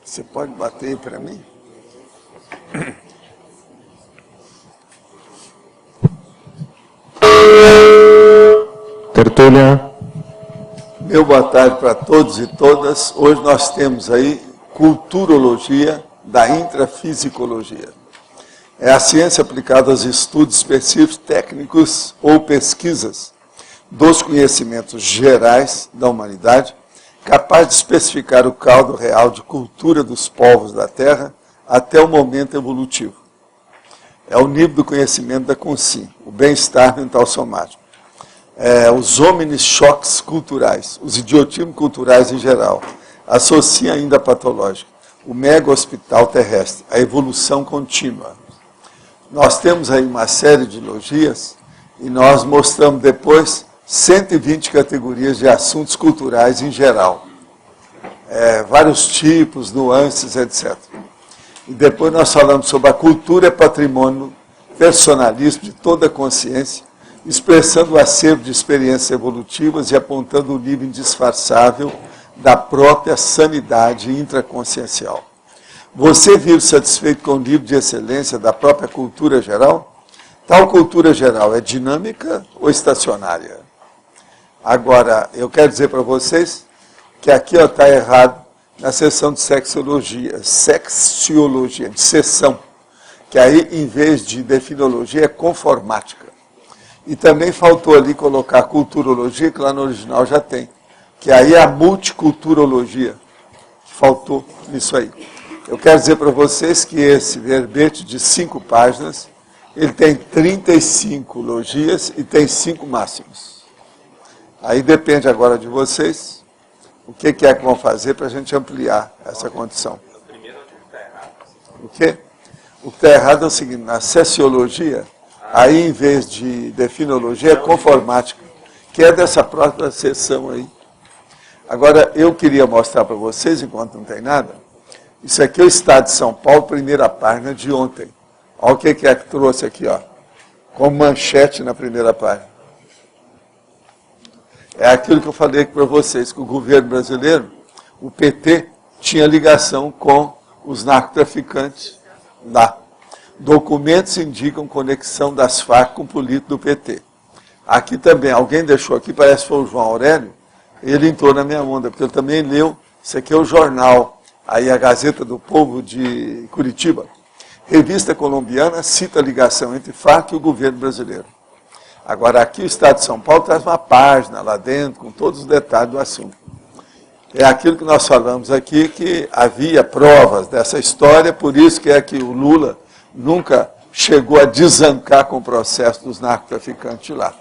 Você pode bater aí para mim? Tertúlia. Meu boa tarde para todos e todas. Hoje nós temos aí culturologia da intrafisicologia. É a ciência aplicada aos estudos específicos, técnicos ou pesquisas dos conhecimentos gerais da humanidade, capaz de especificar o caldo real de cultura dos povos da Terra até o momento evolutivo. É o nível do conhecimento da consciência, o bem-estar mental somático. Os homens-choques culturais, os idiotismos culturais em geral, associam ainda a patológica, o mega-hospital terrestre, a evolução contínua. Nós temos aí uma série de logias e nós mostramos depois 120 categorias de assuntos culturais em geral. Vários tipos, nuances, etc. E depois nós falamos sobre a cultura e patrimônio personalístico de toda a consciência, expressando o acervo de experiências evolutivas e apontando o nível indisfarçável da própria sanidade intraconsciencial. Você viu satisfeito com o nível de excelência da própria cultura geral? Tal cultura geral é dinâmica ou estacionária? Agora, eu quero dizer para vocês que aqui está errado na seção de sexiologia, de seção, que aí, em vez de definologia, é conformática. E também faltou ali colocar culturologia, que lá no original já tem, que aí é a multiculturologia. Faltou nisso aí. Eu quero dizer para vocês que esse verbete de 5 páginas, ele tem 35 logias e tem 5 máximos. Aí depende agora de vocês, o que é que vão fazer para a gente ampliar essa condição. O quê? O que está errado é o seguinte, na sesiologia, aí em vez de definologia, é conformática, que é dessa própria seção aí. Agora, eu queria mostrar para vocês, enquanto não tem nada, isso aqui é o Estado de São Paulo, primeira página de ontem. Olha o que é que trouxe aqui, ó, como manchete na primeira página. É aquilo que eu falei aqui para vocês, que o governo brasileiro, o PT, tinha ligação com os narcotraficantes lá. Documentos indicam conexão das Farc com o político do PT. Aqui também, alguém deixou aqui, parece que foi o João Aurélio, ele entrou na minha onda, porque ele também leu, isso aqui é o jornal, aí a Gazeta do Povo de Curitiba. Revista colombiana cita a ligação entre Farc e o governo brasileiro. Agora, aqui o Estado de São Paulo traz uma página lá dentro, com todos os detalhes do assunto. É aquilo que nós falamos aqui, que havia provas dessa história, por isso que é que o Lula nunca chegou a desancar com o processo dos narcotraficantes lá.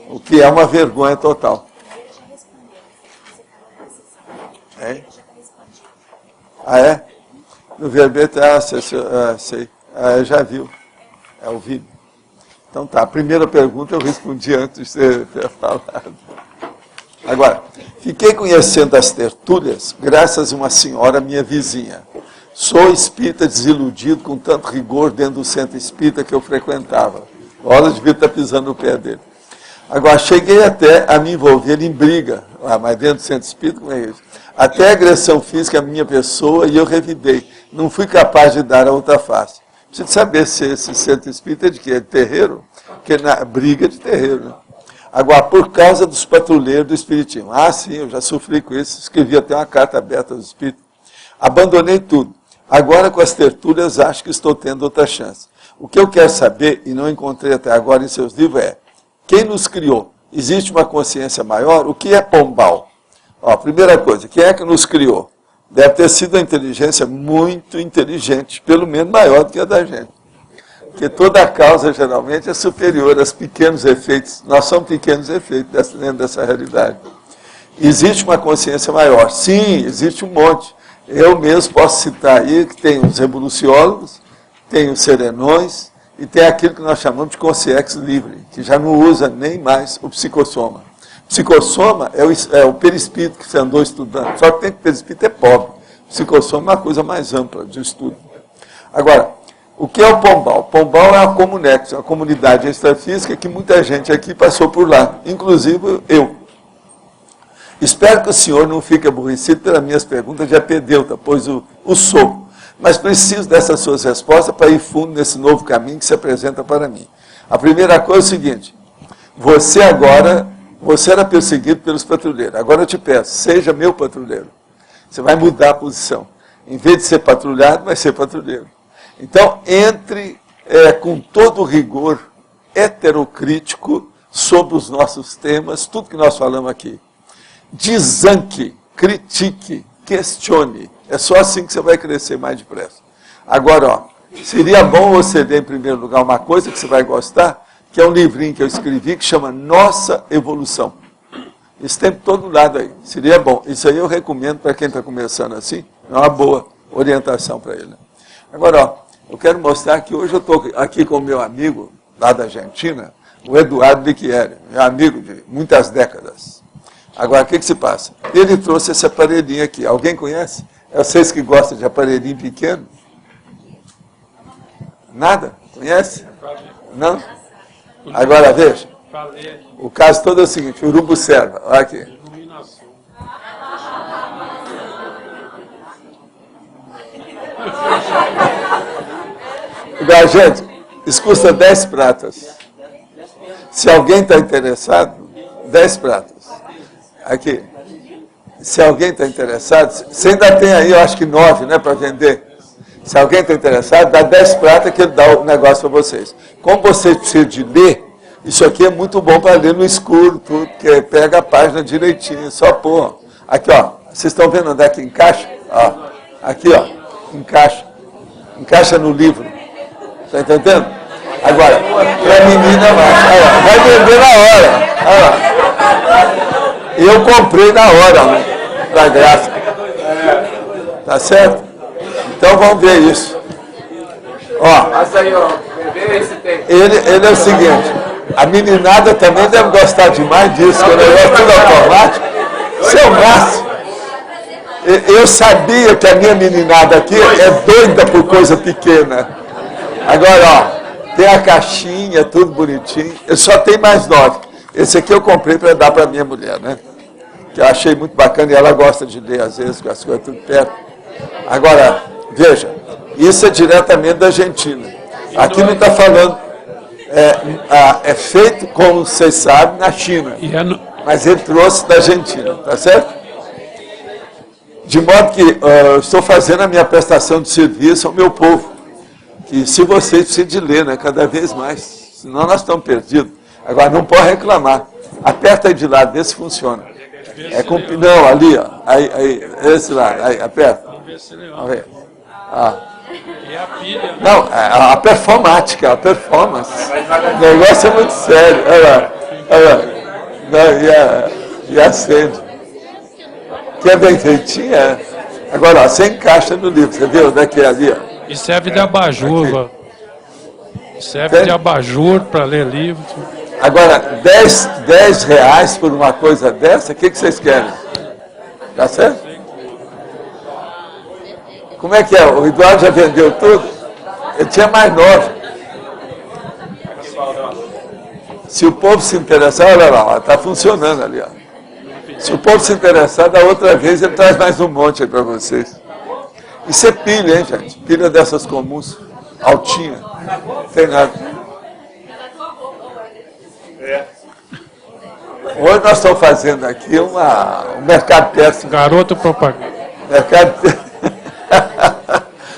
O que é uma vergonha total. É? Ah, é? No verbete, sei. Já viu. É o vídeo. Então tá, a primeira pergunta eu respondi antes de você ter falado. Agora, fiquei conhecendo as tertúlias graças a uma senhora minha vizinha. Sou espírita desiludido com tanto rigor dentro do centro espírita que eu frequentava. Olha, devia estar pisando no pé dele. Agora, cheguei até a me envolver em briga, mas dentro do centro espírita, como é isso? Até agressão física à minha pessoa e eu revidei. Não fui capaz de dar a outra face. Preciso saber se esse centro espírita é de quê? É de terreiro? Porque na briga é de terreiro, né? Agora, por causa dos patrulheiros do espiritismo. Ah, sim, eu já sofri com isso. Escrevi até uma carta aberta aos espíritos. Abandonei tudo. Agora, com as tertúlias, acho que estou tendo outra chance. O que eu quero saber, e não encontrei até agora em seus livros, é quem nos criou? Existe uma consciência maior? O que é Pombal? Ó, primeira coisa, quem é que nos criou? Deve ter sido uma inteligência muito inteligente, pelo menos maior do que a da gente. Porque toda a causa, geralmente, é superior aos pequenos efeitos. Nós somos pequenos efeitos dentro dessa realidade. Existe uma consciência maior? Sim, existe um monte. Eu mesmo posso citar aí que tem os evoluciólogos, tem os serenões, e tem aquilo que nós chamamos de consciência livre, que já não usa nem mais o psicossoma. Psicossoma é o perispírito que você andou estudando, só que tem que o perispírito é pobre. Psicossoma é uma coisa mais ampla de estudo. Agora, o que é o Pombal? Pombal é a Comunex, uma comunidade extrafísica que muita gente aqui passou por lá, inclusive eu. Espero que o senhor não fique aborrecido pelas minhas perguntas de apedeuta, pois o sou. Mas preciso dessas suas respostas para ir fundo nesse novo caminho que se apresenta para mim. A primeira coisa é o seguinte, você era perseguido pelos patrulheiros. Agora eu te peço, seja meu patrulheiro. Você vai mudar a posição. Em vez de ser patrulhado, vai ser patrulheiro. Então, entre com todo o rigor heterocrítico sobre os nossos temas, tudo que nós falamos aqui. Desanque, critique, questione. É só assim que você vai crescer mais depressa. Agora, ó, seria bom você ler, em primeiro lugar, uma coisa que você vai gostar, que é um livrinho que eu escrevi que chama Nossa Evolução. Isso tem por todo lado aí. Seria bom. Isso aí eu recomendo para quem está começando assim. É uma boa orientação para ele. Agora, ó, eu quero mostrar que hoje eu estou aqui com o meu amigo lá da Argentina, o Eduardo Liquieri, meu amigo de muitas décadas. Agora, o que se passa? Ele trouxe esse aparelhinho aqui. Alguém conhece? É vocês que gostam de aparelhinho pequeno? Nada? Conhece? Não? Agora, veja. O caso todo é o seguinte, o urubu serva. Olha aqui. Agora, gente, isso custa 10 pratas. Se alguém está interessado, 10 pratas. Aqui. Se alguém está interessado, você ainda tem aí, eu acho que 9, né, para vender. Se alguém está interessado, dá 10 pratas que ele dá o negócio para vocês. Como vocês precisam de ler, isso aqui é muito bom para ler no escuro, tudo, porque pega a página direitinho, só pôr. Aqui, ó, vocês estão vendo onde é que encaixa? Ó, aqui, ó, encaixa. Encaixa no livro. Está entendendo? Agora, para a menina, vai vender na hora. Olha lá. Eu comprei na hora, né, da graça. Tá certo? Então vamos ver isso. Ó, ele é o seguinte, a meninada também deve gostar demais disso, que o negócio é tudo automático. Seu Márcio, eu sabia que a minha meninada aqui é doida por coisa pequena. Agora, ó, tem a caixinha, tudo bonitinho. Eu só tenho mais 9. Esse aqui eu comprei para dar para minha mulher, né? Que eu achei muito bacana e ela gosta de ler, às vezes, com as coisas tudo perto. Agora, veja, isso é diretamente da Argentina. Aqui não está falando, é feito, como vocês sabem, na China. Mas ele trouxe da Argentina, tá certo? De modo que eu estou fazendo a minha prestação de serviço ao meu povo. Que se vocês precisam de ler, né, cada vez mais. Senão nós estamos perdidos. Agora, não pode reclamar. Aperta aí de lado, vê se funciona. É com não, ali, ó. Aí, esse lá, aí, aperta. Vamos ver. Ah. Não, a performática, a performance. O negócio é muito sério. Olha lá. Não, e acende. Que é bem feitinho, é. Agora, ó, você encaixa no livro, você viu onde é que é ali, ó. E serve de abajur, serve de abajur para ler livro. Agora, 10 reais por uma coisa dessa, o que vocês querem? Tá certo? Como é que é? O Eduardo já vendeu tudo? Ele tinha mais 9. Se o povo se interessar, olha lá, está funcionando ali, ó. Se o povo se interessar, da outra vez ele traz mais um monte aí para vocês. Isso é pilha, hein, gente? Pilha dessas comuns, altinha. Não tem nada. Hoje nós estamos fazendo aqui um mercado perto. Garoto propaganda. Mercado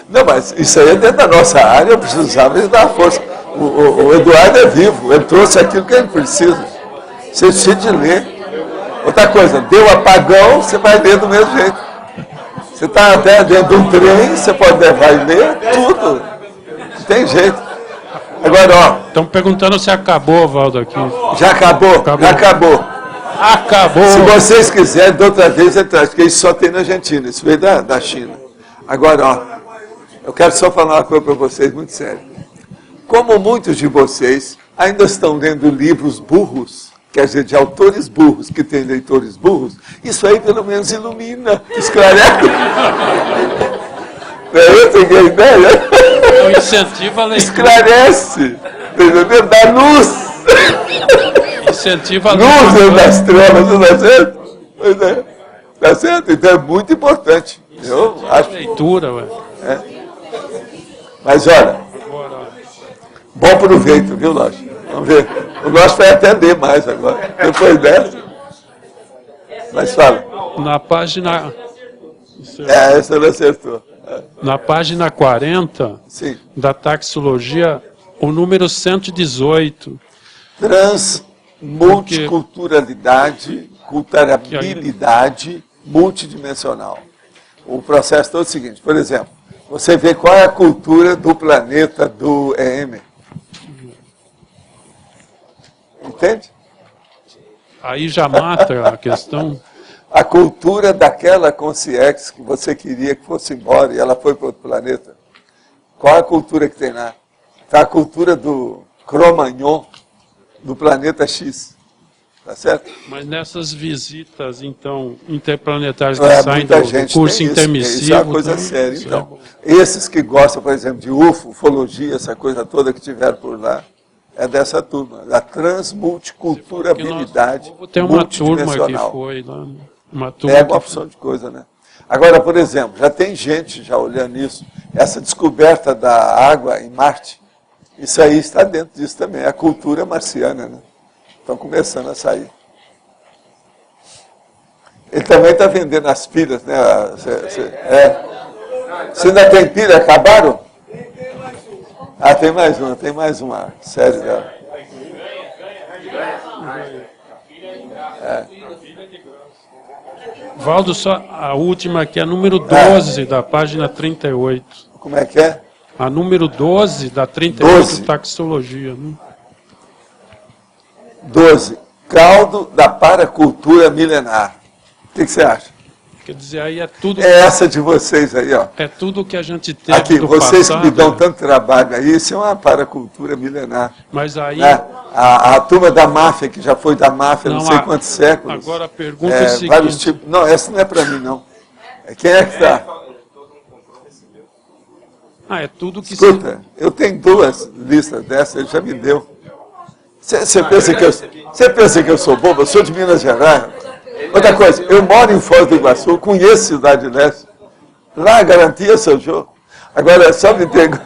Não, mas isso aí é dentro da nossa área, eu precisava dar força. O Eduardo é vivo, ele trouxe aquilo que ele precisa. Você precisa de ler. Outra coisa, deu apagão, você vai ler do mesmo jeito. Você está até dentro de um trem, você pode levar e ler tudo. Não tem jeito. Agora, ó. Estão perguntando se acabou, Valdo, aqui. Já acabou? Acabou. Já acabou. Acabou! Se vocês quiserem, de outra vez, porque isso só tem na Argentina, isso veio da China. Agora, ó, eu quero só falar uma coisa para vocês, muito sério. Como muitos de vocês ainda estão lendo livros burros, quer dizer, de autores burros, que têm leitores burros, isso aí pelo menos ilumina, esclarece. Eu tenho ideia. Não incentiva a leitura. Esclarece, entendeu? Dá luz. Incentiva a luz leitura. das trevas, não é certo? Pois é. Tá certo? Então é muito importante. Eu acho. Leitura, ué. É. Mas olha, bom proveito, viu, Lógico? Vamos ver. O Lógico vai até ler mais agora. Depois dessa. Mas fala. Na página. Essa não acertou. Na página 40 Sim. da taxologia, o número 118. Multiculturalidade, culturabilidade multidimensional. O processo todo é o seguinte, por exemplo, você vê qual é a cultura do planeta do EM. Entende? Aí já mata a questão. A cultura daquela consciência que você queria que fosse embora e ela foi para outro planeta. Qual é a cultura que tem lá? Tá a cultura do Cro-Magnon, do planeta X. Tá certo? Mas nessas visitas, então, interplanetárias que saem do curso intermissivo... Isso é uma coisa séria, então. Esses que gostam, por exemplo, de UFO, ufologia, essa coisa toda que tiveram por lá, é dessa turma, da transmulticulturabilidade tem uma turma que foi lá, uma turma uma opção de coisa, né? Agora, por exemplo, já tem gente já olhando isso, essa descoberta da água em Marte, isso aí está dentro disso também, é a cultura marciana, né? Estão começando a sair. Ele também está vendendo as pilhas, né? Você ainda tem pilha? Acabaram? Ah, tem mais uma série dela. Valdo, só a última aqui, a número 12 da página 38. Como é que é? A número 12 da 38, taxologia. Né? 12. Caldo da paracultura milenar. O que você acha? Quer dizer, aí é tudo... É essa de vocês aí, ó. É tudo que a gente teve aqui, do vocês passado, que me dão tanto trabalho aí, isso é uma paracultura milenar. Mas aí... Né? A turma da máfia, que já foi da máfia não sei quantos séculos. Agora a pergunta é o seguinte... Vários tipos. Não, essa não é para mim, não. Quem é que está? É tudo que... Escuta, eu tenho 2 listas dessas, ele já me deu. Você pensa que eu sou bobo? Eu sou de Minas Gerais. Outra coisa, eu moro em Foz do Iguaçu, conheço Cidade Leste. Lá garantia seu jogo. Agora, só me entendo.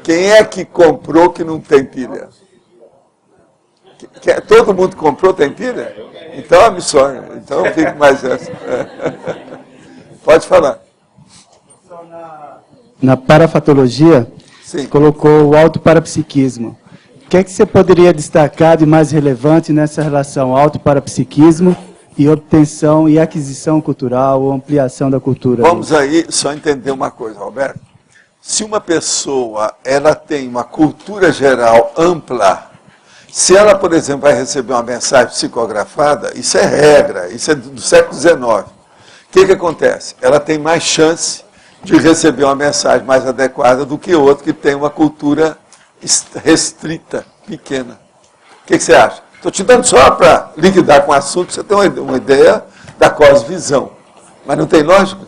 Quem é que comprou que não tem pilha? Todo mundo comprou, tem pilha? Então é missão. Então eu fico mais essa. Pode falar. Na parafatologia, Sim. Colocou o autoparapsiquismo. O que é que você poderia destacar de mais relevante nessa relação autoparapsiquismo e obtenção e aquisição cultural ou ampliação da cultura? Vamos aí só entender uma coisa, Roberto. Se uma pessoa ela tem uma cultura geral ampla, se ela, por exemplo, vai receber uma mensagem psicografada, isso é regra, isso é do século XIX. O que acontece? Ela tem mais chance de receber uma mensagem mais adequada do que outro que tem uma cultura restrita, pequena. O que você acha? Estou te dando só para liquidar com o assunto, para você ter uma ideia da cosvisão. Mas não tem lógica?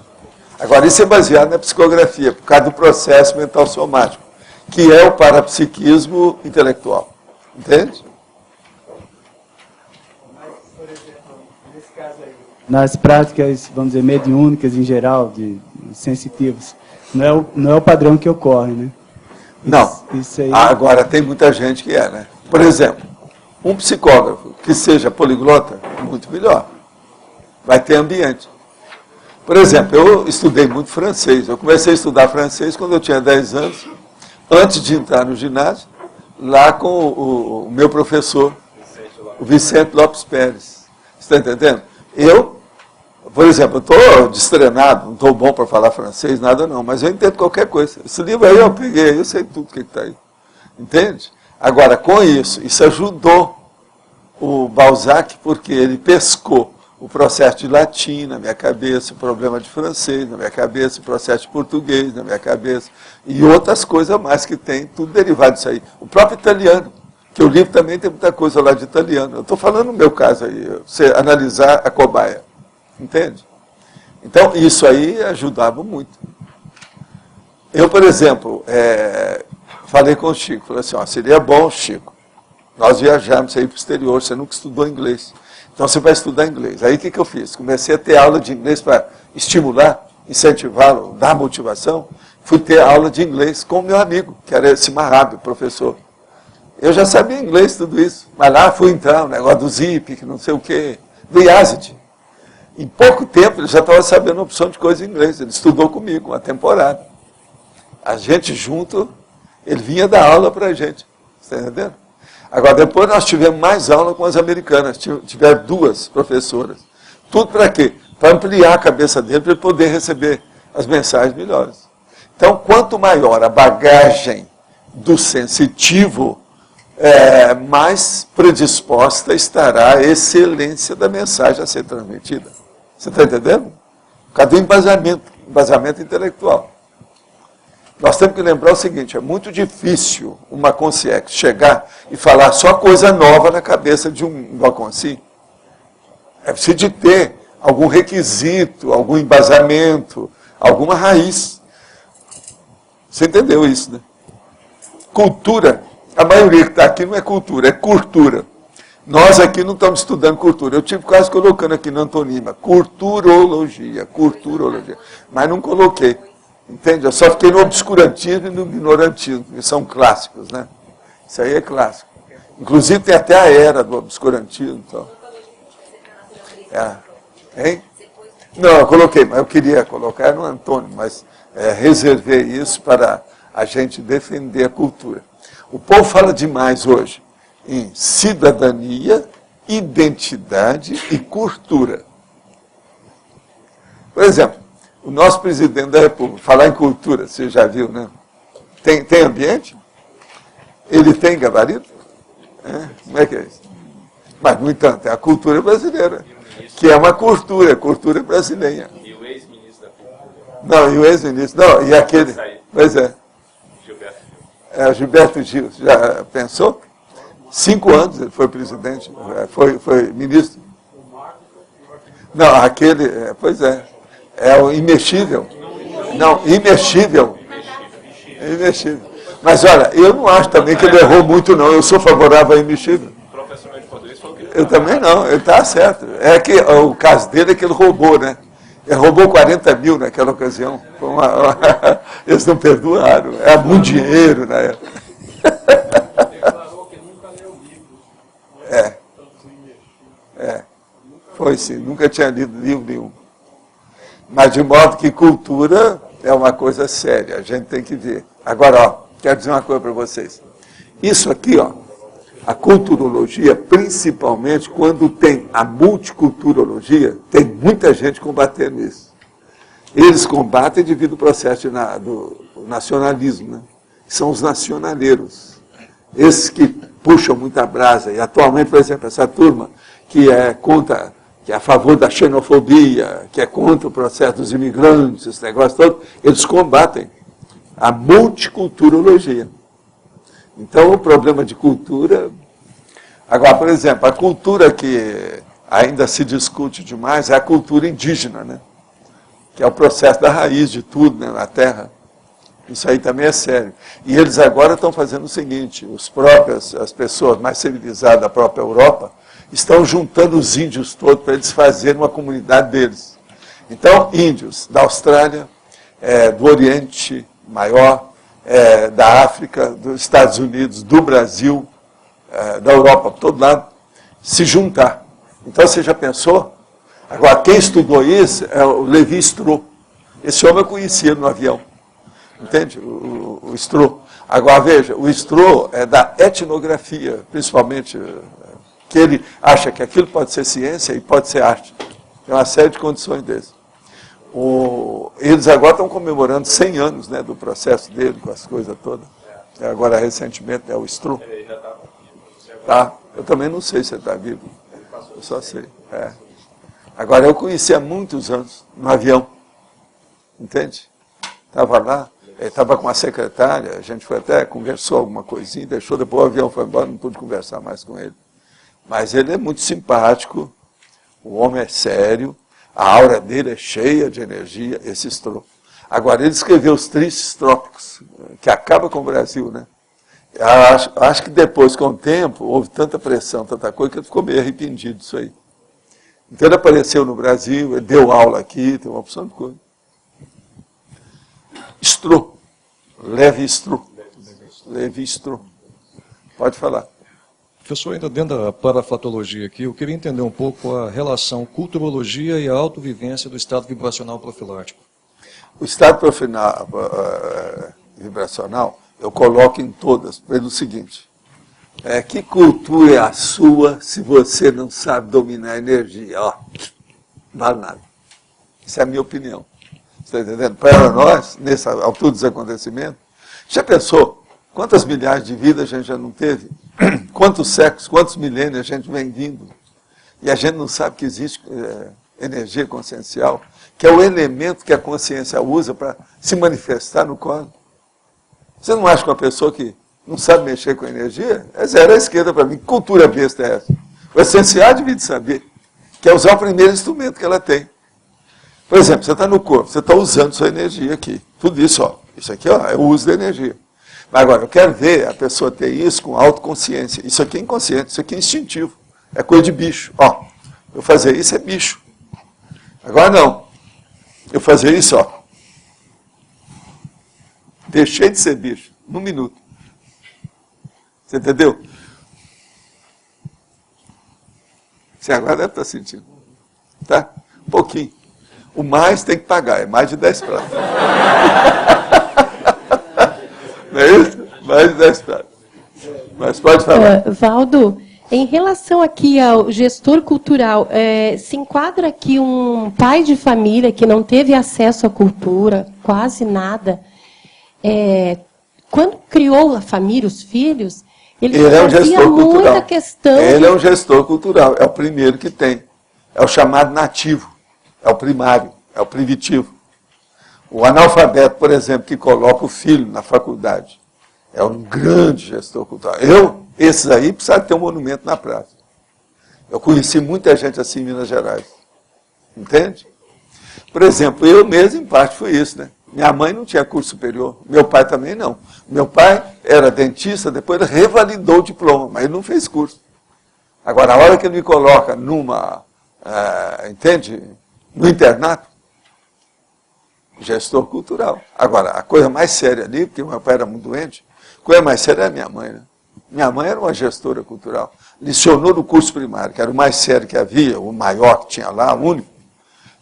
Agora, isso é baseado na psicografia, por causa do processo mental somático, que é o parapsiquismo intelectual. Entende? Nas práticas, vamos dizer, mediúnicas em geral, de sensitivos, não é o padrão que ocorre, né? Não. Isso aí... Agora, tem muita gente que é, né? Por exemplo, um psicógrafo que seja poliglota, muito melhor. Vai ter ambiente. Por exemplo, eu estudei muito francês. Eu comecei a estudar francês quando eu tinha 10 anos, antes de entrar no ginásio, lá com o meu professor, o Vicente Lopes Pérez. Você está entendendo? Eu, por exemplo, eu estou destreinado, não estou bom para falar francês, nada não, mas eu entendo qualquer coisa. Esse livro aí eu peguei, eu sei tudo que está aí. Entende? Agora, com isso ajudou o Balzac, porque ele pescou o processo de latim na minha cabeça, o problema de francês na minha cabeça, o processo de português na minha cabeça, e outras coisas mais que tem, tudo derivado disso aí. O próprio italiano, que o livro também tem muita coisa lá de italiano. Eu estou falando no meu caso aí, você analisar a cobaia. Entende? Então, isso aí ajudava muito. Eu, por exemplo, falei com o Chico, falei assim, ó, seria bom, Chico, nós viajamos aí para o exterior, você nunca estudou inglês. Então você vai estudar inglês. Aí o que eu fiz? Comecei a ter aula de inglês para estimular, incentivá-lo, dar motivação. Fui ter aula de inglês com o meu amigo, que era esse Marrabi, professor. Eu já sabia inglês, tudo isso. Mas lá fui entrar, o negócio do Zip, que não sei o quê, do Yazid. Em pouco tempo ele já estava sabendo uma opção de coisa em inglês. Ele estudou comigo uma temporada. A gente junto, ele vinha dar aula para a gente. Está entendendo? Agora, depois nós tivemos mais aula com as americanas. Tiveram 2 professoras. Tudo para quê? Para ampliar a cabeça dele, para ele poder receber as mensagens melhores. Então, quanto maior a bagagem do sensitivo, mais predisposta estará a excelência da mensagem a ser transmitida. Você está entendendo? Por causa do embasamento intelectual. Nós temos que lembrar o seguinte, é muito difícil uma consciência chegar e falar só coisa nova na cabeça de uma consciência. É preciso de ter algum requisito, algum embasamento, alguma raiz. Você entendeu isso, né? Cultura, a maioria que está aqui não é cultura, é cultura. Nós aqui não estamos estudando cultura. Eu tive quase colocando aqui na antonima, culturologia, mas não coloquei. Entende? Eu só fiquei no obscurantismo e no ignorantismo, que são clássicos, né? Isso aí é clássico. Inclusive tem até a era do obscurantismo. Então. Hein? Não, eu coloquei, mas eu queria colocar no Antônio, mas reservei isso para a gente defender a cultura. O povo fala demais hoje em cidadania, identidade e cultura. Por exemplo, o nosso presidente da República, falar em cultura, você já viu, né? Tem ambiente? Ele tem gabarito? Como é que é isso? Mas, no entanto, é a cultura brasileira, que é uma cultura brasileira. E o ex-ministro da Cultura? Não, e o ex-ministro, não, e aquele... Pois é. Gilberto Gil, já pensou? 5 anos ele foi presidente, foi ministro. Não, aquele, pois é. É o imexível. Não, imexível. Mas olha, eu não acho também que ele errou muito, não. Eu sou favorável a imexível. Eu também não, ele está certo. É que o caso dele é que ele roubou, né? Ele roubou 40 mil naquela ocasião. Eles não perdoaram. Era muito dinheiro na época. Declarou que nunca leu livros. Foi sim, nunca tinha lido livro nenhum. Mas de modo que cultura é uma coisa séria, a gente tem que ver. Agora, ó, quero dizer uma coisa para vocês. Isso aqui, ó, a culturologia, principalmente quando tem a multiculturologia, tem muita gente combatendo isso. Eles combatem devido ao processo do nacionalismo, né? São os nacionaleiros. Esses que puxam muita brasa. E atualmente, por exemplo, essa turma que é contra... que é a favor da xenofobia, que é contra o processo dos imigrantes, esse negócio todo, eles combatem a multiculturologia. Então, o problema de cultura... Agora, por exemplo, a cultura que ainda se discute demais é a cultura indígena, né? Que é o processo da raiz de tudo, né, na Terra. Isso aí também é sério. E eles agora estão fazendo o seguinte, as pessoas mais civilizadas da própria Europa, estão juntando os índios todos para eles fazerem uma comunidade deles. Então, índios da Austrália, do Oriente Maior, da África, dos Estados Unidos, do Brasil, da Europa, por todo lado, se juntar. Então, você já pensou? Agora, quem estudou isso é o Levi Strauss. Esse homem eu conhecia no avião. Entende? O Strauss. Agora, veja, o Strauss é da etnografia, principalmente, que ele acha que aquilo pode ser ciência e pode ser arte. Tem uma série de condições desses. Eles agora estão comemorando 100 anos, né, do processo dele, com as coisas todas. Agora, recentemente, é o Strauss. Ele ainda está vivo. Tá? Eu também não sei se ele está vivo. Eu só sei. Agora, eu conheci há muitos anos, no avião. Entende? Estava lá, ele estava com a secretária, a gente foi até, conversou alguma coisinha, deixou, depois o avião foi embora, não pude conversar mais com ele. Mas ele é muito simpático, o homem é sério, a aura dele é cheia de energia, esse Strauss. Agora, ele escreveu Os Tristes Trópicos, que acaba com o Brasil, né? Acho que depois, com o tempo, houve tanta pressão, tanta coisa, que ele ficou meio arrependido disso aí. Então ele apareceu no Brasil, ele deu aula aqui, tem uma opção de coisa. Strauss, Levi Strauss. Levi Strauss. Pode falar. Professor, ainda dentro da parafatologia aqui, eu queria entender um pouco a relação culturologia e a autovivência do estado vibracional profilático. O estado vibracional, eu coloco em todas, pelo seguinte. Que cultura é a sua se você não sabe dominar a energia? Ó, não vale nada. Essa é a minha opinião. Você está entendendo? Para nós, nessa altura dos acontecimentos, já pensou quantas milhares de vidas a gente já não teve? Quantos séculos, quantos milênios a gente vem vindo? E a gente não sabe que existe energia consciencial, que é o elemento que a consciência usa para se manifestar no corpo. Você não acha que uma pessoa que não sabe mexer com energia é zero à esquerda para mim? Que cultura besta é essa? O essencial devia saber, que é usar o primeiro instrumento que ela tem. Por exemplo, você está no corpo, você está usando sua energia aqui. Tudo isso, ó, isso aqui ó, é o uso da energia. Mas agora, eu quero ver a pessoa ter isso com autoconsciência. Isso aqui é inconsciente, isso aqui é instintivo. É coisa de bicho. Ó, eu fazer isso é bicho. Agora não. Eu fazer isso, ó. Deixei de ser bicho, num minuto. Você entendeu? Você agora deve estar sentindo. Tá? Um pouquinho. O mais tem que pagar, é mais de 10 pratos. Não é isso? Mais de 10 pratos. Mas pode falar. Valdo, em relação aqui ao gestor cultural, se enquadra aqui um pai de família que não teve acesso à cultura, quase nada. Quando criou a família, os filhos, ele é um gestor muita cultural. Questão. Ele é um gestor cultural, é o primeiro que tem. É o chamado nativo, é o primário, é o primitivo. O analfabeto, por exemplo, que coloca o filho na faculdade, é um grande gestor cultural. Esses aí, precisavam ter um monumento na praça. Eu conheci muita gente assim em Minas Gerais. Entende? Por exemplo, eu mesmo, em parte, fui isso, né? Minha mãe não tinha curso superior, meu pai também não. Meu pai era dentista, depois ele revalidou o diploma, mas ele não fez curso. Agora, a hora que ele me coloca numa, entende? No internato, gestor cultural. Agora, a coisa mais séria ali, porque meu pai era muito doente, a coisa mais séria é a minha mãe, né? Minha mãe era uma gestora cultural. Lecionou no curso primário, que era o mais sério que havia, o maior que tinha lá, o único,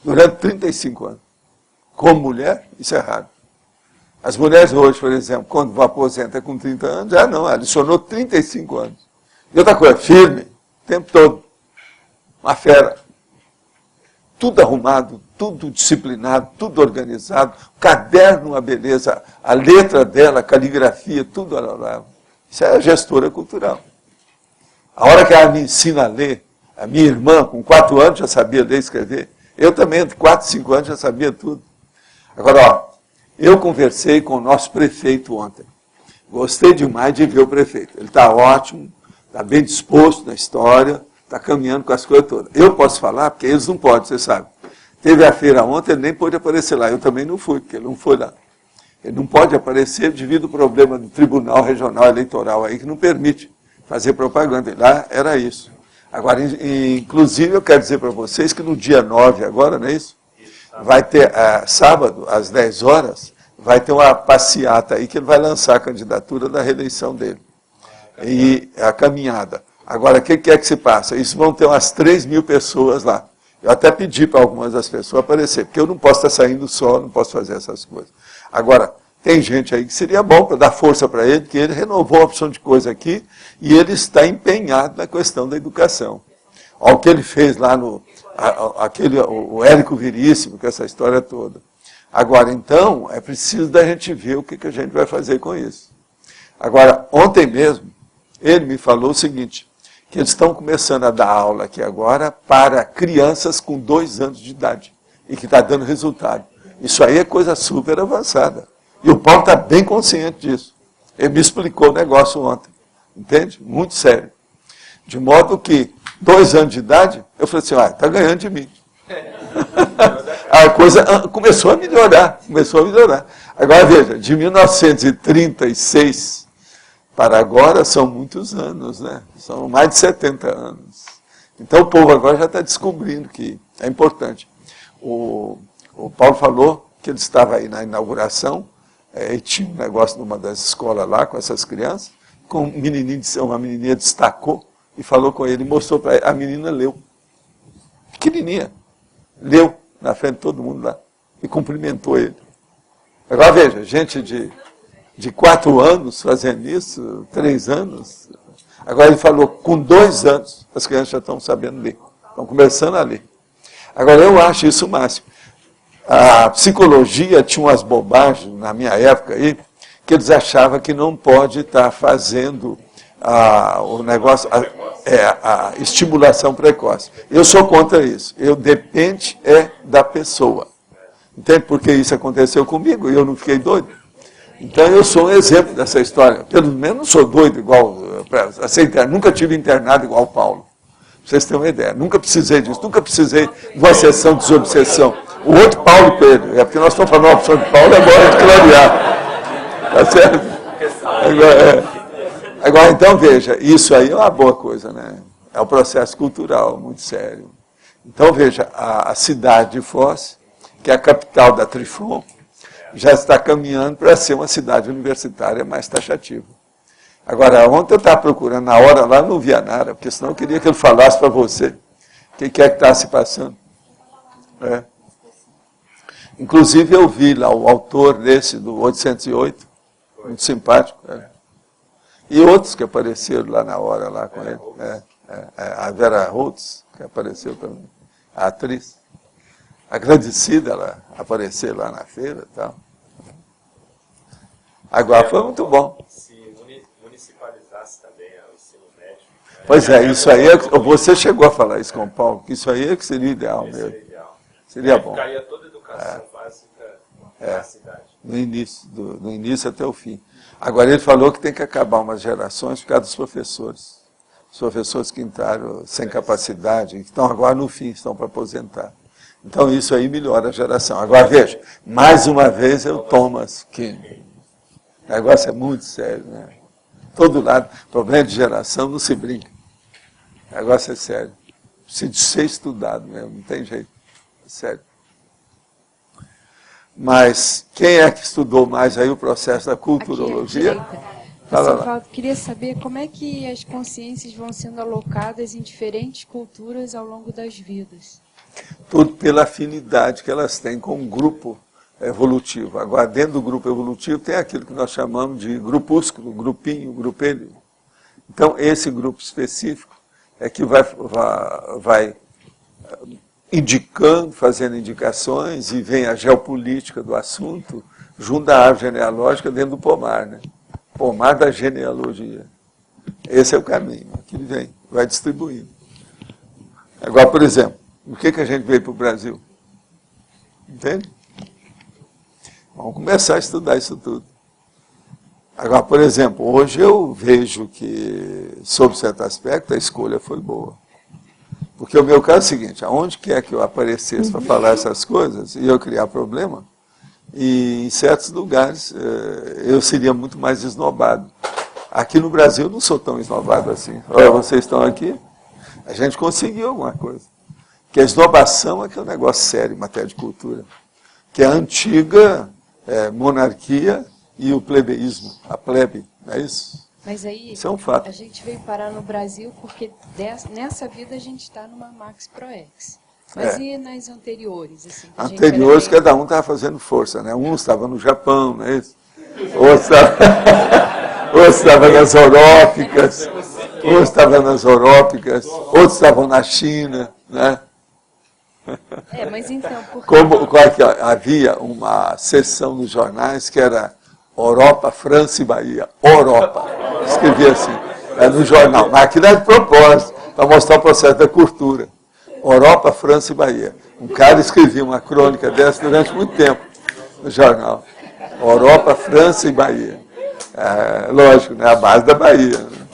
durante 35 anos. Como mulher, isso é raro. As mulheres hoje, por exemplo, quando vão aposentar com 30 anos, já não, ela lecionou 35 anos. E outra coisa, firme, o tempo todo. Uma fera. Tudo arrumado, tudo disciplinado, tudo organizado. O caderno, uma beleza. A letra dela, a caligrafia, tudo ela olhava. Isso é a gestora cultural. A hora que ela me ensina a ler, a minha irmã, com 4 anos, já sabia ler e escrever. Eu também, entre 4 e 5 anos, já sabia tudo. Agora, ó, eu conversei com o nosso prefeito ontem. Gostei demais de ver o prefeito. Ele está ótimo, está bem disposto na história, está caminhando com as coisas todas. Eu posso falar, porque eles não podem, você sabe. Teve a feira ontem, ele nem pôde aparecer lá. Eu também não fui, porque ele não foi lá. Ele não pode aparecer devido ao problema do Tribunal Regional Eleitoral aí, que não permite fazer propaganda. E lá era isso. Agora, inclusive, eu quero dizer para vocês que no dia 9 agora, não é isso? Vai ter, sábado, às 10 horas, vai ter uma passeata aí que ele vai lançar a candidatura da reeleição dele. E a caminhada. Agora, o que é que se passa? Isso vão ter umas 3.000 pessoas lá. Eu até pedi para algumas das pessoas aparecer, porque eu não posso estar saindo só, não posso fazer essas coisas. Agora, tem gente aí que seria bom para dar força para ele, que ele renovou uma opção de coisa aqui e ele está empenhado na questão da educação. Olha o que ele fez lá o Érico Veríssimo, com essa história toda. Agora, então, é preciso da gente ver o que a gente vai fazer com isso. Agora, ontem mesmo, ele me falou o seguinte, que eles estão começando a dar aula aqui agora para crianças com 2 anos de idade, e que está dando resultado. Isso aí é coisa super avançada. E o Paulo está bem consciente disso. Ele me explicou o negócio ontem. Entende? Muito sério. De modo que, 2 anos de idade, eu falei assim, está ganhando de mim. A coisa começou a melhorar. Agora veja, de 1936 para agora são muitos anos, né? São mais de 70 anos. Então o povo agora já está descobrindo que é importante. O Paulo falou que ele estava aí na inauguração, e tinha um negócio numa das escolas lá com essas crianças, com uma menininha destacou e falou com ele, mostrou para ele, a menina leu. Pequenininha. Leu na frente de todo mundo lá e cumprimentou ele. Agora veja, gente de 4 anos fazendo isso, 3 anos. Agora ele falou, com 2 anos, as crianças já estão sabendo ler, estão começando a ler. Agora eu acho isso o máximo. A psicologia tinha umas bobagens na minha época aí, que eles achavam que não pode estar fazendo o negócio, a estimulação precoce. Eu sou contra isso. Depende da pessoa. Entende? Porque isso aconteceu comigo e eu não fiquei doido. Então eu sou um exemplo dessa história. Pelo menos não sou doido igual, nunca tive internado igual o Paulo. Pra vocês terem uma ideia. Nunca precisei disso. Nunca precisei de uma sessão de desobsessão. O outro Paulo Coelho. É porque nós estamos falando uma opção de Paulo, agora de clarear. Tá certo? Agora, então, veja, isso aí é uma boa coisa, né? É um processo cultural muito sério. Então, veja, a cidade de Foz, que é a capital da Trifon, já está caminhando para ser uma cidade universitária mais taxativa. Agora, ontem eu estava procurando, na hora lá, não via nada, porque senão eu queria que ele falasse para você o que é que está se passando. Inclusive, eu vi lá o autor desse, do 808, muito simpático. E outros que apareceram lá na hora, lá com ele. A Vera Holtz, que apareceu também, a atriz. Agradecida ela aparecer lá na feira e tal. Agora foi muito bom. Se municipalizasse também o ensino médio. Pois é, isso aí, você chegou a falar isso com o Paulo, que isso aí é que seria ideal mesmo. Seria bom. Ficaria toda a educação básica na cidade. No início até o fim. Agora ele falou que tem que acabar umas gerações por causa dos professores. Os professores que entraram sem capacidade, que estão agora no fim, estão para aposentar. Então isso aí melhora a geração. Agora veja, mais uma vez é o Thomas, que o negócio é muito sério, né? Todo lado, problema de geração não se brinca. O negócio é sério. Precisa de ser estudado mesmo, não tem jeito. É sério. Mas quem é que estudou mais aí o processo da culturologia? Fala lá. Queria saber como é que as consciências vão sendo alocadas em diferentes culturas ao longo das vidas. Tudo pela afinidade que elas têm com um grupo evolutivo. Agora, dentro do grupo evolutivo tem aquilo que nós chamamos de grupúsculo, grupinho, grupelho. Então, esse grupo específico é que vai indicando, fazendo indicações, e vem a geopolítica do assunto, junto à árvore genealógica dentro do pomar, né? Pomar da genealogia. Esse é o caminho, que ele vem, vai distribuindo. Agora, por exemplo, por que a gente veio para o Brasil? Entende? Vamos começar a estudar isso tudo. Agora, por exemplo, hoje eu vejo que, sob certo aspecto, a escolha foi boa. Porque o meu caso é o seguinte, aonde quer que eu aparecesse para falar essas coisas, e eu criar problema, e em certos lugares eu seria muito mais esnobado. Aqui no Brasil eu não sou tão esnobado assim. Olha, vocês estão aqui, a gente conseguiu alguma coisa. Que a esnobação é que é um negócio sério em matéria de cultura. Que é a antiga monarquia e o plebeísmo, a plebe, não é isso? Mas aí, isso é um fato. A gente veio parar no Brasil porque nessa vida a gente está numa Max Proex. Mas e nas anteriores? Assim, que anteriores, cada um estava fazendo força, né? Um estava no Japão, não é isso? Outro estava nas Orópicas, outros estavam na China, né? Mas então, havia uma seção nos jornais que era Europa, França e Bahia. Europa. Escrevia assim, no jornal. Mas aquilo era de propósito, para mostrar o processo da cultura. Europa, França e Bahia. Um cara escrevia uma crônica dessa durante muito tempo no jornal. Europa, França e Bahia. Lógico, né? A base da Bahia. Né?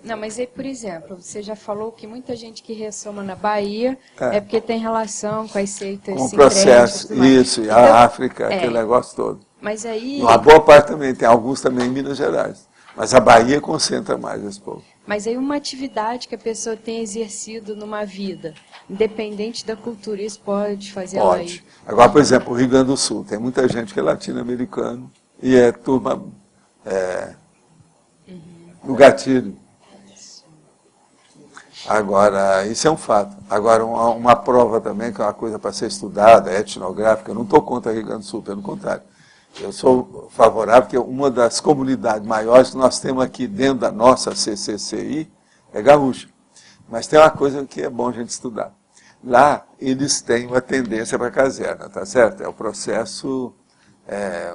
Não, mas aí, por exemplo, você já falou que muita gente que ressoma na Bahia é porque tem relação com as seitas com o processo, isso, e então, a África, aquele negócio todo. Mas aí... Uma boa parte também, tem alguns também em Minas Gerais. Mas a Bahia concentra mais esse povo. Mas aí uma atividade que a pessoa tem exercido numa vida, independente da cultura, isso pode fazer ela aí? Pode. Agora, por exemplo, o Rio Grande do Sul, tem muita gente que é latino-americano e é turma do gatilho. Agora, isso é um fato. Agora, uma prova também, que é uma coisa para ser estudada, etnográfica, eu não estou contra o Rio Grande do Sul, pelo contrário. Eu sou favorável, porque uma das comunidades maiores que nós temos aqui dentro da nossa CCCI é gaúcha. Mas tem uma coisa que é bom a gente estudar. Lá, eles têm uma tendência para a caserna, tá certo? É um processo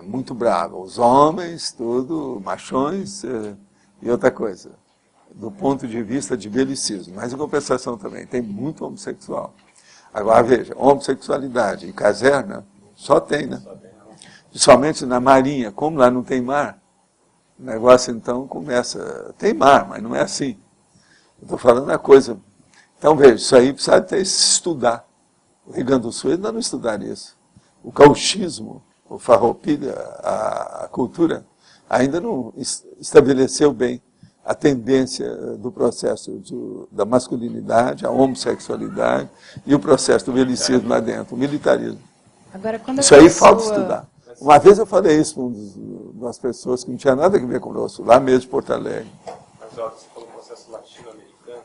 muito bravo. Os homens, tudo, machões e outra coisa. Do ponto de vista de belicismo. Mas em compensação também, tem muito homossexual. Agora, veja, homossexualidade e caserna só tem, né? Principalmente na marinha, como lá não tem mar, o negócio então começa... Tem mar, mas não é assim. Eu estou falando a coisa... Então, veja, isso aí precisa até se estudar. O Rio Grande do Sul ainda não estudaria isso. O gauchismo, o farroupilha, a cultura, ainda não estabeleceu bem a tendência do processo da masculinidade, a homossexualidade e o processo do belicismo lá dentro, o militarismo. Agora, quando isso aí falta estudar. Uma vez eu falei isso para umas pessoas que não tinha nada a ver conosco, lá mesmo de Porto Alegre. Mas você falou processo latino-americano,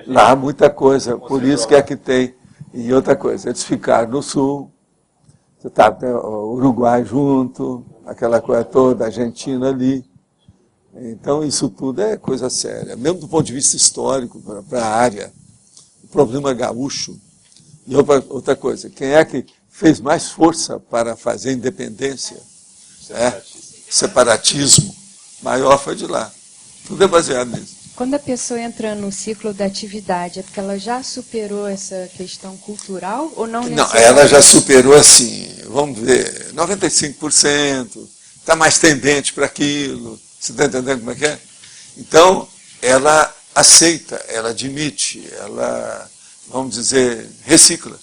lá muita coisa, por isso que é que tem. E outra coisa, eles ficaram no sul, você está o Uruguai junto, aquela coisa toda, a Argentina ali. Então, isso tudo é coisa séria. Mesmo do ponto de vista histórico, para a área, o problema gaúcho. E outra coisa, quem é que fez mais força para fazer independência? Separatismo. Maior foi de lá. Tudo é baseado nisso. Quando a pessoa entra no ciclo da atividade, é porque ela já superou essa questão cultural ou não? Não, ela já superou assim, vamos ver, 95%, está mais tendente para aquilo. Você está entendendo como é que é? Então, ela aceita, ela admite, ela, vamos dizer, recicla.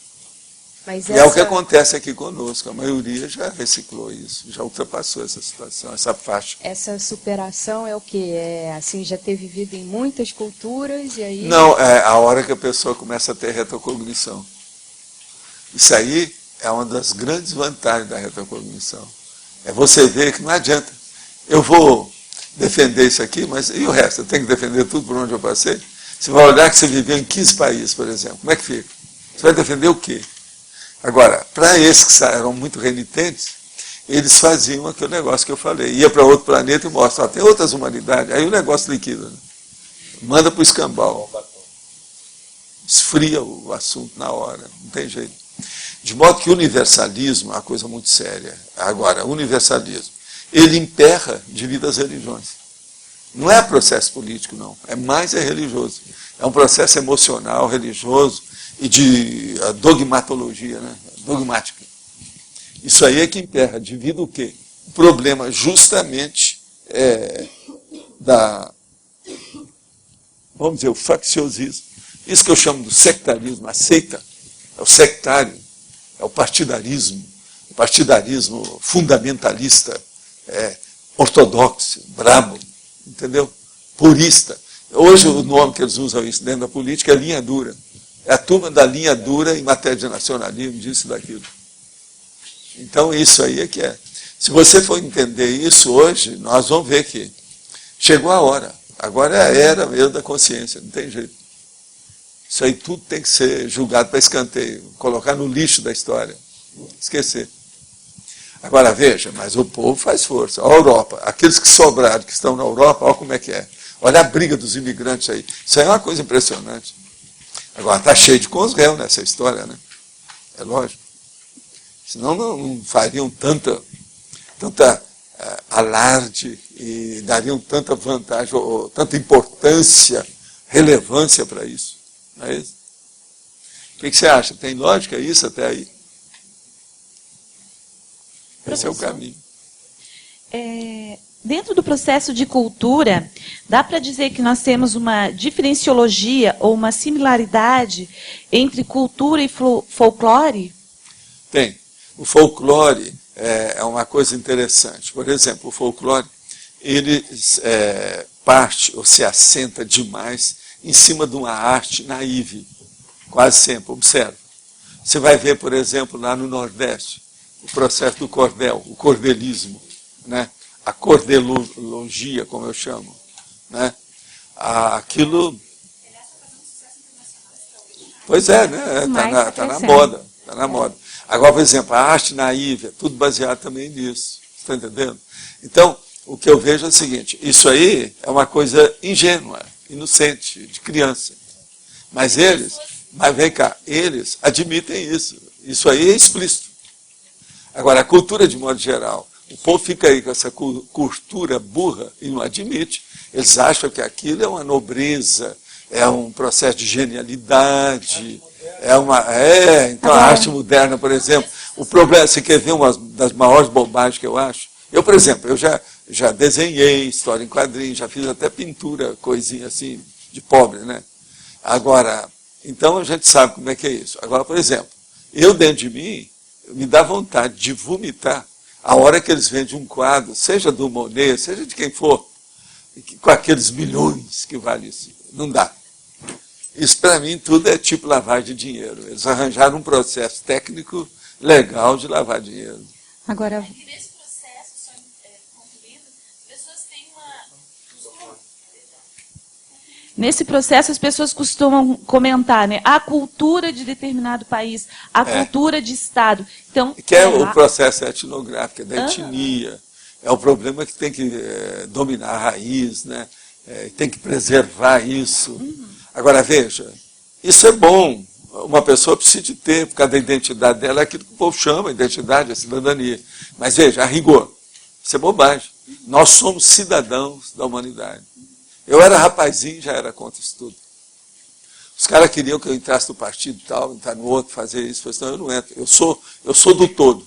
Mas e é o que acontece aqui conosco. A maioria já reciclou isso, já ultrapassou essa situação, essa faixa. Essa superação é o quê? Assim, já ter vivido em muitas culturas e aí... Não, é a hora que a pessoa começa a ter retrocognição. Isso aí é uma das grandes vantagens da retrocognição. É você ver que não adianta. Eu vou defender isso aqui, mas e o resto? Eu tenho que defender tudo por onde eu passei? Você vai olhar que você viveu em 15 países, por exemplo. Como é que fica? Você vai defender o quê? Agora, para esses que eram muito renitentes, eles faziam aquele negócio que eu falei. Ia para outro planeta e mostra, tem outras humanidades. Aí o negócio liquida. Né? Manda para o escambau. Esfria o assunto na hora. Não tem jeito. De modo que o universalismo é uma coisa muito séria. Agora, o universalismo, ele emperra devido às religiões. Não é processo político, não. É religioso. É um processo emocional, religioso e de dogmatologia, né? Dogmática. Isso aí é que emperra. Devido ao quê? O problema justamente vamos dizer, o facciosismo. Isso que eu chamo do sectarismo. A seita é o sectário, é o partidarismo fundamentalista, ortodoxo, brabo, entendeu? Purista. Hoje o nome que eles usam isso dentro da política é linha dura. É a turma da linha dura em matéria de nacionalismo, disso e daquilo. Então isso aí é que é. Se você for entender isso hoje, nós vamos ver que chegou a hora. Agora é a era mesmo da consciência, não tem jeito. Isso aí tudo tem que ser julgado para escanteio, colocar no lixo da história, esquecer. Agora veja, mas o povo faz força. A Europa, aqueles que sobraram, que estão na Europa, olha como é que é. Olha a briga dos imigrantes aí. Isso aí é uma coisa impressionante. Agora, está cheio de consréu nessa história, né? É lógico. Senão não fariam tanta alarde e dariam tanta vantagem, ou tanta importância, relevância para isso. Não é isso? O que você acha? Tem lógica isso até aí? Esse é o caminho. Dentro do processo de cultura, dá para dizer que nós temos uma diferenciologia ou uma similaridade entre cultura e folclore? Tem. O folclore é uma coisa interessante. Por exemplo, o folclore, ele parte ou se assenta demais em cima de uma arte naive. Quase sempre, observa. Você vai ver, por exemplo, lá no Nordeste, o processo do cordel, o cordelismo, né? A cordelologia, como eu chamo. Né? Aquilo... Pois é, né? Está na moda. Está na moda. Agora, por exemplo, a arte naiva, é tudo baseado também nisso. Está entendendo? Então, o que eu vejo é o seguinte, isso aí é uma coisa ingênua, inocente, de criança. Mas vem cá, eles admitem isso. Isso aí é explícito. Agora, a cultura de modo geral, o povo fica aí com essa cultura burra e não admite. Eles acham que aquilo é uma nobreza, é um processo de genialidade, então a arte moderna, por exemplo, o problema, você quer ver uma das maiores bobagens que eu acho? Eu, por exemplo, eu já desenhei história em quadrinhos, já fiz até pintura, coisinha assim, de pobre, né? Agora, então a gente sabe como é que é isso. Agora, por exemplo, eu dentro de mim, me dá vontade de vomitar a hora que eles vendem um quadro, seja do Monet, seja de quem for, com aqueles milhões que vale isso. Não dá. Isso, para mim, tudo é tipo lavagem de dinheiro. Eles arranjaram um processo técnico legal de lavar dinheiro. Agora... Nesse processo, só concluindo, as pessoas têm Nesse processo, as pessoas costumam comentar, né? A cultura de determinado país, a cultura de Estado. Então, que é o processo etnográfico, da etnia. É o problema que tem que dominar a raiz, né? Tem que preservar isso. Agora, veja, isso é bom. Uma pessoa precisa ter, por causa da identidade dela, é aquilo que o povo chama identidade, a cidadania. Mas veja, a rigor, isso é bobagem. Nós somos cidadãos da humanidade. Eu era rapazinho, já era contra isso tudo. Os caras queriam que eu entrasse no partido tal, entrar no outro, fazer isso. Eu falei, não, eu não entro. Eu sou do todo.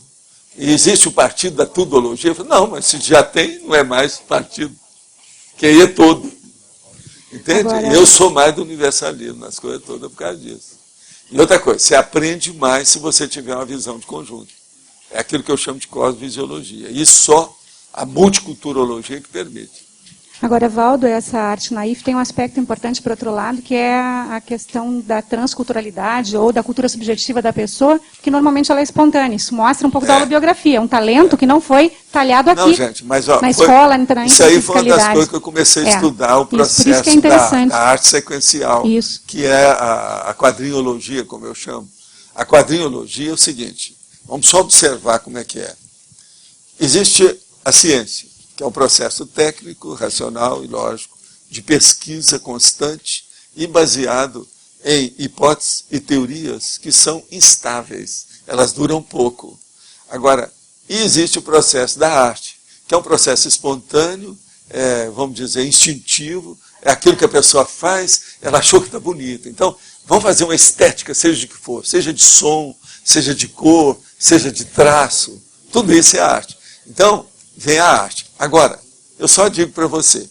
E existe o partido da tudologia? Eu falei, não, mas se já tem, não é mais partido. Que aí é todo. Entende? Agora... Eu sou mais do universalismo nas coisas todas por causa disso. E outra coisa, você aprende mais se você tiver uma visão de conjunto. É aquilo que eu chamo de cosmovisiologia. E só a multiculturologia que permite. Agora, Valdo, essa arte naif tem um aspecto importante, por outro lado, que é a questão da transculturalidade ou da cultura subjetiva da pessoa, que normalmente ela é espontânea. Isso mostra um pouco da autobiografia, um talento que não foi talhado aqui, não, gente, mas, ó, na escola, na isso aí foi uma das coisas que eu comecei a estudar, o processo da arte sequencial, que é a quadrinhologia, como eu chamo. A quadrinhologia é o seguinte, vamos só observar como é que é. Existe a ciência, que é um processo técnico, racional e lógico, de pesquisa constante e baseado em hipóteses e teorias que são instáveis, elas duram pouco. Agora, existe o processo da arte, que é um processo espontâneo, vamos dizer, instintivo, é aquilo que a pessoa faz, ela achou que está bonito. Então, vamos fazer uma estética, seja de que for, seja de som, seja de cor, seja de traço, tudo isso é arte. Então, vem a arte. Agora, eu só digo para você,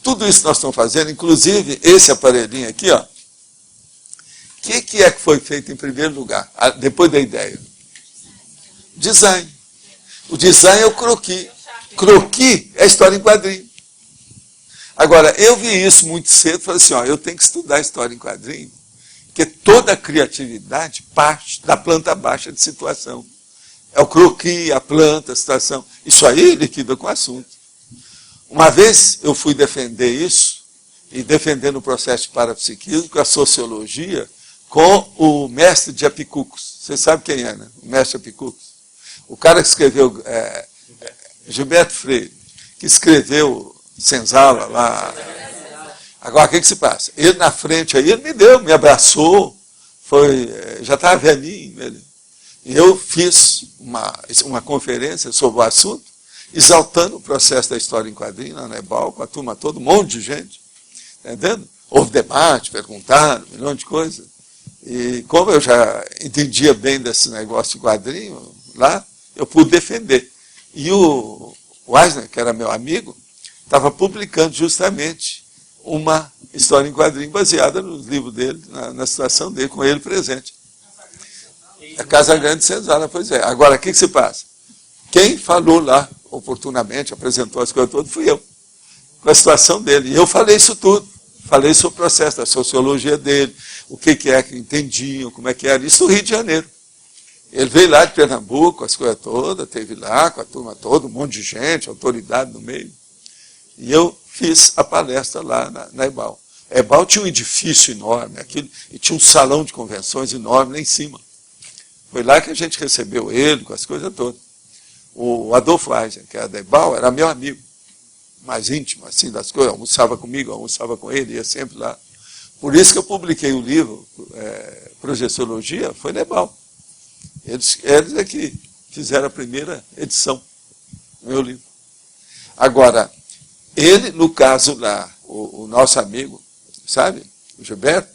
tudo isso que nós estamos fazendo, inclusive esse aparelhinho aqui, ó, o que é que foi feito em primeiro lugar, depois da ideia? Design. O design é o croquis. Croquis é a história em quadrinho. Agora, eu vi isso muito cedo, falei assim, ó, eu tenho que estudar história em quadrinho, porque toda a criatividade parte da planta baixa de situação. É o croquis, a planta, a situação. Isso aí liquida com o assunto. Uma vez eu fui defender isso, e defendendo o processo de parapsiquismo com a sociologia, com o mestre de Apicucos. Vocês sabem quem é, né? O mestre de Apicucos. O cara que escreveu, Gilberto Freire, que escreveu Senzala lá. Agora, o que se passa? Ele na frente aí, ele me abraçou, já estava velhinho ele. E eu fiz uma conferência sobre o assunto, exaltando o processo da história em quadrinhos, na Nebal, com a turma toda, um monte de gente. Entendendo? Houve debate, perguntaram, um milhão de coisas. E como eu já entendia bem desse negócio de quadrinho lá, eu pude defender. E o Eisner, que era meu amigo, estava publicando justamente uma história em quadrinho baseada nos livros dele, na situação dele, com ele presente. A Casa Grande de Senzala, pois é. Agora, o que se passa? Quem falou lá, oportunamente, apresentou as coisas todas, fui eu, com a situação dele. E eu falei isso tudo. Falei sobre o processo da sociologia dele, o que é que entendiam, como é que era. Isso no Rio de Janeiro. Ele veio lá de Pernambuco, as coisas todas, teve lá com a turma toda, um monte de gente, autoridade no meio. E eu fiz a palestra lá na EBAL. A EBAL tinha um edifício enorme, e tinha um salão de convenções enorme lá em cima. Foi lá que a gente recebeu ele, com as coisas todas. O Adolfo Eisner, que era da EBAL, era meu amigo, mais íntimo, assim, das coisas, almoçava comigo, almoçava com ele, ia sempre lá. Por isso que eu publiquei o livro, Projeciologia, foi na EBAL. Eles é que fizeram a primeira edição do meu livro. Agora, ele, no caso lá, o nosso amigo, sabe, o Gilberto,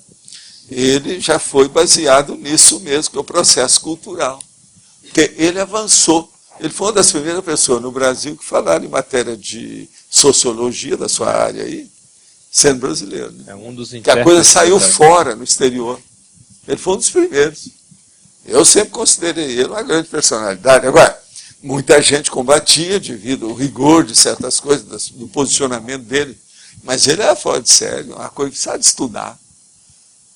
ele já foi baseado nisso mesmo, que é o processo cultural. Porque ele avançou. Ele foi uma das primeiras pessoas no Brasil que falaram em matéria de sociologia da sua área aí, sendo brasileiro. Né? É um dos que a coisa saiu fora, no exterior. Ele foi um dos primeiros. Eu sempre considerei ele uma grande personalidade. Agora, muita gente combatia devido ao rigor de certas coisas, do posicionamento dele. Mas ele era fora de série, uma coisa que sabe estudar.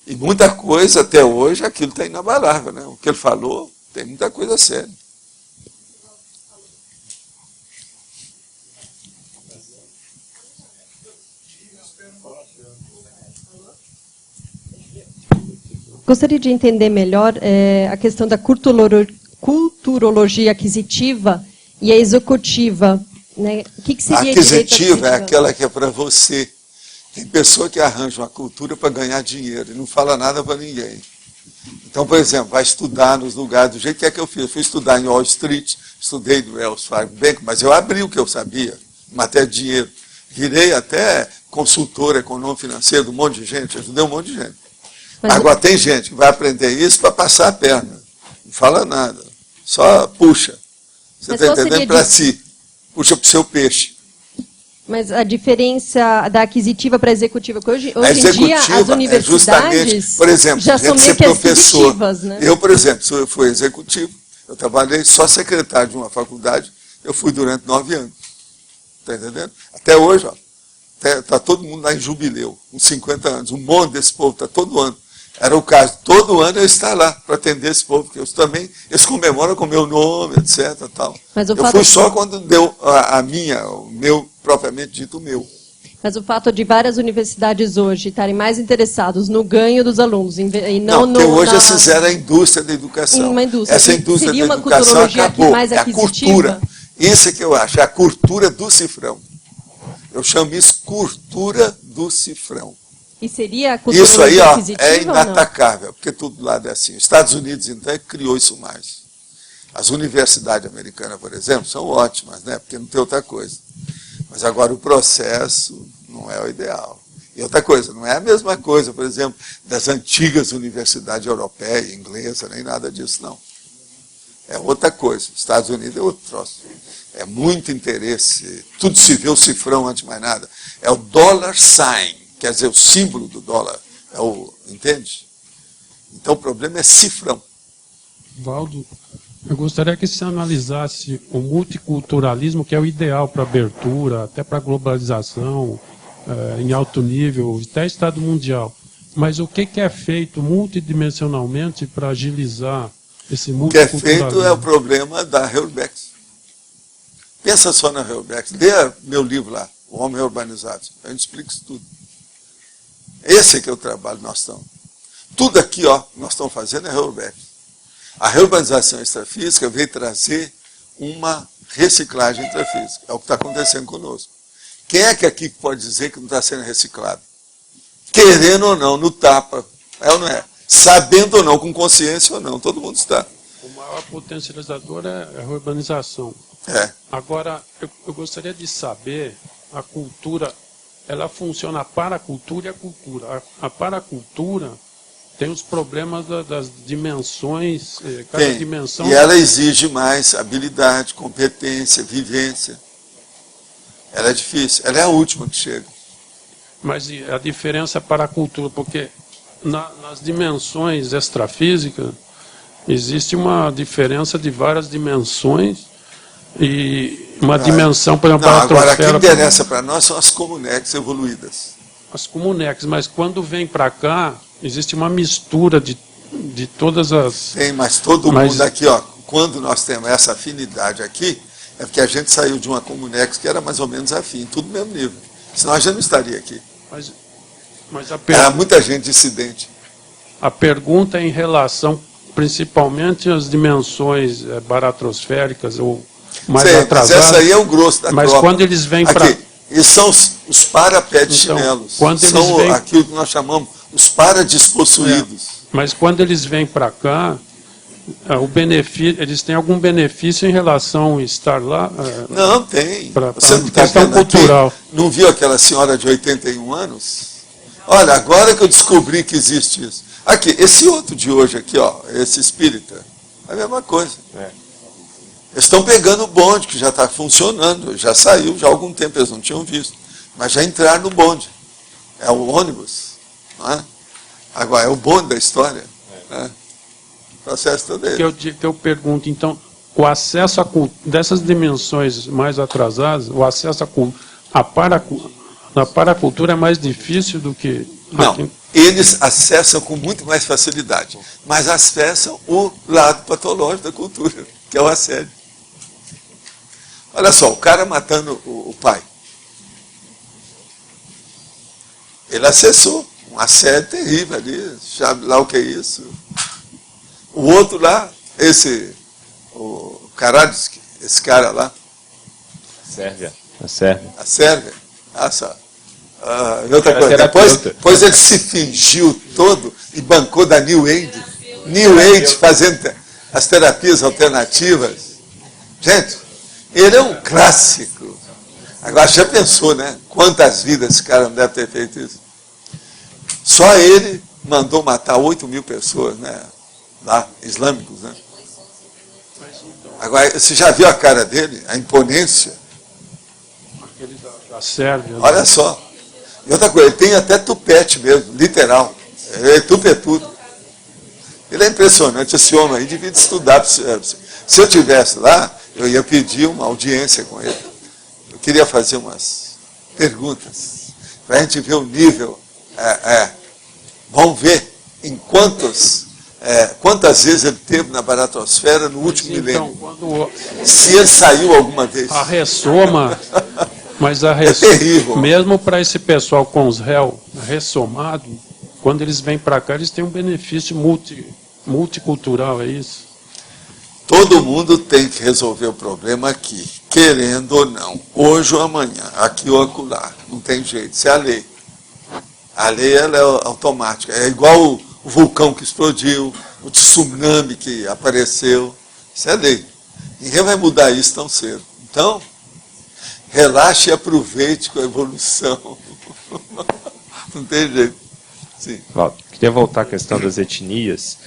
E muita coisa, até hoje, aquilo está inabalável. Né? O que ele falou, tem muita coisa séria. Gostaria de entender melhor a questão da culturologia aquisitiva e a executiva. Né? O que seria a aquisitiva é aquela que é para você. Tem pessoa que arranja uma cultura para ganhar dinheiro e não fala nada para ninguém. Então, por exemplo, vai estudar nos lugares, do jeito que eu fiz. Eu fui estudar em Wall Street, estudei no Wells Fargo Bank, mas eu abri o que eu sabia, em matéria de dinheiro. Virei até consultor econômico financeiro de um monte de gente, ajudei um monte de gente. Mas agora tem gente que vai aprender isso para passar a perna. Não fala nada. Só puxa. Você está entendendo? Para si. Puxa para o seu peixe. Mas a diferença da aquisitiva para a executiva, porque hoje em dia as universidades por exemplo, já são meio que aquisitivas, né? Eu, por exemplo, eu fui executivo, eu trabalhei só secretário de uma faculdade, eu fui durante 9 anos. Está entendendo? Até hoje, está todo mundo lá em jubileu, uns 50 anos. Um monte desse povo está todo ano. Era o caso, todo ano eu estar lá para atender esse povo, porque eles comemoram com o meu nome, etc. Tal. Mas eu fui só quando deu o meu, propriamente dito, o meu. Mas o fato de várias universidades hoje estarem mais interessados no ganho dos alunos e não porque hoje eles fizeram a indústria da educação. Uma indústria. Essa indústria da educação acabou. Mais é a cultura. Isso é que eu acho, é a cultura do cifrão. Eu chamo isso cultura do cifrão. E seria a cultura isso aí é inatacável, porque tudo lá é assim. Os Estados Unidos, então, criou isso mais. As universidades americanas, por exemplo, são ótimas, né? Porque não tem outra coisa. Mas agora o processo não é o ideal. E outra coisa, não é a mesma coisa, por exemplo, das antigas universidades europeias, inglesas, nem nada disso, não. É outra coisa. Os Estados Unidos é outro troço. É muito interesse. Tudo se vê o cifrão antes de mais nada. É o dollar sign. Quer dizer, o símbolo do dólar, entende? Então o problema é cifrão. Valdo, eu gostaria que você analisasse o multiculturalismo, que é o ideal para abertura, até para globalização, em alto nível, até Estado mundial. Mas o que é feito multidimensionalmente para agilizar esse multiculturalismo? O que é feito é o problema da Heurebex. Pensa só na Heurebex. Lê meu livro lá, O Homem Urbanizado. A gente explica isso tudo. Esse é que é o trabalho que nós estamos. Tudo aqui, ó, nós estamos fazendo é reurbex. A reurbanização extrafísica veio trazer uma reciclagem intrafísica. É o que está acontecendo conosco. Quem é que aqui pode dizer que não está sendo reciclado? Querendo ou não, no tapa. É ou não é? Sabendo ou não, com consciência ou não, todo mundo está. O maior potencializador é a urbanização. É. Agora, eu gostaria de saber, a cultura, ela funciona para a cultura e a cultura. A paracultura tem os problemas das dimensões, cada dimensão... E ela exige mais habilidade, competência, vivência. Ela é difícil, ela é a última que chega. Mas a diferença para a cultura, porque nas dimensões extrafísicas existe uma diferença de várias dimensões e uma dimensão, por exemplo, não, agora, o que interessa para nós são as comunex evoluídas. As comunex, mas quando vem para cá, existe uma mistura de todas as... Tem, mas todo mundo aqui, ó, quando nós temos essa afinidade aqui, é porque a gente saiu de uma comunex que era mais ou menos afim, tudo no mesmo nível. Senão a gente não estaria aqui. Mas era muita gente dissidente. A pergunta é em relação, principalmente, às dimensões baratrosféricas ou mais atrasadas. Mas essa aí é o grosso da Mas tropa. quando eles vêm para... Eles são os parapés de chinelos. Quando eles são vêm... aquilo que nós chamamos os paradespossuídos. Mas quando eles vêm para cá, o benefício, eles têm algum benefício em relação a estar lá? Não, tem. Você não está vendo cultural. Aqui, não viu aquela senhora de 81 anos? Olha, agora que eu descobri que existe isso. Aqui, esse outro de hoje aqui, ó, esse espírita, é a mesma coisa. Eles estão pegando o bonde, que já está funcionando, já saiu, já há algum tempo eles não tinham visto. Mas já entraram no bonde. É o ônibus. Não é? Agora, é o bonde da história. Né? O processo todo é que eu pergunto, então, o acesso dessas dimensões mais atrasadas, o acesso à paracultura é mais difícil do que... Não, eles acessam com muito mais facilidade, mas acessam o lado patológico da cultura, que é o assédio. Olha só, o cara matando o pai. Ele acessou um assédio terrível ali, sabe lá o que é isso. O outro lá, esse cara lá. Sérvia. A Sérvia. Outra coisa, depois ele se fingiu todo e bancou da New Age. New Age fazendo as terapias alternativas. Gente, ele é um clássico. Agora, já pensou, né? Quantas vidas esse cara não deve ter feito isso? Só ele mandou matar 8.000 pessoas, né? Lá, islâmicos, né? Agora, você já viu a cara dele? A imponência? Aquele da Sérvia. Olha só. E outra coisa, ele tem até tupete mesmo, literal. Ele é tupetudo. Ele é impressionante, esse homem aí devia estudar. Se eu estivesse lá, eu ia pedir uma audiência com ele. Eu queria fazer umas perguntas, para a gente ver o nível. Vamos ver em quantas vezes ele teve na baratosfera no último milênio. Se ele saiu alguma vez. A ressoma, mas é terrível. Mesmo para esse pessoal com os réus ressomados, quando eles vêm para cá, eles têm um benefício multicultural, é isso? Todo mundo tem que resolver o problema aqui, querendo ou não, hoje ou amanhã, aqui ou acolá, não tem jeito, isso é a lei. A lei ela é automática, é igual o vulcão que explodiu, o tsunami que apareceu, isso é lei. Ninguém vai mudar isso tão cedo. Então, relaxe e aproveite com a evolução. Não tem jeito. Sim. Queria voltar à questão das etnias.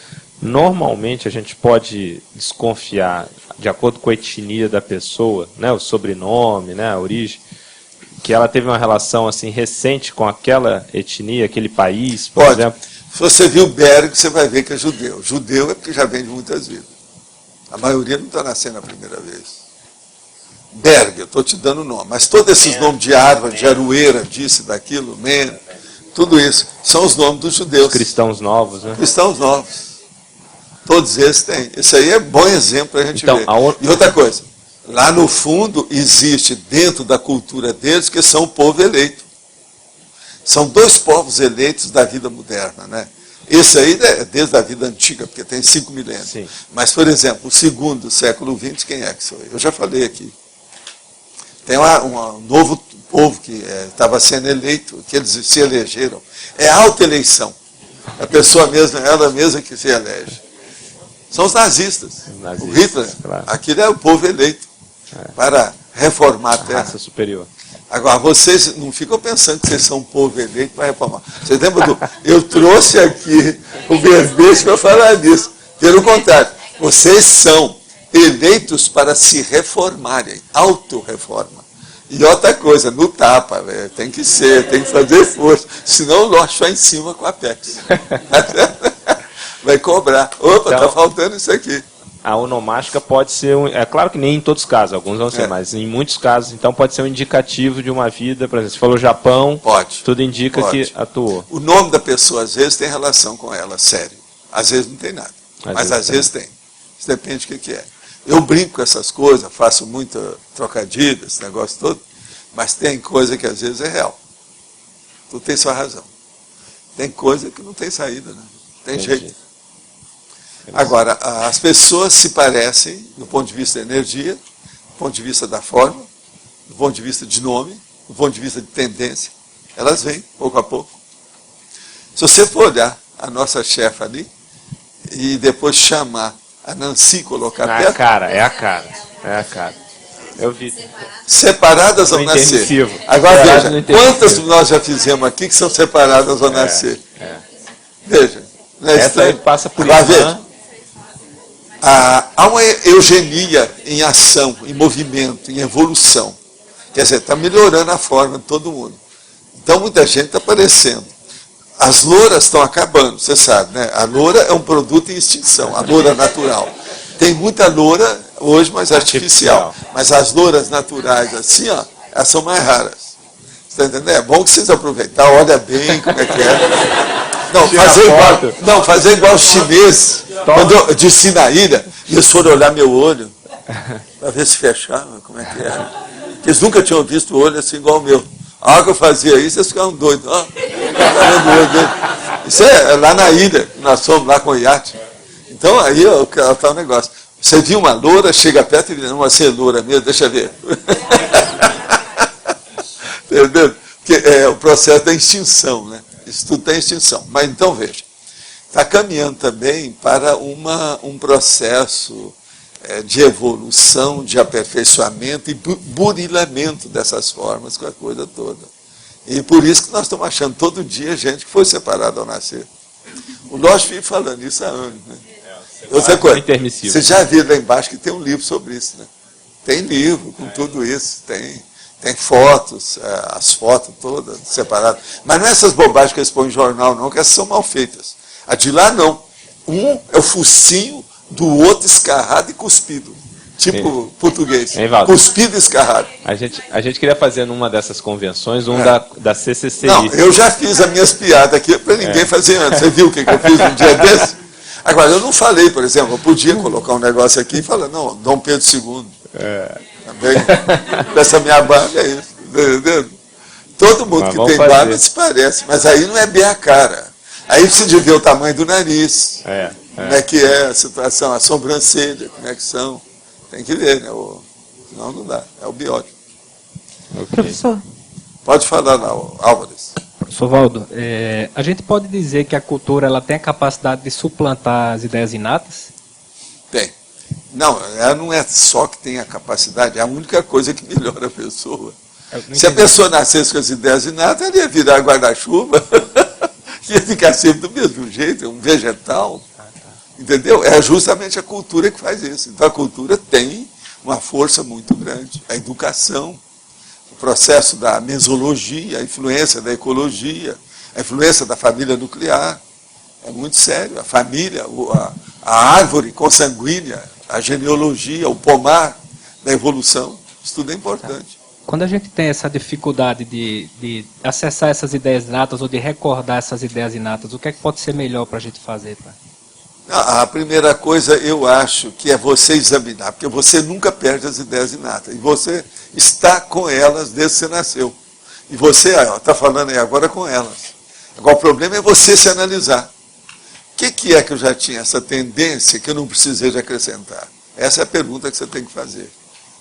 Normalmente a gente pode desconfiar, de acordo com a etnia da pessoa, né, o sobrenome, né, a origem, que ela teve uma relação assim recente com aquela etnia, aquele país, por exemplo. Se você viu Berg, você vai ver que é judeu. Judeu é porque já vem de muitas vidas. A maioria não está nascendo a primeira vez. Berg, eu estou te dando o nome, mas todos esses nomes de árvore, de aroeira, disso, daquilo, Men, tudo isso, são os nomes dos judeus. Os cristãos novos, né? Cristãos novos. Todos esses têm. Isso aí é bom exemplo para a gente ver. E outra coisa, lá no fundo existe dentro da cultura deles que são o povo eleito. São dois povos eleitos da vida moderna, né? Esse aí é desde a vida antiga, porque tem 5 milênios. Sim. Mas, por exemplo, o segundo século XX, quem é que sou eu? Eu já falei aqui. Tem um novo povo que estava sendo eleito, que eles se elegeram. É autoeleição. A pessoa mesma, ela mesma que se elege. São os nazistas. O Hitler, claro. Aquilo é o povo eleito para reformar a Terra. Raça superior. Agora, vocês não ficam pensando que vocês são um povo eleito para reformar. Vocês lembram do... Eu trouxe aqui o verbete para falar disso. Pelo contrário, vocês são eleitos para se reformarem, autorreforma. E outra coisa, no tapa, tem que fazer força, senão o Lorde vai em cima com a Apex. Vai cobrar. Opa, está faltando isso aqui. A onomástica pode ser, é claro que nem em todos os casos, alguns vão ser, mas em muitos casos, então pode ser um indicativo de uma vida, por exemplo, você falou Japão, tudo indica que atuou. O nome da pessoa, às vezes, tem relação com ela, sério. Às vezes não tem nada, mas às vezes tem. Isso depende do que é. Eu brinco com essas coisas, faço muito trocadilho, esse negócio todo, mas tem coisa que às vezes é real. Tu tem sua razão. Tem coisa que não tem saída, né? Tem jeito. Agora, as pessoas se parecem, do ponto de vista da energia, do ponto de vista da forma, do ponto de vista de nome, do ponto de vista de tendência. Elas vêm, pouco a pouco. Se você for olhar a nossa chefe ali, e depois chamar a Nancy, colocar perto... É a cara. Eu vi. Separadas ao nascer. Agora veja, quantas nós já fizemos aqui que são separadas ao nascer? Veja. Essa aí passa por isso. Veja. Há uma eugenia em ação, em movimento, em evolução. Quer dizer, está melhorando a forma de todo mundo. Então, muita gente está aparecendo. As louras estão acabando, você sabe, né? A loura é um produto em extinção, a loura natural. Tem muita loura hoje, mas artificial. Mas as louras naturais, assim, ó, elas são mais raras. Você está entendendo? É bom que vocês aproveitem, olha bem como é que é. Fazer igual os chineses. Quando eu desci na ilha, e eles foram olhar meu olho, para ver se fechava, como é que era. Porque eles nunca tinham visto o olho assim igual o meu. A hora que eu fazia isso, eles ficavam doidos. Ó, isso é lá na ilha, nós fomos lá com o iate. Então aí está o negócio. Você viu uma loura, chega perto e diz, não vai ser loura mesmo, deixa eu ver. Entendeu? Porque é o processo da extinção, né? Isso tudo tem extinção. Mas então, veja, está caminhando também para um processo de evolução, de aperfeiçoamento e burilamento dessas formas com a coisa toda. E por isso que nós estamos achando todo dia gente que foi separada ao nascer. O Lorde vive falando isso há anos, né? Outra coisa, você já viu lá embaixo que tem um livro sobre isso, né? Tem livro com tudo isso, tem fotos, as fotos todas separadas. Mas não é essas bobagens que eles põem em jornal, não, que essas são mal feitas. A de lá, não. Um é o focinho do outro escarrado e cuspido. Tipo português. Cuspido e escarrado. A gente queria fazer numa dessas convenções, da CCCI. Não, eu já fiz as minhas piadas aqui para ninguém fazer antes. Você viu o que eu fiz um dia desse? Agora, eu não falei, por exemplo, eu podia colocar um negócio aqui e falar, não, Dom Pedro II. Também, dessa minha barba é isso, entendeu? Todo mundo que tem barba se parece, mas aí não é bem a cara. Aí precisa ver o tamanho do nariz, como é que é a situação, a sobrancelha, como é que são. Tem que ver, né? Senão não dá, é o biótipo. Professor. Pode falar lá, Álvares. Professor Valdo, a gente pode dizer que a cultura ela tem a capacidade de suplantar as ideias inatas? Tem. Não, ela não é só que tem a capacidade, é a única coisa que melhora a pessoa. Se a pessoa nascesse com as ideias inatas, ela ia virar guarda-chuva, ia ficar sempre do mesmo jeito, um vegetal. Entendeu? É justamente a cultura que faz isso. Então a cultura tem uma força muito grande. A educação, o processo da mesologia, a influência da ecologia, a influência da família nuclear. É muito sério. A família, a árvore consanguínea, a genealogia, o pomar da evolução, isso tudo é importante. Quando a gente tem essa dificuldade de acessar essas ideias inatas ou de recordar essas ideias inatas, o que é que pode ser melhor para a gente fazer? A primeira coisa, eu acho, que é você examinar, porque você nunca perde as ideias inatas, e você está com elas desde que você nasceu. E você está falando aí agora com elas. Agora, o problema é você se analisar. O que é que eu já tinha essa tendência que eu não precisei de acrescentar? Essa é a pergunta que você tem que fazer.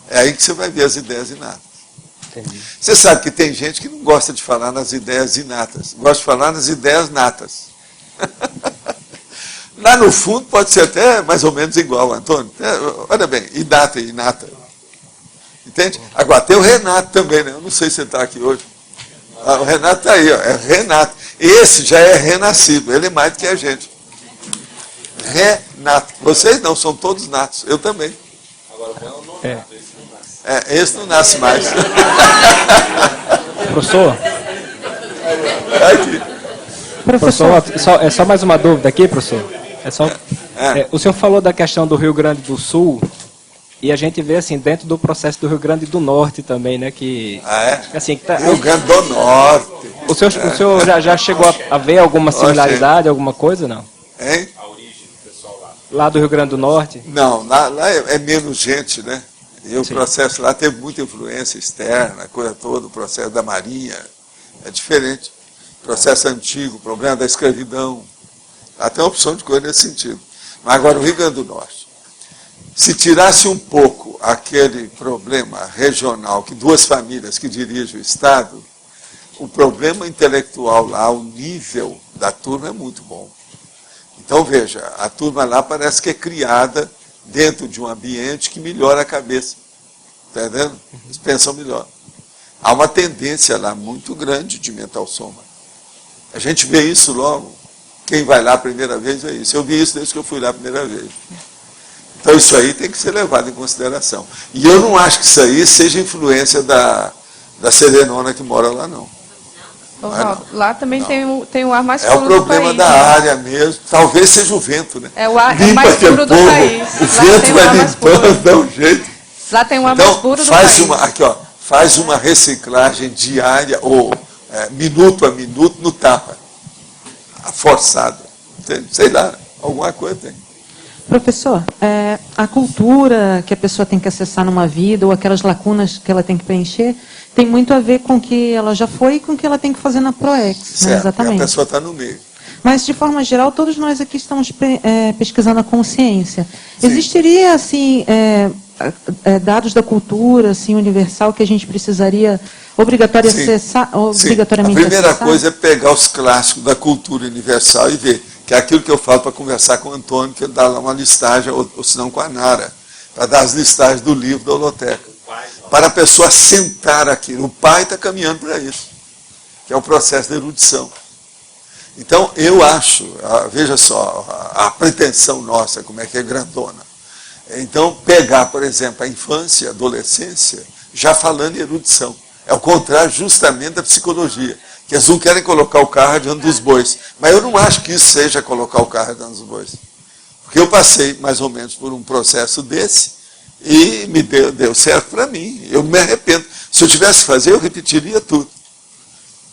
É aí que você vai ver as ideias inatas. Entendi. Você sabe que tem gente que não gosta de falar nas ideias inatas, gosta de falar nas ideias natas. Lá no fundo pode ser até mais ou menos igual, Antônio. Olha bem, inata e inata. Entende? Agora tem o Renato também, né? Eu não sei se ele está aqui hoje. O Renato está aí, ó, é Renato. Esse já é renascido, ele é mais do que a gente. Renato. Vocês não, são todos natos. Eu também. Agora o não nato, esse não nasce. Esse não nasce mais. Professor? Aqui. Professor, é só mais uma dúvida aqui, professor. O senhor falou da questão do Rio Grande do Sul, e a gente vê assim, dentro do processo do Rio Grande do Norte também, né? Que, assim, que Rio Grande do Norte. O senhor já chegou a ver alguma similaridade, alguma coisa, não? Hein? A origem do pessoal lá. Lá do Rio Grande do Norte? Não, lá é menos gente, né? E o processo lá teve muita influência externa, a coisa toda, o processo da Marinha. É diferente. Processo antigo, problema da escravidão. Lá tem uma opção de coisa nesse sentido. Mas agora o Rio Grande do Norte. Se tirasse um pouco aquele problema regional, que duas famílias que dirigem o Estado, o problema intelectual lá, o nível da turma é muito bom. Então, veja, a turma lá parece que é criada dentro de um ambiente que melhora a cabeça. Está entendendo? Eles pensam melhor. Há uma tendência lá muito grande de mental soma. A gente vê isso logo. Quem vai lá a primeira vez vê isso. Eu vi isso desde que eu fui lá a primeira vez. Então, isso aí tem que ser levado em consideração. E eu não acho que isso aí seja influência da serenona que mora lá, não. Lá também tem o ar mais puro do país. É o problema da área mesmo. Talvez seja o vento, né? É o ar mais puro do país. O vento vai limpando, dá um jeito. Lá tem o ar mais puro do país. Faz uma reciclagem diária, ou minuto a minuto, no tapa. Forçada. Sei lá, alguma coisa tem. Professor, a cultura que a pessoa tem que acessar numa vida, ou aquelas lacunas que ela tem que preencher, tem muito a ver com o que ela já foi e com o que ela tem que fazer na ProEx, né? Exatamente. A pessoa está no meio. Mas, de forma geral, todos nós aqui estamos pesquisando a consciência. Sim. Existiria, assim, dados da cultura assim, universal que a gente precisaria obrigatoriamente acessar? A primeira coisa é pegar os clássicos da cultura universal e ver, que é aquilo que eu falo para conversar com o Antônio, que ele dá lá uma listagem, ou se não com a Nara, para dar as listagens do livro da holoteca. Para a pessoa sentar aqui. O pai está caminhando para isso, que é o processo da erudição. Então, eu acho, veja só, a pretensão nossa, como é que é grandona. Então, pegar, por exemplo, a infância, a adolescência, já falando em erudição. É o contrário justamente da psicologia, que eles não querem colocar o carro adiante dos bois. Mas eu não acho que isso seja colocar o carro adiante dos bois. Porque eu passei mais ou menos por um processo desse, e me deu certo para mim. Eu não me arrependo. Se eu tivesse que fazer, eu repetiria tudo.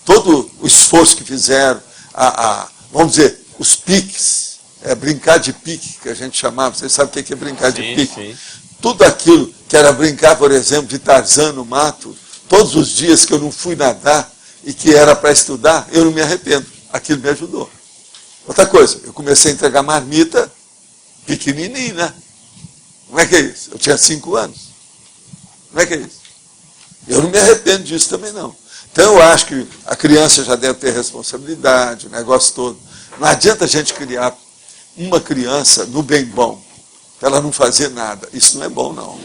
Todo o esforço que fizeram, vamos dizer, os piques, brincar de pique, que a gente chamava, vocês sabem o que é brincar de pique? Sim. Tudo aquilo que era brincar, por exemplo, de Tarzan no mato, todos os dias que eu não fui nadar e que era para estudar, eu não me arrependo. Aquilo me ajudou. Outra coisa, eu comecei a entregar marmita pequenininha, né? Como é que é isso? Eu tinha 5 anos. Como é que é isso? Eu não me arrependo disso também, não. Então, eu acho que a criança já deve ter responsabilidade, o negócio todo. Não adianta a gente criar uma criança no bem bom, para ela não fazer nada. Isso não é bom, não.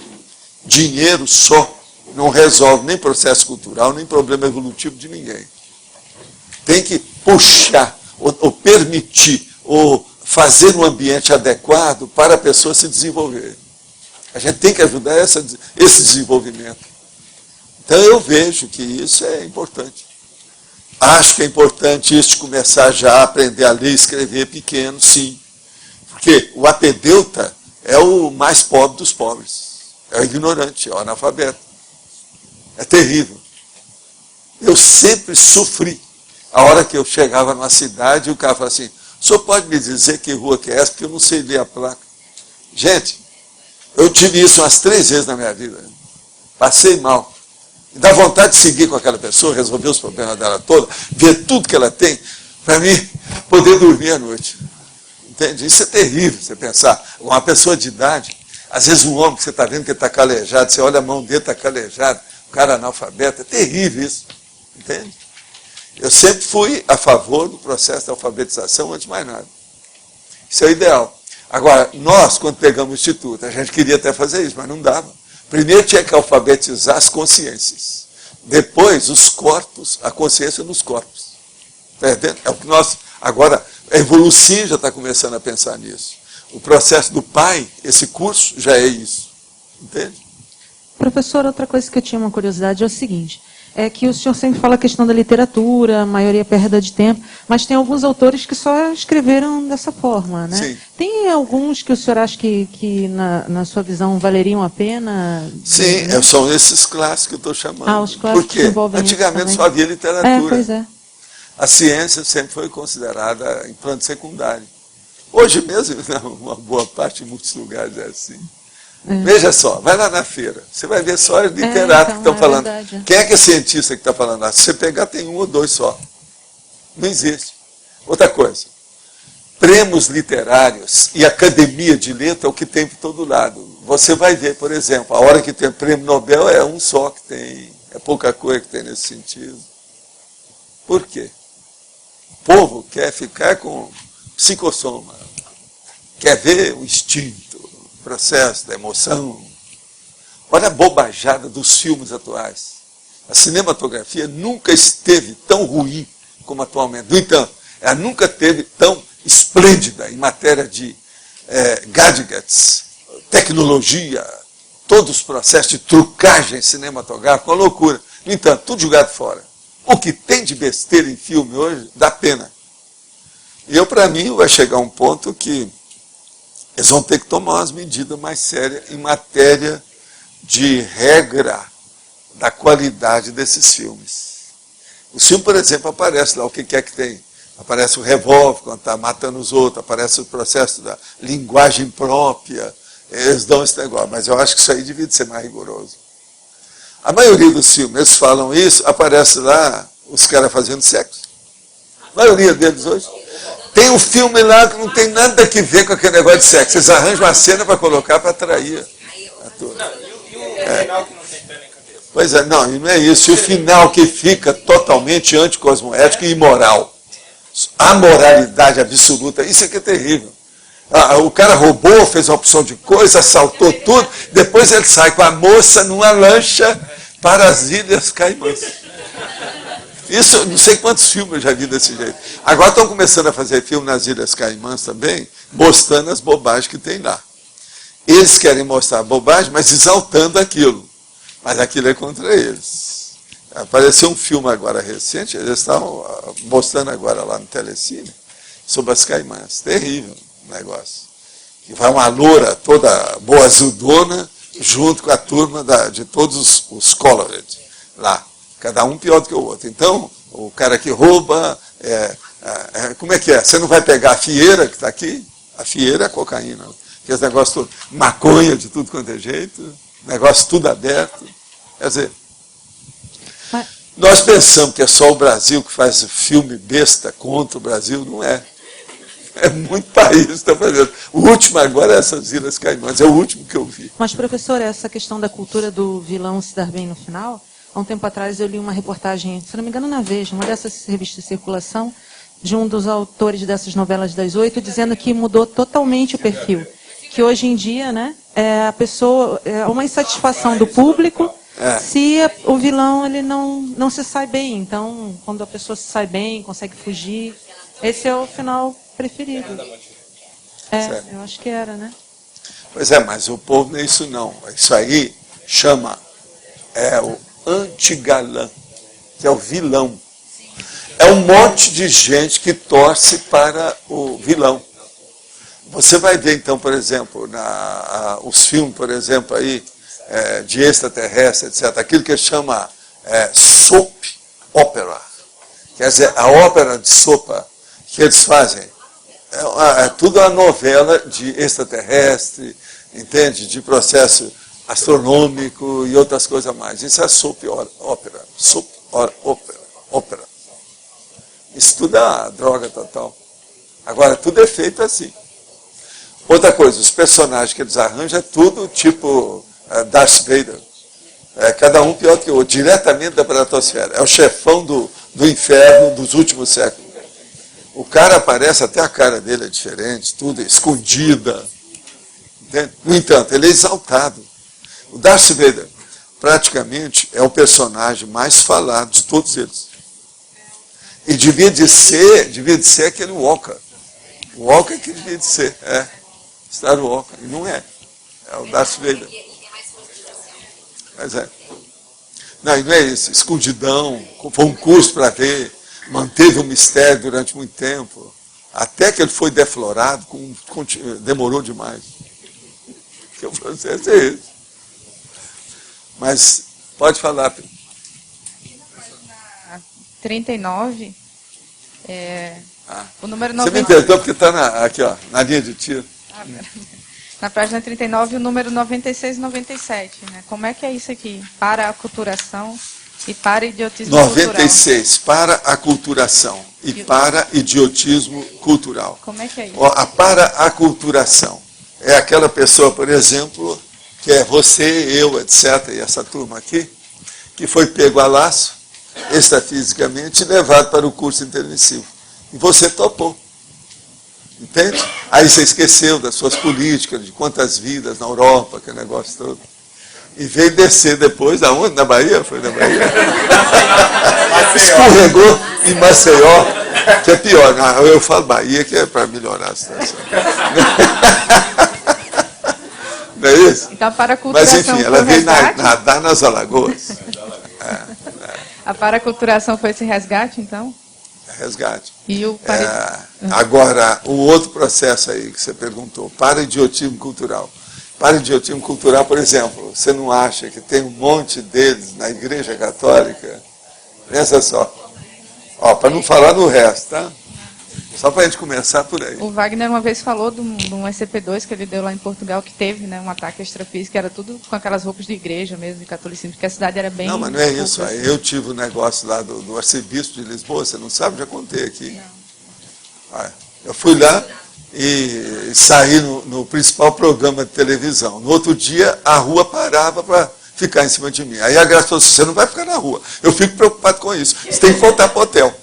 Dinheiro só não resolve nem processo cultural, nem problema evolutivo de ninguém. Tem que puxar, ou permitir, ou fazer um ambiente adequado para a pessoa se desenvolver. A gente tem que ajudar esse desenvolvimento. Então eu vejo que isso é importante. Acho que é importante isso de começar já a aprender a ler e escrever pequeno, sim. Porque o apedeuta é o mais pobre dos pobres. É o ignorante, é o analfabeto. É terrível. Eu sempre sofri. A hora que eu chegava numa cidade, o cara falava assim, o senhor pode me dizer que rua que é essa, porque eu não sei ler a placa. Gente, eu tive isso umas 3 vezes na minha vida. Passei mal. E dá vontade de seguir com aquela pessoa, resolver os problemas dela toda, ver tudo que ela tem, para mim, poder dormir à noite. Entende? Isso é terrível, você pensar. Uma pessoa de idade, às vezes um homem que você está vendo que está calejado, você olha a mão dele, está calejado, o cara analfabeto, é terrível isso. Entende? Eu sempre fui a favor do processo de alfabetização, antes de mais nada. Isso é o ideal. Agora, nós, quando pegamos o Instituto, a gente queria até fazer isso, mas não dava. Primeiro tinha que alfabetizar as consciências. Depois, os corpos, a consciência dos corpos. Está entendendo? É o que nós... Agora, a Evolucim já está começando a pensar nisso. O processo do pai, esse curso, já é isso. Entende? Professor, outra coisa que eu tinha uma curiosidade é o seguinte, é que o senhor sempre fala a questão da literatura, a maioria perda de tempo, mas tem alguns autores que só escreveram dessa forma, né? Sim. Tem alguns que o senhor acha que na sua visão, valeriam a pena? Sim, são esses clássicos que eu estou chamando. Ah, os clássicos Porque antigamente só havia literatura. Pois é. A ciência sempre foi considerada em plano secundário. Hoje mesmo, uma boa parte, em muitos lugares é assim. Veja só, vai lá na feira, você vai ver só os literatos que estão falando. Verdade. Quem é que é cientista que está falando? Se você pegar, tem um ou dois só. Não existe. Outra coisa, prêmios literários e academia de letra é o que tem por todo lado. Você vai ver, por exemplo, a hora que tem prêmio Nobel é um só que tem, é pouca coisa que tem nesse sentido. Por quê? O povo quer ficar com psicossoma, quer ver o instinto, o processo da emoção. Olha a bobajada dos filmes atuais. A cinematografia nunca esteve tão ruim como atualmente. No entanto, ela nunca esteve tão esplêndida em matéria de gadgets, tecnologia, todos os processos de trucagem cinematográfica, uma loucura. No entanto, tudo jogado fora. O que tem de besteira em filme hoje dá pena. E para mim, vai chegar um ponto que eles vão ter que tomar umas medidas mais sérias em matéria de regra da qualidade desses filmes. O filme, por exemplo, aparece lá, o que é que tem? Aparece o revólver quando está matando os outros, aparece o processo da linguagem própria, eles dão esse negócio, mas eu acho que isso aí devia ser mais rigoroso. A maioria dos filmes, eles falam isso, aparece lá os caras fazendo sexo. A maioria deles hoje. Tem um filme lá que não tem nada que ver com aquele negócio de sexo. Eles arranjam uma cena para colocar para atrair a turma. Final que não tem pé nem cabeça. Pois é, não, e não é isso. E o final que fica totalmente anticosmoético e imoral. A moralidade absoluta, isso é que é terrível. O cara roubou, fez uma opção de coisa, assaltou tudo, depois ele sai com a moça numa lancha para as Ilhas Caimãs. Isso, não sei quantos filmes eu já vi desse jeito. Agora estão começando a fazer filme nas Ilhas Caimãs também, mostrando as bobagens que tem lá. Eles querem mostrar a bobagem, mas exaltando aquilo. Mas aquilo é contra eles. Apareceu um filme agora recente, eles estão mostrando agora lá no Telecine, sobre as Caimãs. Terrível o negócio. E vai uma loura toda boazudona, junto com a turma de todos os colored lá. Cada um pior do que o outro. Então, o cara que rouba, como é que é? Você não vai pegar a fieira que está aqui? A fieira é a cocaína. Aqueles negócios todos, maconha de tudo quanto é jeito, negócio tudo aberto. Quer dizer, nós pensamos que é só o Brasil que faz filme besta contra o Brasil, não é. É muito país que está fazendo. O último agora é essas Ilhas Caimãs, é o último que eu vi. Mas, professor, essa questão da cultura do vilão se dar bem no final, há um tempo atrás eu li uma reportagem, se não me engano na Veja, uma dessas revistas de circulação, de um dos autores dessas novelas das 8, dizendo que mudou totalmente o perfil. Que hoje em dia, né, a pessoa, é uma insatisfação do público se o vilão ele não se sai bem. Então, quando a pessoa se sai bem, consegue fugir, esse é o final preferido. Eu acho que era, né? Pois é, mas o povo não é isso não. Isso aí chama o antigalã, que é o vilão. É um monte de gente que torce para o vilão. Você vai ver, então, por exemplo, os filmes, por exemplo, aí, de extraterrestre, etc., aquilo que chama soap opera. Quer dizer, a ópera de sopa que eles fazem, tudo uma novela de extraterrestre, entende? De processo astronômico e outras coisas mais. Isso é soap opera. Soap opera. Isso tudo é droga total. Agora, tudo é feito assim. Outra coisa, os personagens que eles arranjam é tudo tipo Darth Vader. Cada um pior que o outro, diretamente da Bratosfera. É o chefão do inferno dos últimos séculos. O cara aparece, até a cara dele é diferente, tudo escondida. Entende? No entanto, ele é exaltado. O Darth Vader, praticamente, é o personagem mais falado de todos eles. E devia de ser aquele Walker. O Walker que devia de ser, Star Walker. E não é. É o Darth Vader. Mas é. Não, e não é isso. Escondidão, foi um curso para ver, manteve o mistério durante muito tempo. Até que ele foi deflorado, demorou demais. Porque o processo é esse. Mas, pode falar, Pedro. 39, o número 90... Você me entendeu porque está aqui, ó, na linha de tiro. Na página 39, o número 96 e 97. Né? Como é que é isso aqui? Para a aculturação e para idiotismo 96, cultural. Para a aculturação e para idiotismo cultural. Como é que é isso? A para a aculturação é aquela pessoa, por exemplo, que é você, eu, etc., e essa turma aqui, que foi pego a laço, extrafisicamente, e levado para o curso intermissivo. E você topou. Entende? Aí você esqueceu das suas políticas, de quantas vidas na Europa, aquele negócio todo. E veio descer depois, aonde? Na Bahia? Foi na Bahia? Escorregou em Maceió, que é pior. Eu falo Bahia, que é para melhorar a situação. Não é isso? Então, para a culturação. Mas enfim, ela veio nadar nas Alagoas. A paraculturação foi esse resgate, então? Resgate. E o Agora, o outro processo aí que você perguntou, para idiotismo cultural. Para idiotismo cultural, por exemplo, você não acha que tem um monte deles na Igreja Católica? Pensa só. Para não falar no resto, tá? Só para a gente começar por aí. O Wagner uma vez falou de um SCP-2 que ele deu lá em Portugal, que teve, né, um ataque extrafísico, que era tudo com aquelas roupas de igreja mesmo, de catolicismo, porque a cidade era bem... Não, mas não é isso. Assim. Eu tive um negócio lá do arcebispo de Lisboa, você não sabe? Já contei aqui. Eu fui lá e saí no principal programa de televisão. No outro dia, a rua parava para ficar em cima de mim. Aí a Graça falou assim, você não vai ficar na rua. Eu fico preocupado com isso. Você tem que voltar para o hotel.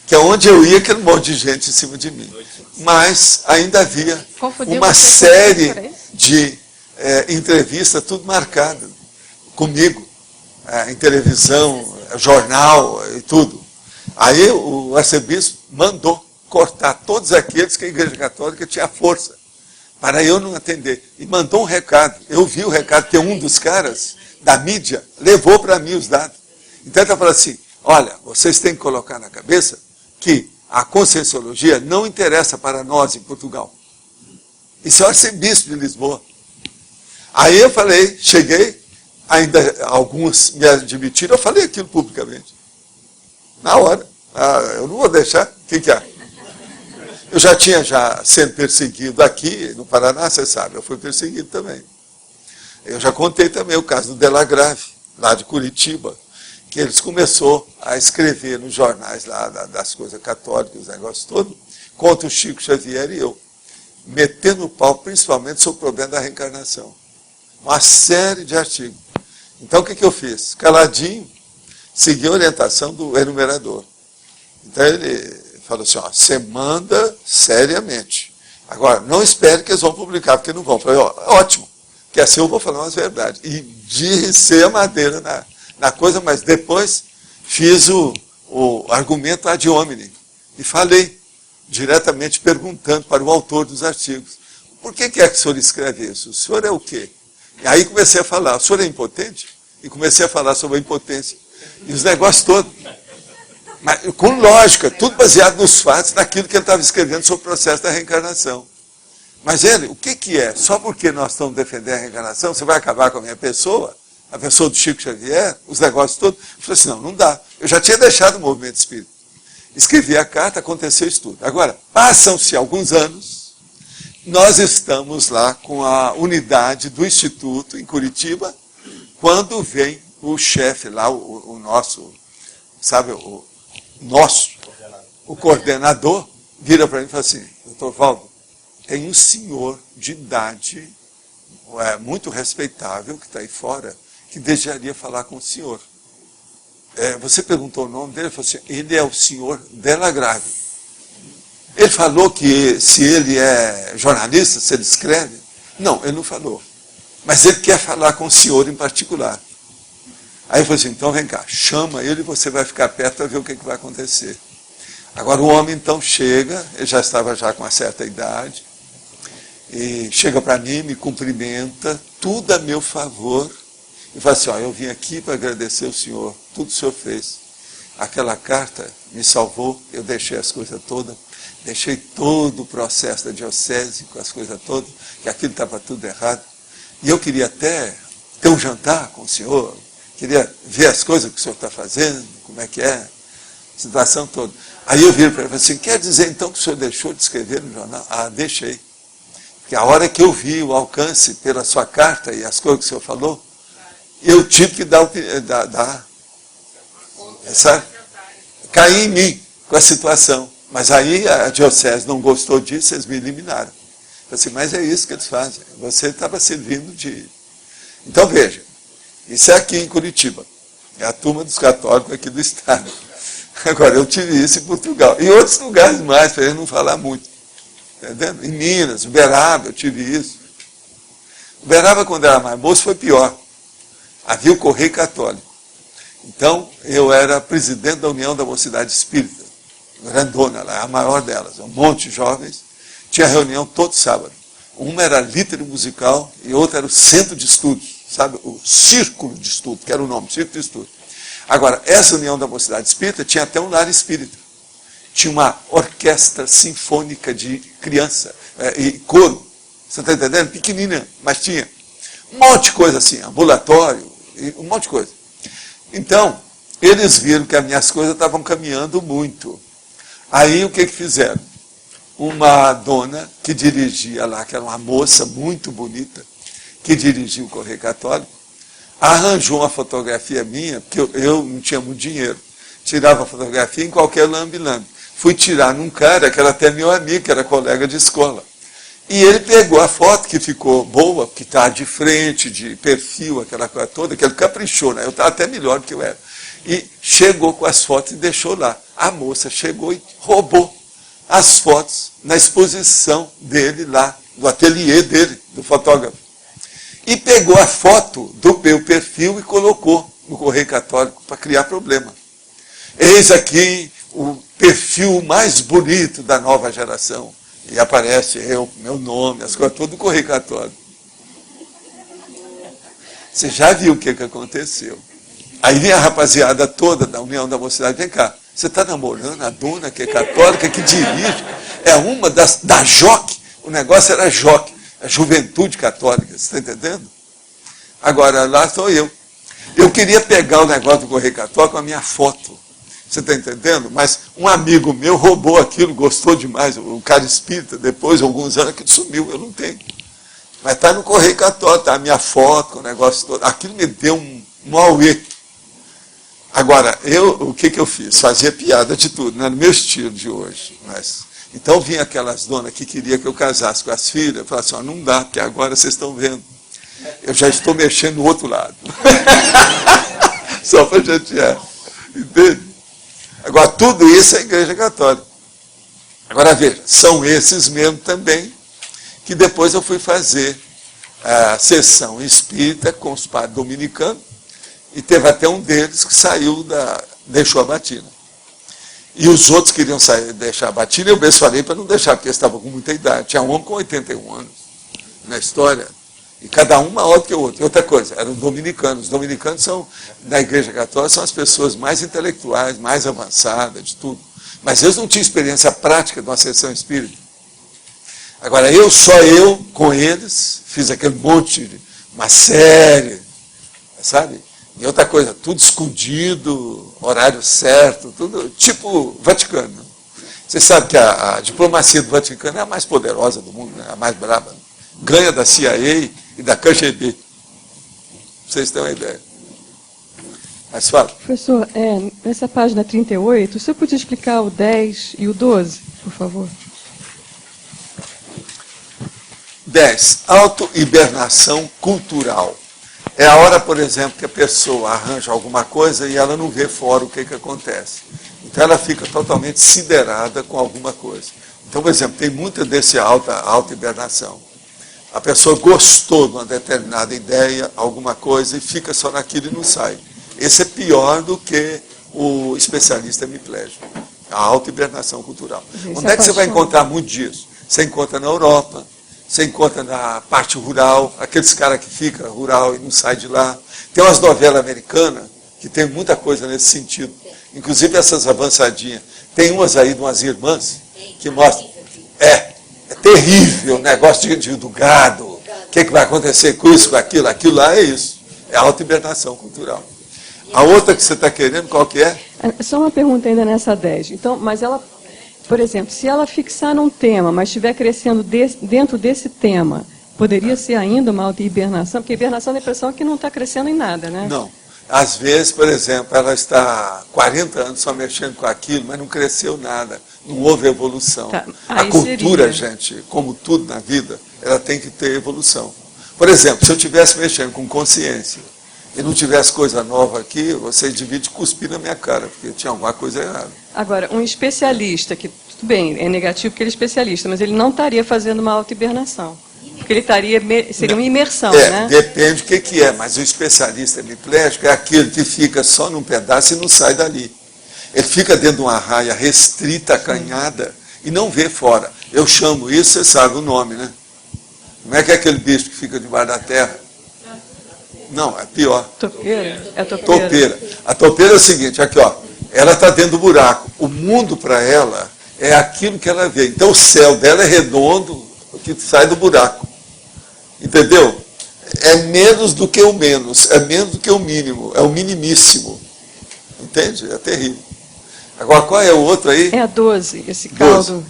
Que é onde eu ia, aquele monte de gente em cima de mim. Mas ainda havia uma série de entrevistas, tudo marcado comigo, em televisão, jornal e tudo. Aí o arcebispo mandou cortar todos aqueles que a Igreja Católica tinha força, para eu não atender. E mandou um recado. Eu vi o recado, que um dos caras da mídia levou para mim os dados. Então ele falou assim, olha, vocês têm que colocar na cabeça que a conscienciologia não interessa para nós em Portugal. Isso é o arcebispo de Lisboa. Aí eu falei, cheguei, ainda alguns me admitiram, eu falei aquilo publicamente. Na hora. Eu não vou deixar. O que é? Eu já tinha sendo perseguido aqui no Paraná, você sabe, eu fui perseguido também. Eu já contei também o caso do Delagrave, lá de Curitiba, que eles começou a escrever nos jornais lá das coisas católicas, os negócios todos, contra o Chico Xavier e eu, metendo o pau principalmente sobre o problema da reencarnação. Uma série de artigos. Então o que eu fiz? Caladinho, segui a orientação do enumerador. Então ele falou assim, você manda seriamente. Agora, não espere que eles vão publicar, porque não vão. Eu falei, ótimo, que assim eu vou falar umas verdades. E diricei a madeira na coisa, mas depois fiz o argumento ad hominem. E falei diretamente perguntando para o autor dos artigos, por que é que o senhor escreve isso? O senhor é o quê? E aí comecei a falar, o senhor é impotente? E comecei a falar sobre a impotência. E os negócios todos. Mas com lógica, tudo baseado nos fatos, naquilo que ele estava escrevendo sobre o processo da reencarnação. Mas ele, o que é? Só porque nós estamos defendendo a reencarnação, você vai acabar com a minha pessoa? A pessoa do Chico Xavier, os negócios todos? Eu falei assim, não dá. Eu já tinha deixado o movimento espírita. Escrevi a carta, aconteceu isso tudo. Agora, passam-se alguns anos, nós estamos lá com a unidade do Instituto, em Curitiba, quando vem o chefe lá, o nosso, sabe, o coordenador, vira para mim e fala assim, doutor Valdo, tem um senhor de idade muito respeitável, que está aí fora, que desejaria falar com o senhor. Você perguntou o nome dele, ele falou assim, ele é o senhor Della Grave. Ele falou que se ele é jornalista, se ele escreve. Não, ele não falou. Mas ele quer falar com o senhor em particular. Aí eu falei assim, então vem cá, chama ele e você vai ficar perto para ver o que vai acontecer. Agora o homem então chega, ele já estava já com uma certa idade, e chega para mim, me cumprimenta, tudo a meu favor, e fala assim, eu vim aqui para agradecer o senhor, tudo o senhor fez. Aquela carta me salvou, eu deixei as coisas todas, deixei todo o processo da diocese, com as coisas todas, que aquilo estava tudo errado. E eu queria até ter um jantar com o senhor, queria ver as coisas que o senhor está fazendo, como é que é, a situação toda. Aí eu viro para ele e falei assim, quer dizer então que o senhor deixou de escrever no jornal? Ah, deixei. Porque a hora que eu vi o alcance pela sua carta e as coisas que o senhor falou, eu tive que sabe? Caí em mim com a situação. Mas aí a diocese não gostou disso, eles me eliminaram. Eu falei assim, mas é isso que eles fazem. Você estava servindo de... Então veja, isso é aqui em Curitiba. É a turma dos católicos aqui do estado. Agora, eu tive isso em Portugal. E outros lugares mais, para ele não falar muito. Entendendo? Em Minas, Uberaba, eu tive isso. Uberaba, quando era mais moço, foi pior. Havia o Correio Católico. Então, eu era presidente da União da Mocidade Espírita. Grandona lá, a maior delas. Um monte de jovens. Tinha reunião todo sábado. Uma era líder musical e outra era o centro de estudos. Sabe? O círculo de estudo, que era o nome, círculo de estudo. Agora, essa União da Mocidade Espírita tinha até um lar espírita. Tinha uma orquestra sinfônica de criança e coro. Você está entendendo? Pequenina, mas tinha. Um monte de coisa assim, ambulatório, um monte de coisa. Então, eles viram que as minhas coisas estavam caminhando muito. Aí, o que fizeram? Uma dona que dirigia lá, que era uma moça muito bonita, que dirigia o Correio Católico, arranjou uma fotografia minha, porque eu não tinha muito dinheiro. Tirava a fotografia em qualquer lambe-lambe. Fui tirar num cara que era até meu amigo, que era colega de escola. E ele pegou a foto, que ficou boa, porque estava de frente, de perfil, aquela coisa toda, que ele caprichou, né? Eu estava até melhor do que eu era. E chegou com as fotos e deixou lá. A moça chegou e roubou as fotos na exposição dele lá, do ateliê dele, do fotógrafo. E pegou a foto do meu perfil e colocou no Correio Católico para criar problema. Eis aqui o perfil mais bonito da nova geração. E aparece eu, meu nome, as coisas todas do Correio Católico. Você já viu o que aconteceu? Aí vem a rapaziada toda da União da Mocidade, vem cá, você está namorando a dona que é católica, que dirige, é uma da JOC, o negócio era JOC, a Juventude Católica, você está entendendo? Agora, lá sou eu. Eu queria pegar o negócio do Correio Católico com a minha foto, você está entendendo? Mas um amigo meu roubou aquilo, gostou demais, o cara espírita, depois de alguns anos, que sumiu, eu não tenho. Mas está no Correio Católico, está a minha foto, o negócio todo. Aquilo me deu um auê. Agora, o que eu fiz? Fazia piada de tudo, não era no meu estilo de hoje. Mas, então vinha aquelas donas que queriam que eu casasse com as filhas, eu falava assim, não dá, porque agora vocês estão vendo. Eu já estou mexendo no outro lado. Só para chatear. Entende? Agora, tudo isso é a Igreja Católica. Agora, veja, são esses mesmo também, que depois eu fui fazer a sessão espírita com os padres dominicanos, e teve até um deles que deixou a batina. E os outros queriam deixar a batina, eu mesmo falei para não deixar, porque eles estavam com muita idade. Tinha um homem com 81 anos na história, e cada um maior do que o outro. E outra coisa, eram dominicanos. Os dominicanos na Igreja Católica, são as pessoas mais intelectuais, mais avançadas, de tudo. Mas eles não tinham experiência prática de uma sessão espírita. Agora, só eu, com eles, fiz aquele monte, uma série, sabe? E outra coisa, tudo escondido, horário certo, tudo tipo Vaticano. Você sabe que a diplomacia do Vaticano é a mais poderosa do mundo, né? A mais braba. Ganha da CIA e da KGB. Pra vocês terem uma ideia. Mas fala. Professor, nessa página 38, o senhor podia explicar o 10 e o 12, por favor? 10. Autohibernação cultural. É a hora, por exemplo, que a pessoa arranja alguma coisa e ela não vê fora o que acontece. Então ela fica totalmente siderada com alguma coisa. Então, por exemplo, tem muita desse autohibernação. A pessoa gostou de uma determinada ideia, alguma coisa, e fica só naquilo e não sai. Esse é pior do que o especialista hemiplégico. A autohibernação cultural. Onde é que você vai encontrar muito disso? Você encontra na Europa, você encontra na parte rural, aqueles caras que ficam rural e não sai de lá. Tem umas novelas americanas que tem muita coisa nesse sentido. Inclusive essas avançadinhas. Tem umas aí de umas irmãs que mostram. É terrível o negócio do gado. O que vai acontecer com isso, com aquilo? Aquilo lá é isso. É autohibernação cultural. A outra que você está querendo, qual que é? Só uma pergunta ainda nessa 10. Então, mas ela, por exemplo, se ela fixar num tema, mas estiver crescendo dentro desse tema, poderia ser ainda uma auto-hibernação? Porque hibernação dá a impressão que não está crescendo em nada, né? Não. Às vezes, por exemplo, ela está 40 anos só mexendo com aquilo, mas não cresceu nada, não houve evolução. Tá. A cultura, gente, como tudo na vida, ela tem que ter evolução. Por exemplo, se eu estivesse mexendo com consciência e não tivesse coisa nova aqui, vocês deviam cuspir na minha cara, porque tinha alguma coisa errada. Agora, um especialista, que tudo bem, é negativo porque ele é especialista, mas ele não estaria fazendo uma auto-hibernação. Porque ele seria uma imersão, né? Depende do que é, mas o especialista hemiplégico é aquele que fica só num pedaço e não sai dali. Ele fica dentro de uma raia restrita, acanhada, e não vê fora. Eu chamo isso, você sabe o nome, né? Como é que é aquele bicho que fica debaixo da terra? Não, é pior. Topeira? É topeira. Topeira. A topeira é o seguinte, aqui ó, ela está dentro do buraco. O mundo para ela é aquilo que ela vê. Então o céu dela é redondo, que sai do buraco. Entendeu? É menos do que o menos, é menos do que o mínimo, é o minimíssimo. Entende? É terrível. Agora, qual é o outro aí? É a 12, esse caldo. 12.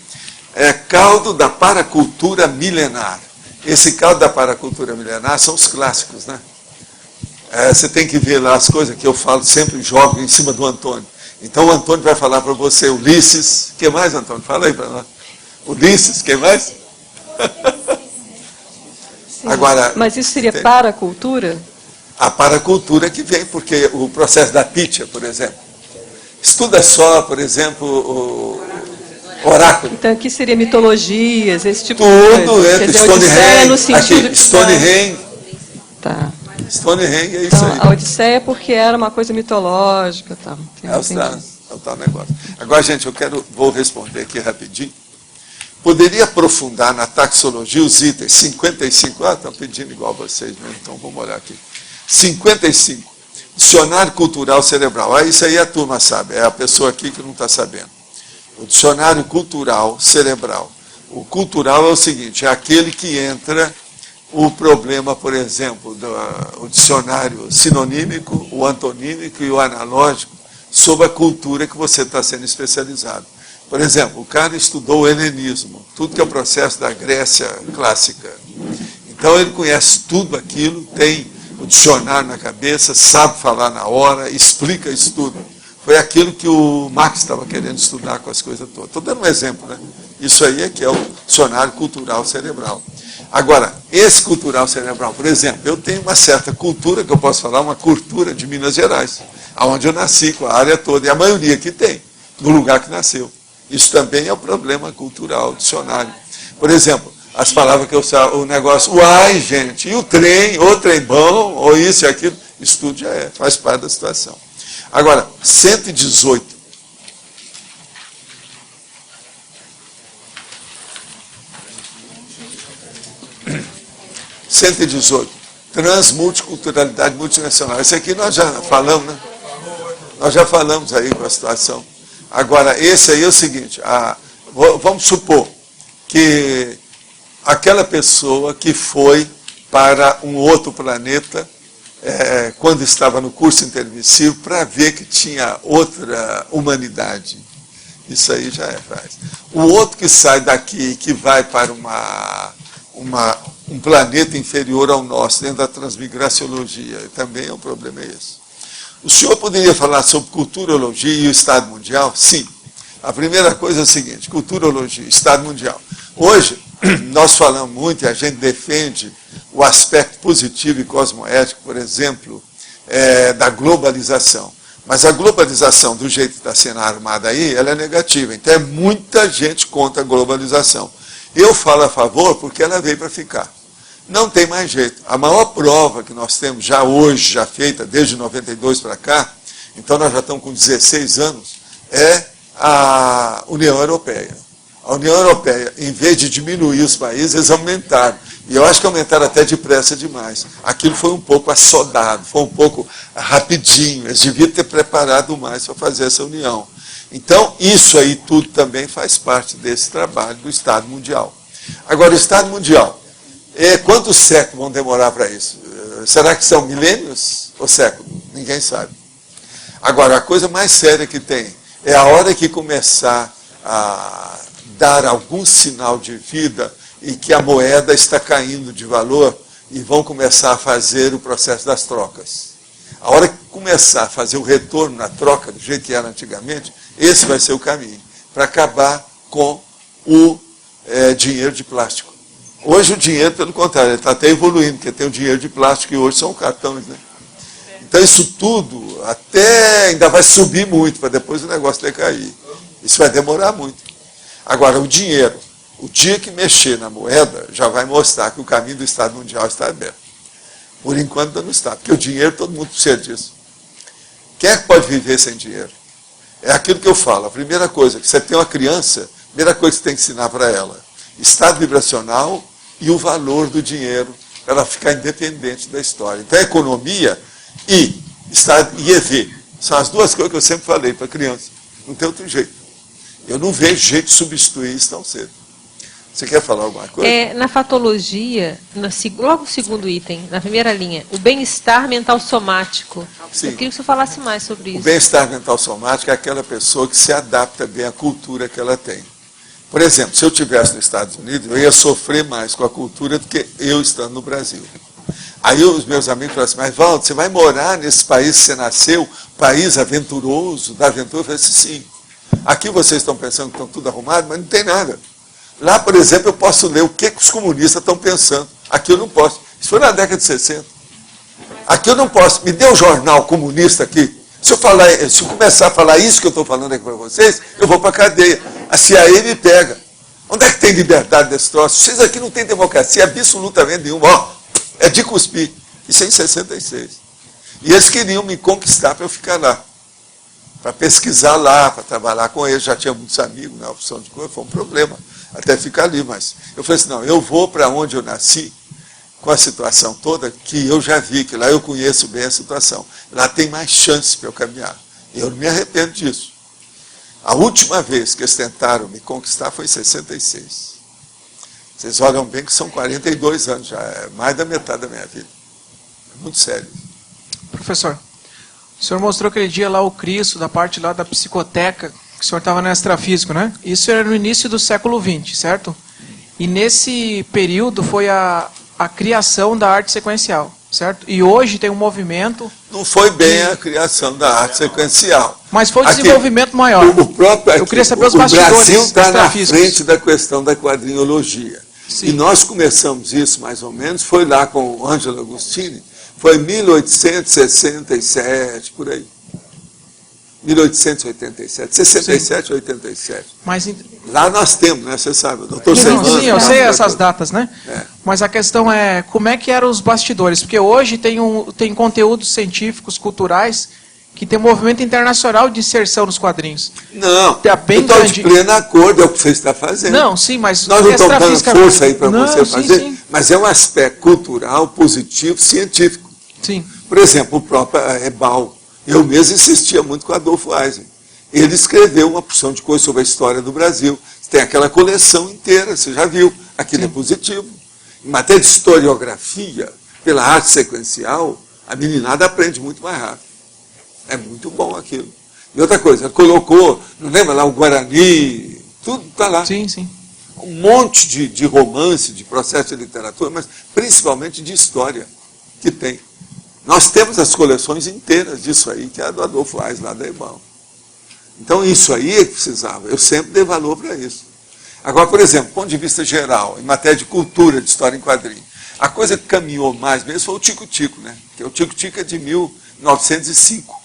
É caldo da paracultura milenar. Esse caldo da paracultura milenar são os clássicos, né? Você tem que ver lá as coisas que eu falo, sempre jogo em cima do Antônio. Então o Antônio vai falar para você, Ulisses. O que mais, Antônio? Fala aí para nós. Ulisses, quem mais? Agora, mas isso seria para a cultura? A paracultura que vem, porque o processo da Pitya, por exemplo, estuda só, por exemplo, o oráculo. Então aqui seria mitologias, esse tipo de coisa. Tudo entra, Stonehenge, no sentido aqui, Stonehenge. Tá. Stonehenge é isso então, aí. A Odisseia é porque era uma coisa mitológica. Tá. É o tal negócio. Agora, gente, vou responder aqui rapidinho. Poderia aprofundar na taxologia os itens 55, estão pedindo igual vocês mesmo, então vamos olhar aqui. 55, dicionário cultural cerebral. Isso aí a turma sabe, é a pessoa aqui que não está sabendo. O dicionário cultural cerebral. O cultural é o seguinte, é aquele que entra o problema, por exemplo, o dicionário sinonímico, o antonímico e o analógico, sobre a cultura que você está sendo especializado. Por exemplo, o cara estudou o helenismo, tudo que é o processo da Grécia clássica. Então ele conhece tudo aquilo, tem o dicionário na cabeça, sabe falar na hora, explica isso tudo. Foi aquilo que o Marx estava querendo estudar com as coisas todas. Estou dando um exemplo, né? Isso aí é que é o dicionário cultural cerebral. Agora, esse cultural cerebral, por exemplo, eu tenho uma certa cultura, que eu posso falar, uma cultura de Minas Gerais, onde eu nasci, com a área toda, e a maioria que tem, no lugar que nasceu. Isso também é o problema cultural, dicionário. Por exemplo, as palavras que eu sei, o negócio, uai, gente, e o trem bom, ou isso e aquilo, isso tudo já faz parte da situação. Agora, 118. Transmulticulturalidade multinacional. Esse aqui nós já falamos, né? Nós já falamos aí com a situação. Agora, esse aí é o seguinte, vamos supor que aquela pessoa que foi para um outro planeta, quando estava no curso intermissivo, para ver que tinha outra humanidade. Isso aí já faz. O outro que sai daqui, que vai para um planeta inferior ao nosso, dentro da transmigraciologia, também é um problema isso. O senhor poderia falar sobre culturologia e o Estado Mundial? Sim. A primeira coisa é o seguinte, culturologia, Estado Mundial. Hoje, nós falamos muito e a gente defende o aspecto positivo e cosmoético, por exemplo, da globalização. Mas a globalização, do jeito que está sendo armada aí, ela é negativa. Então é muita gente contra a globalização. Eu falo a favor porque ela veio para ficar. Não tem mais jeito. A maior prova que nós temos já hoje, já feita, desde 92 para cá, então nós já estamos com 16 anos, é a União Europeia. A União Europeia, em vez de diminuir os países, eles aumentaram. E eu acho que aumentaram até depressa demais. Aquilo foi um pouco assodado, foi um pouco rapidinho. Eles deviam ter preparado mais para fazer essa união. Então, isso aí tudo também faz parte desse trabalho do Estado Mundial. Agora, o Estado Mundial, quantos séculos vão demorar para isso? Será que são milênios ou séculos? Ninguém sabe. Agora, a coisa mais séria que tem é a hora que começar a dar algum sinal de vida e que a moeda está caindo de valor e vão começar a fazer o processo das trocas. A hora que começar a fazer o retorno na troca, do jeito que era antigamente, esse vai ser o caminho, para acabar com o dinheiro de plástico. Hoje o dinheiro, pelo contrário, ele está até evoluindo, porque tem o dinheiro de plástico e hoje são cartões, né? Então isso tudo até ainda vai subir muito, para depois o negócio decair. Isso vai demorar muito. Agora, o dinheiro, o dia que mexer na moeda, já vai mostrar que o caminho do Estado Mundial está aberto. Por enquanto não está, porque o dinheiro, todo mundo precisa disso. Quem é que pode viver sem dinheiro? É aquilo que eu falo, a primeira coisa, que você tem uma criança, a primeira coisa que você tem que ensinar para ela, estado vibracional e o valor do dinheiro, para ela ficar independente da história. Então, a economia e EV, são as duas coisas que eu sempre falei para a criança. Não tem outro jeito. Eu não vejo jeito de substituir isso tão cedo. Você quer falar alguma coisa? Na fatologia, logo o segundo item, na primeira linha, o bem-estar mental somático. Sim. Eu queria que você falasse mais sobre isso. O bem-estar mental somático é aquela pessoa que se adapta bem à cultura que ela tem. Por exemplo, se eu estivesse nos Estados Unidos, eu ia sofrer mais com a cultura do que eu estando no Brasil. Aí os meus amigos falaram assim, mas Valdo, você vai morar nesse país que você nasceu, país aventuroso, da aventura? Eu falei assim, sim. Aqui vocês estão pensando que estão tudo arrumado, mas não tem nada. Lá, por exemplo, eu posso ler o que os comunistas estão pensando. Aqui eu não posso. Isso foi na década de 60. Aqui eu não posso. Me dê um jornal comunista aqui. Se eu começar a falar isso que eu estou falando aqui para vocês, eu vou para a cadeia. A CIA me pega. Onde é que tem liberdade desse troço? Vocês aqui não têm democracia absolutamente nenhuma. Ó, é de cuspir. Isso é em 66. E eles queriam me conquistar para eu ficar lá. Para pesquisar lá, para trabalhar com eles. Já tinha muitos amigos na opção de coisa, foi um problema. Até ficar ali, mas eu falei assim, não, eu vou para onde eu nasci, com a situação toda, que eu já vi, que lá eu conheço bem a situação. Lá tem mais chance para eu caminhar. Eu não me arrependo disso. A última vez que eles tentaram me conquistar foi em 66. Vocês olham bem que são 42 anos, já é mais da metade da minha vida. É muito sério. Professor, o senhor mostrou aquele dia lá o Cristo, da parte lá da psicoteca, que o senhor estava no extrafísico, né? Isso era no início do século XX, certo? E nesse período foi a criação da arte sequencial, certo? E hoje tem um movimento... Não foi bem a criação da arte sequencial. Mas foi um desenvolvimento maior. Eu queria saber os bastidores. O Brasil está na frente da questão da quadrinologia. Sim. E nós começamos isso, mais ou menos, foi lá com o Ângelo Agostini, foi em 1867, por aí. 1887, 67, sim. 87. Mas, lá nós temos, né? Você sabe, o doutor Servando. Sim, eu sei essas datas, né? É. Mas a questão é, como é que eram os bastidores? Porque hoje tem conteúdos científicos, culturais, que tem um movimento internacional de inserção nos quadrinhos. Não, eu estou de pleno acordo, é o que você está fazendo. Não, sim, mas... Nós não estamos dando força aí para você fazer, sim. Mas é um aspecto cultural, positivo, científico. Sim. Por exemplo, o próprio Ebal. Eu mesmo insistia muito com Adolfo Eisen. Ele escreveu uma porção de coisas sobre a história do Brasil. Tem aquela coleção inteira, você já viu. Aquilo é positivo. Em matéria de historiografia, pela arte sequencial, a meninada aprende muito mais rápido. É muito bom aquilo. E outra coisa, colocou, não lembra lá o Guarani, tudo está lá. Sim, sim. Um monte de romance, de processo de literatura, mas principalmente de história que tem. Nós temos as coleções inteiras disso aí, que é a do Adolfo Reis, lá da EBAL. Então, isso aí é que precisava. Eu sempre dei valor para isso. Agora, por exemplo, do ponto de vista geral, em matéria de cultura, de história em quadrinhos, a coisa que caminhou mais mesmo foi o Tico-Tico, né? Que o Tico-Tico é de 1905.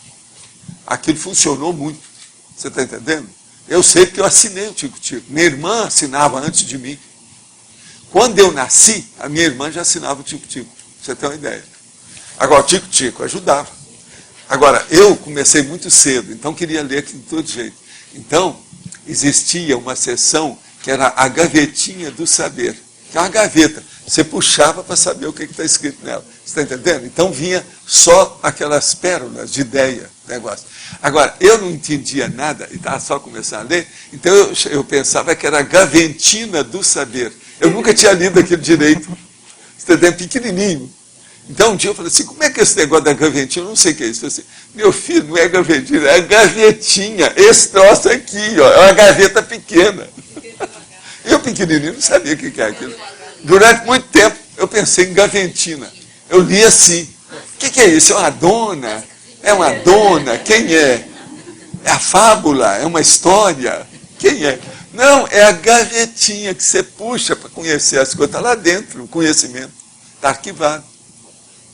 Aquilo funcionou muito. Você está entendendo? Eu sei porque eu assinei o Tico-Tico. Minha irmã assinava antes de mim. Quando eu nasci, a minha irmã já assinava o Tico-Tico. Você tem uma ideia. Agora, o Tico-Tico ajudava. Agora, eu comecei muito cedo, então queria ler aquilo de todo jeito. Então, existia uma seção que era a gavetinha do saber. Que é uma gaveta. Você puxava para saber o que está escrito nela. Você está entendendo? Então vinha só aquelas pérolas de ideia, negócio. Agora, eu não entendia nada, e estava só começando a ler, então eu pensava que era a gavetina do saber. Eu nunca tinha lido aquilo direito. Você está entendendo? Pequenininho. Então um dia eu falei assim, como é que é esse negócio da gavetinha? Eu não sei o que é isso. Eu falei assim, meu filho, não é gavetinha, é gavetinha. Esse troço aqui, ó, é uma gaveta pequena. Eu pequenininho não sabia o que é aquilo. Durante muito tempo eu pensei em gaventina. Eu li assim, o que é isso? É uma dona? É uma dona? Quem é? É a fábula? É uma história? Quem é? Não, é a gavetinha que você puxa para conhecer as coisas. Está lá dentro, o conhecimento. Está arquivado.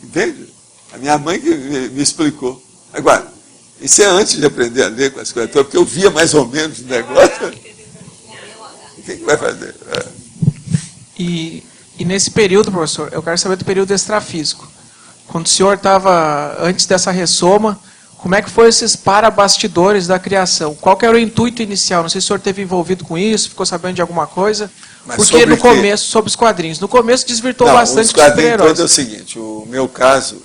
Entende? A minha mãe que me explicou. Agora, isso é antes de aprender a ler com as coisas, porque eu via mais ou menos o negócio. O que vai fazer? E nesse período, professor, eu quero saber do período extrafísico. Quando o senhor estava, antes dessa ressoma, como é que foi esses para-bastidores da criação? Qual que era o intuito inicial? Não sei se o senhor esteve envolvido com isso, ficou sabendo de alguma coisa. Mas porque no começo, sobre os quadrinhos, no começo desvirtuou bastante os quadrinhos todos é o seguinte, o meu caso,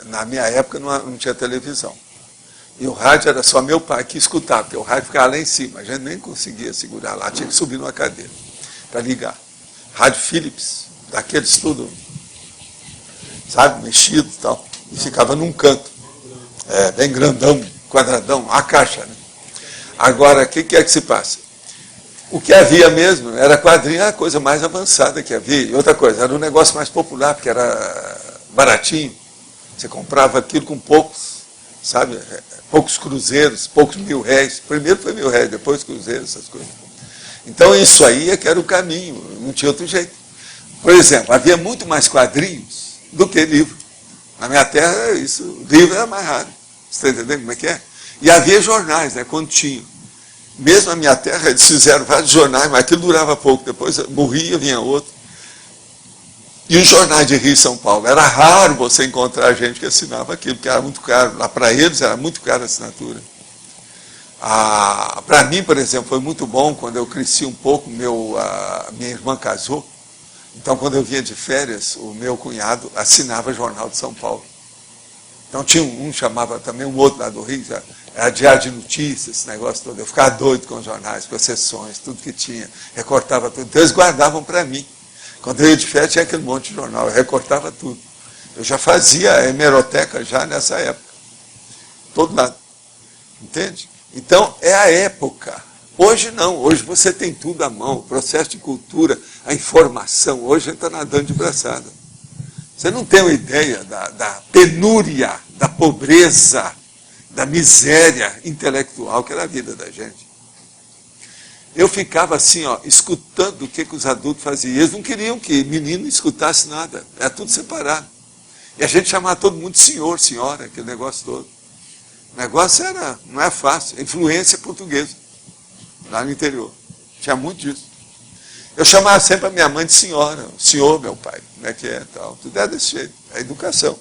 na minha época não tinha televisão. E o rádio era só meu pai que escutava, porque o rádio ficava lá em cima, a gente nem conseguia segurar lá, tinha que subir numa cadeira para ligar. Rádio Philips, daqueles tudo, sabe, mexido e tal, e ficava num canto, bem grandão, quadradão, a caixa, né? Agora, o que é que se passa? O que havia mesmo era quadrinho, a coisa mais avançada que havia. E outra coisa, era um negócio mais popular, porque era baratinho. Você comprava aquilo com poucos, sabe? Poucos cruzeiros, poucos R$1.000. Primeiro foi R$1.000, depois cruzeiros, essas coisas. Então isso aí é que era o caminho, não tinha outro jeito. Por exemplo, havia muito mais quadrinhos do que livro. Na minha terra, livro era mais raro. Você está entendendo como é que é? E havia jornais, né, quando tinha. Mesmo na minha terra, eles fizeram vários jornais, mas aquilo durava pouco. Depois morria, vinha outro. E os jornais de Rio e São Paulo. Era raro você encontrar gente que assinava aquilo, porque era muito caro. Lá para eles era muito caro a assinatura. Para mim, por exemplo, foi muito bom quando eu cresci um pouco, minha irmã casou. Então, quando eu vinha de férias, o meu cunhado assinava Jornal de São Paulo. Então, tinha chamava também um outro lá do Rio, era Diário de Notícias, esse negócio todo. Eu ficava doido com os jornais, com as sessões, tudo que tinha. Recortava tudo. Então, eles guardavam para mim. Quando eu ia de férias, tinha aquele monte de jornal. Eu recortava tudo. Eu já fazia a hemeroteca já nessa época. Todo lado. Entende? Então, é a época. Hoje não. Hoje você tem tudo à mão. O processo de cultura, a informação. Hoje a gente está nadando de braçada. Você não tem uma ideia da penúria, da pobreza, da miséria intelectual que era a vida da gente. Eu ficava assim, ó, escutando o que os adultos faziam. Eles não queriam que menino escutasse nada. Era tudo separado. E a gente chamava todo mundo de senhor, senhora, aquele negócio todo. O negócio não é fácil. Influência portuguesa, lá no interior. Tinha muito disso. Eu chamava sempre a minha mãe de senhora, senhor, meu pai, como é que é, tal. Tudo é desse jeito, é educação.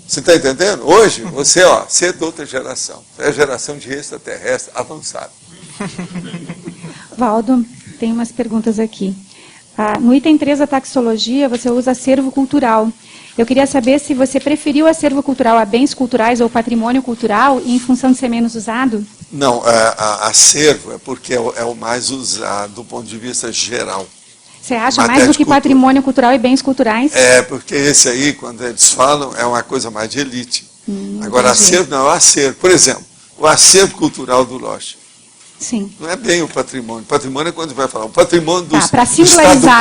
Você está entendendo? Hoje, você é de outra geração. É a geração de extraterrestre avançada. Valdo, tem umas perguntas aqui. No item 3 da taxologia, você usa acervo cultural. Eu queria saber se você preferiu acervo cultural a bens culturais ou patrimônio cultural, em função de ser menos usado? Não, acervo é porque é o mais usado do ponto de vista geral. Você acha mais do que patrimônio cultural e bens culturais? Porque esse aí, quando eles falam, é uma coisa mais de elite. Agora, acervo não é o acervo. Por exemplo, o acervo cultural do Loche. Sim. Não é bem o patrimônio. O patrimônio é quando vai falar. O patrimônio do, para do Estado do singularizar,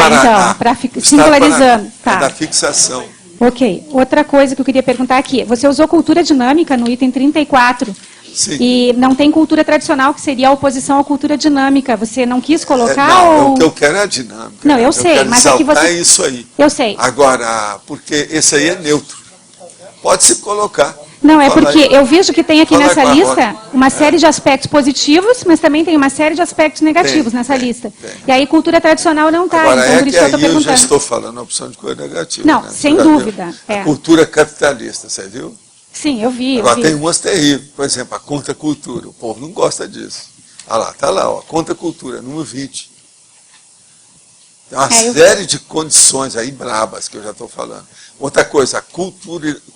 Paraná. então, singularizando. É da fixação. Ok. Outra coisa que eu queria perguntar aqui. Você usou cultura dinâmica no item 34. Sim. E não tem cultura tradicional, que seria a oposição à cultura dinâmica. Você não quis colocar? Não, ou... o que eu quero é a dinâmica. Não, eu sei, quero mas aqui você... é isso aí. Eu sei. Agora, porque esse aí é neutro. Pode-se colocar. Não, é Fala porque aí. eu vejo que tem aqui Fala nessa com a lista Rosa. uma série de aspectos positivos, mas também tem uma série de aspectos negativos nessa lista. E aí cultura tradicional não está, Agora, então por isso que eu estou aí eu já perguntando. estou falando a opção de coisa negativa. Não, né? sem Você já viu? dúvida. É. Cultura capitalista, você viu? Sim, eu vi. Agora tem umas terríveis. Por exemplo, a contracultura. O povo não gosta disso. Olha lá, está lá, ó, contracultura, número 20. Tem uma série de condições aí brabas que eu já estou falando. Outra coisa, a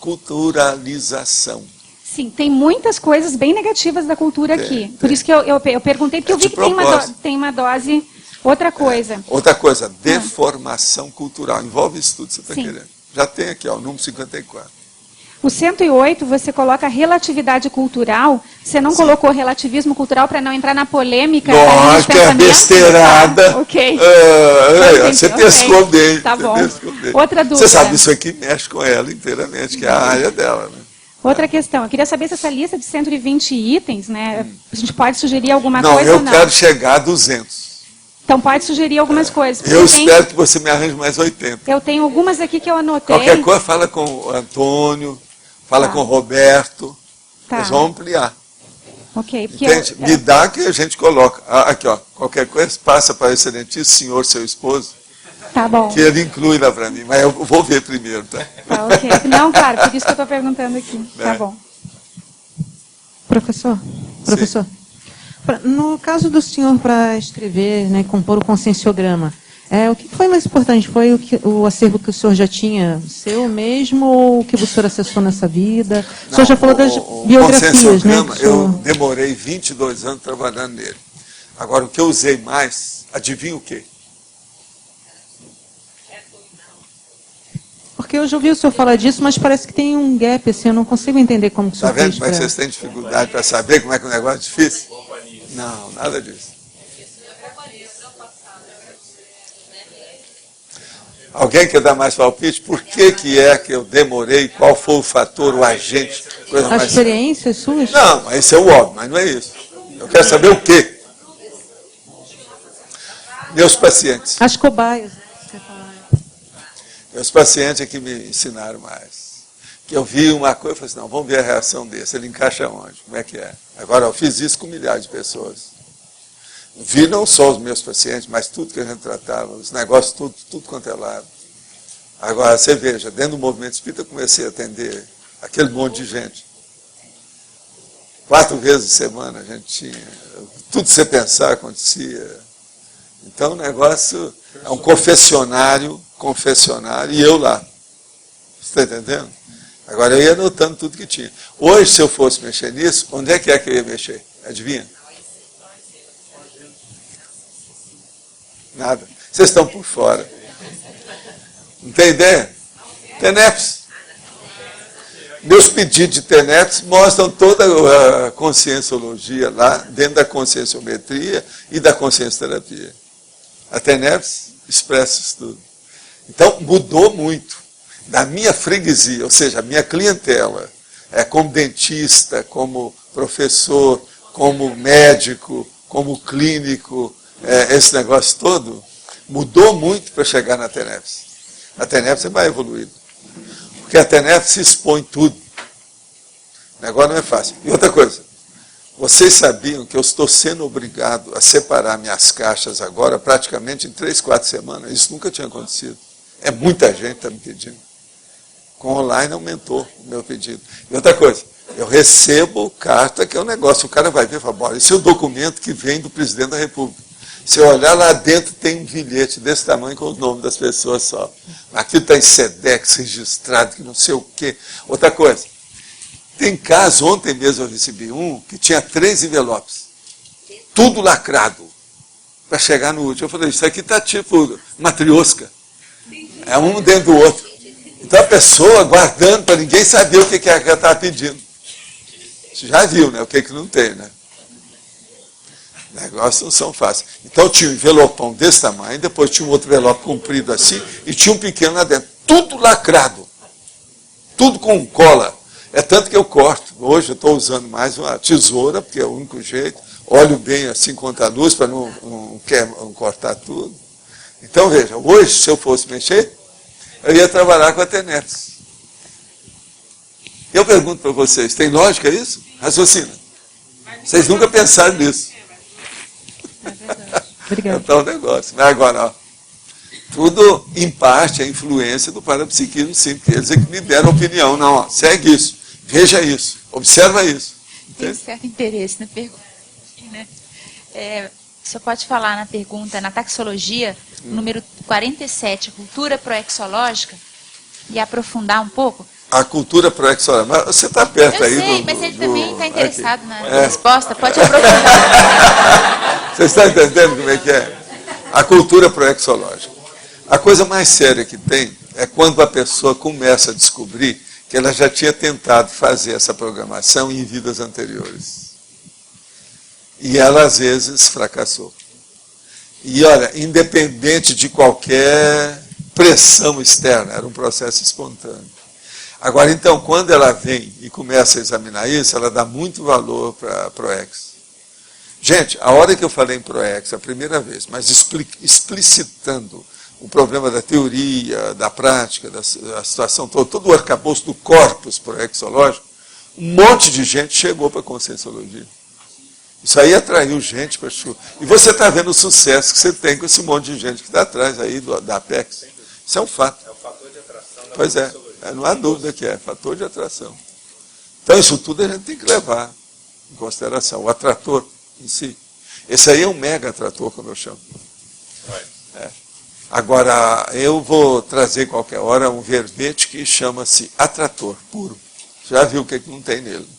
culturalização. Sim, tem muitas coisas bem negativas da cultura aqui. Por isso que eu perguntei, porque eu vi que tem uma dose. Outra coisa. Outra coisa, deformação cultural. Envolve isso tudo que você está Sim. querendo. Já tem aqui, ó, o número 54. O 108, você coloca relatividade cultural. Você não colocou relativismo cultural para não entrar na polêmica? Lógico que é besteirada. Tá, ok. Você pescou bem. Tá bom. Bem. Outra dúvida. Você sabe, isso aqui mexe com ela inteiramente, que é a área dela. Né? Outra questão. Eu queria saber se essa lista de 120 itens, né, a gente pode sugerir alguma Não, coisa ou não? eu quero chegar a 200. Então pode sugerir algumas coisas. Eu espero que você me arranje mais 80. Eu tenho algumas aqui que eu anotei. Qualquer coisa, fala com o Antônio, fala com o Roberto. Tá. Nós vamos ampliar. Ok. Porque Entende? Me dá que a gente coloca. Aqui, ó. Qualquer coisa passa para o excelentíssimo senhor, seu esposo. Tá bom. Que ele inclui lá para mim. Mas eu vou ver primeiro, tá? Tá, ok. Não, claro, por isso que eu estou perguntando aqui. Tá bom. Professor? No caso do senhor para escrever, né, compor o conscienciograma, o que foi mais importante? Foi o acervo que o senhor já tinha seu mesmo ou o que o senhor acessou nessa vida? O senhor já falou das biografias, né? Eu demorei 22 anos trabalhando nele. Agora, o que eu usei mais, adivinha o quê? Porque eu já ouvi o senhor falar disso, mas parece que tem um gap, assim, eu não consigo entender como que o senhor Está vendo fez como é que vocês têm dificuldade para saber como é que o negócio é difícil? Não, nada disso. Alguém quer dar mais palpite? Por que é que eu demorei? Qual foi o fator, o agente? Coisa As experiências suas? Não, mas isso é o óbvio, mas não é isso. Eu quero saber o quê? Meus pacientes. As cobaias. Meus pacientes é que me ensinaram mais. Que eu vi uma coisa e falei assim, não, vamos ver a reação desse. Ele encaixa onde? Como é que é? Agora, eu fiz isso com milhares de pessoas. Vi não só os meus pacientes, mas tudo que a gente tratava, os negócios, tudo quanto é lado. Agora, você veja, dentro do movimento espírita, eu comecei a atender aquele monte de gente. 4 vezes por semana a gente tinha. Tudo que você pensar acontecia. Então, o negócio é um confessionário, e eu lá. Você está entendendo? Agora, eu ia anotando tudo que tinha. Hoje, se eu fosse mexer nisso, onde é que eu ia mexer? Adivinha? Nada. Vocês estão por fora. Não tem ideia? TENEPS. Meus pedidos de TENEPS mostram toda a conscienciologia lá, dentro da conscienciometria e da consciencioterapia. A TENEPS expressa isso tudo. Então, mudou muito. Da minha freguesia, ou seja, a minha clientela, como dentista, como professor, como médico, como clínico, esse negócio todo, mudou muito para chegar na TENEPS. A TENEPS é mais evoluída. Porque a TENEPS se expõe tudo. O negócio não é fácil. E outra coisa, vocês sabiam que eu estou sendo obrigado a separar minhas caixas agora, praticamente em 3, 4 semanas? Isso nunca tinha acontecido. É muita gente que está me pedindo. Com online aumentou o meu pedido. E outra coisa, eu recebo carta, que é um negócio, o cara vai ver e fala, bom, esse é o documento que vem do presidente da República. Se eu olhar lá dentro, tem um bilhete desse tamanho com o nome das pessoas só. Aquilo está em SEDEX registrado, que não sei o quê. Outra coisa, tem caso, ontem mesmo eu recebi um, que tinha 3 envelopes. Tudo lacrado. Para chegar no último. Eu falei, isso aqui está tipo matriosca. É um dentro do outro. Então a pessoa guardando para ninguém saber o que ela estava pedindo. Você já viu, né? O que não tem, né? Negócios não são fáceis. Então tinha um envelopão desse tamanho, depois tinha um outro envelope comprido assim, e tinha um pequeno lá dentro. Tudo lacrado. Tudo com cola. É tanto que eu corto. Hoje eu estou usando mais uma tesoura, porque é o único jeito. Olho bem assim contra a luz para não cortar tudo. Então veja, hoje se eu fosse mexer, eu ia trabalhar com a Tenetes. Eu pergunto para vocês, tem lógica isso? Raciocina. Vocês nunca pensaram nisso. Obrigada. Então o negócio. Mas agora, ó, tudo em parte é influência do parapsiquismo, sim, porque eles é que me deram opinião. Não, ó, segue isso, veja isso, observa isso. Tem certo interesse na pergunta. Né? O senhor pode falar na pergunta, na taxologia, número 47, cultura proexológica, e aprofundar um pouco? A cultura proexológica, mas você está perto aí sei, mas ele também está interessado aqui. na resposta, pode aprofundar. Você está entendendo como é que é? A cultura proexológica. A coisa mais séria que tem é quando a pessoa começa a descobrir que ela já tinha tentado fazer essa programação em vidas anteriores. E ela, às vezes, fracassou. E, olha, independente de qualquer pressão externa, era um processo espontâneo. Agora, então, quando ela vem e começa a examinar isso, ela dá muito valor para a Proex. Gente, a hora que eu falei em Proex, a primeira vez, mas explicitando o problema da teoria, da prática, da situação toda, todo o arcabouço do corpus proexológico, um monte de gente chegou para a Conscienciologia. Isso aí atraiu gente para a chuva. E você está vendo o sucesso que você tem com esse monte de gente que está atrás aí da Apex. Isso é um fato. É o fator de atração da Pois é, não há dúvida que é fator de atração. Então isso tudo a gente tem que levar em consideração. O atrator em si. Esse aí é um mega atrator, como eu chamo. É. Agora, eu vou trazer qualquer hora um verbete que chama-se atrator puro. Já viu o que não tem nele.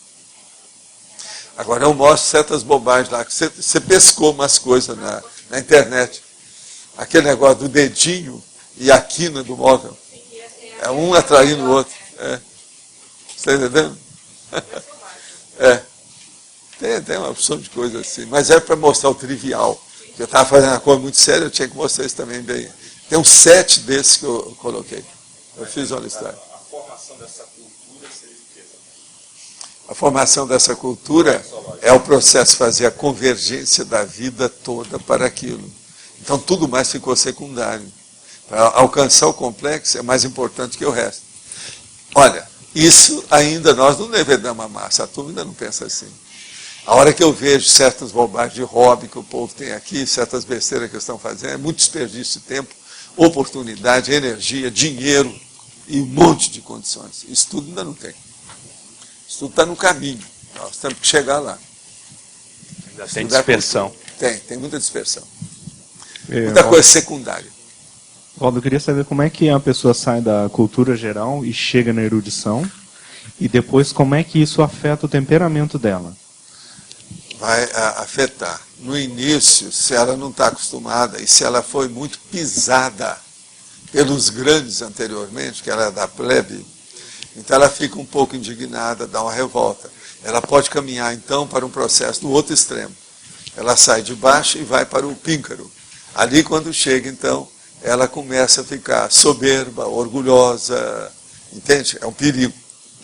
Agora eu mostro certas bobagens lá, que você pescou umas coisas na internet. Aquele negócio do dedinho e a quina do móvel. É um atraindo o outro. Você está entendendo? Tem uma opção de coisa assim. Mas é para mostrar o trivial. Eu estava fazendo uma coisa muito séria, eu tinha que mostrar isso também bem. Tem uns 7 desses que eu coloquei. Eu fiz uma listagem. A formação dessa cultura seria o quê? A formação dessa cultura é o processo de fazer a convergência da vida toda para aquilo. Então tudo mais ficou secundário. Para alcançar o complexo é mais importante que o resto. Olha, isso ainda nós não levamos a massa, a turma ainda não pensa assim. A hora que eu vejo certas bobagens de hobby que o povo tem aqui, certas besteiras que eles estão fazendo, é muito desperdício de tempo, oportunidade, energia, dinheiro e um monte de condições. Isso tudo ainda não tem. Isso tudo está no caminho. Nós temos que chegar lá. Ainda tem dispersão. Tem muita dispersão. Muita coisa secundária. Waldo, eu queria saber como é que a pessoa sai da cultura geral e chega na erudição, e depois como é que isso afeta o temperamento dela. Vai afetar. No início, se ela não está acostumada, e se ela foi muito pisada pelos grandes anteriormente, que ela é da plebe, então ela fica um pouco indignada, dá uma revolta. Ela pode caminhar, então, para um processo do outro extremo. Ela sai de baixo e vai para o píncaro. Ali, quando chega, então, ela começa a ficar soberba, orgulhosa, entende? É um perigo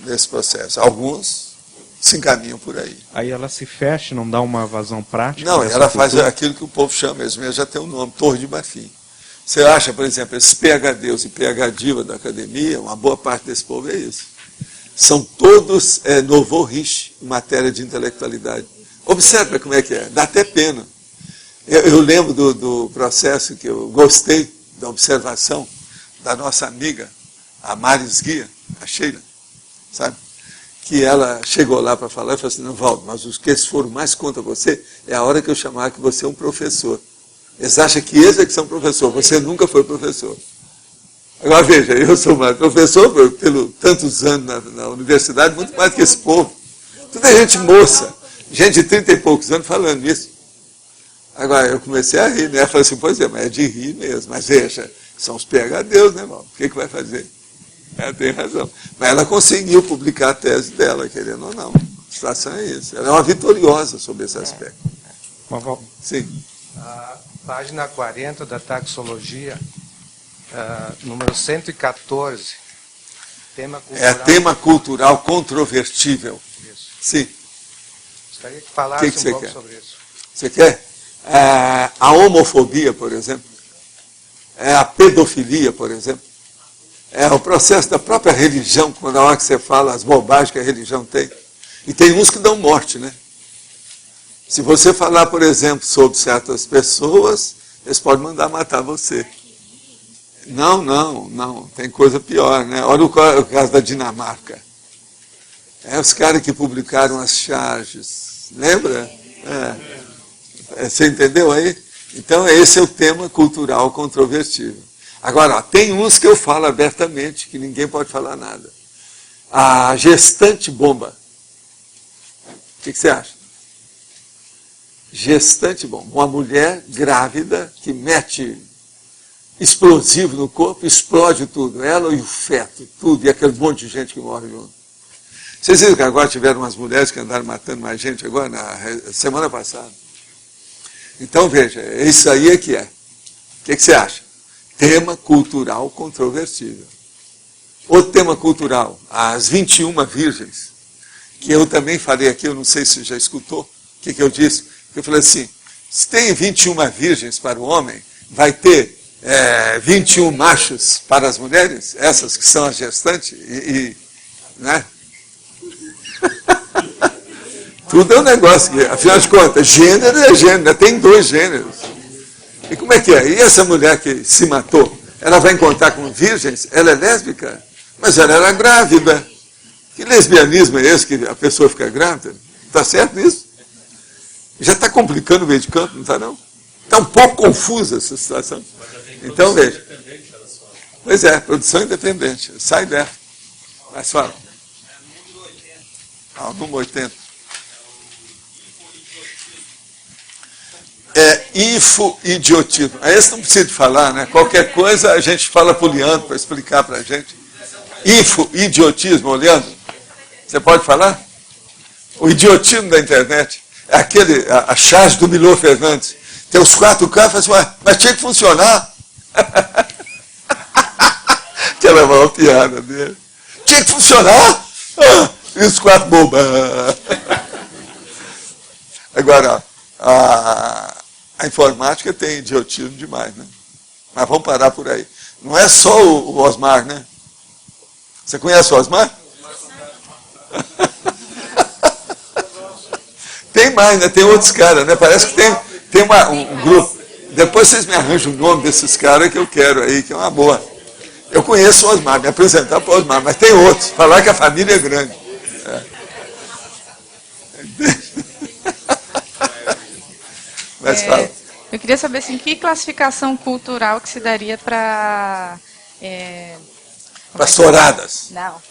nesse processo. Alguns se encaminham por aí. Aí ela se fecha, não dá uma vazão prática? Não, ela faz aquilo que o povo chama, mesmo já tem um nome, Torre de Marfim. Você acha, por exemplo, esses PhDs e PhDiva da academia, uma boa parte desse povo é isso. São todos novo riche em matéria de intelectualidade. Observa como é que é, dá até pena. Eu lembro do processo que eu gostei da observação da nossa amiga, a Maris Guia, a Sheila, sabe? Que ela chegou lá para falar e falou assim, não, Waldo, mas os que foram mais contra você é a hora que eu chamar que você é um professor. Eles acham que eles é que são professor, você nunca foi professor. Agora veja, eu sou mais professor pelo tantos anos na universidade, muito mais que esse povo. Tudo é gente moça, gente de 30 e poucos anos falando isso. Agora eu comecei a rir, né? Eu falei assim, pois é, mas é de rir mesmo. Mas veja, são os PhDs, né, irmão? O que vai fazer? Ela tem razão. Mas ela conseguiu publicar a tese dela, querendo ou não. A situação é isso. Ela é uma vitoriosa sobre esse aspecto. Sim. A página 40 da taxologia, número 114, tema cultural. É tema cultural controvertível. Isso. Sim. Gostaria que falasse que um pouco quer? sobre isso. Você quer? A homofobia, por exemplo. A pedofilia, por exemplo. É o processo da própria religião, quando a hora que você fala as bobagens que a religião tem. E tem uns que dão morte, né? Se você falar, por exemplo, sobre certas pessoas, eles podem mandar matar você. Não. Tem coisa pior, né? Olha o caso da Dinamarca. Os caras que publicaram as charges. Lembra? Você entendeu aí? Então, esse é o tema cultural controvertível. Agora, tem uns que eu falo abertamente, que ninguém pode falar nada. A gestante bomba. O que você acha? Gestante bomba. Uma mulher grávida que mete explosivo no corpo, explode tudo. Ela e o feto, tudo. E aquele monte de gente que morre junto. Vocês viram que agora tiveram umas mulheres que andaram matando mais gente agora, na semana passada? Então, veja, isso aí é que é. O que você acha? Tema cultural controvertível. Outro tema cultural, as 21 virgens, que eu também falei aqui, eu não sei se já escutou, o que eu disse? Eu falei assim, se tem 21 virgens para o homem, vai ter 21 machos para as mulheres, essas que são as gestantes, né? Tudo é um negócio que, afinal de contas, gênero é gênero, né? Tem 2 gêneros. E como é que é? E essa mulher que se matou, ela vai encontrar com virgens? Ela é lésbica? Mas ela era grávida. Que lesbianismo é esse que a pessoa fica grávida? Está certo isso? Já está complicando o meio de campo, não está não? Está um pouco confusa essa situação. Então, veja. Pois é, produção independente. Sai dessa. Mas fala. Número 80. Infoidiotismo. Esse não precisa de falar, né? Qualquer coisa a gente fala para o Leandro para explicar para a gente. Infoidiotismo, Leandro, você pode falar? O idiotismo da internet é a charge do Milor Fernandes. Tem os 4 caras, mas tinha que funcionar. Aquela maior piada dele. Tinha que funcionar. E os 4 bobas. Agora, a informática tem idiotismo demais, né? Mas vamos parar por aí. Não é só o Osmar, né? Você conhece o Osmar? Tem mais, né? Tem outros caras, né? Parece que tem um grupo. Depois vocês me arranjam o nome desses caras que eu quero aí, que é uma boa. Eu conheço o Osmar, me apresentar para o Osmar, mas tem outros. Falar que a família é grande. Mas fala. Eu queria saber assim, que classificação cultural que se daria para... Pastoradas. Não.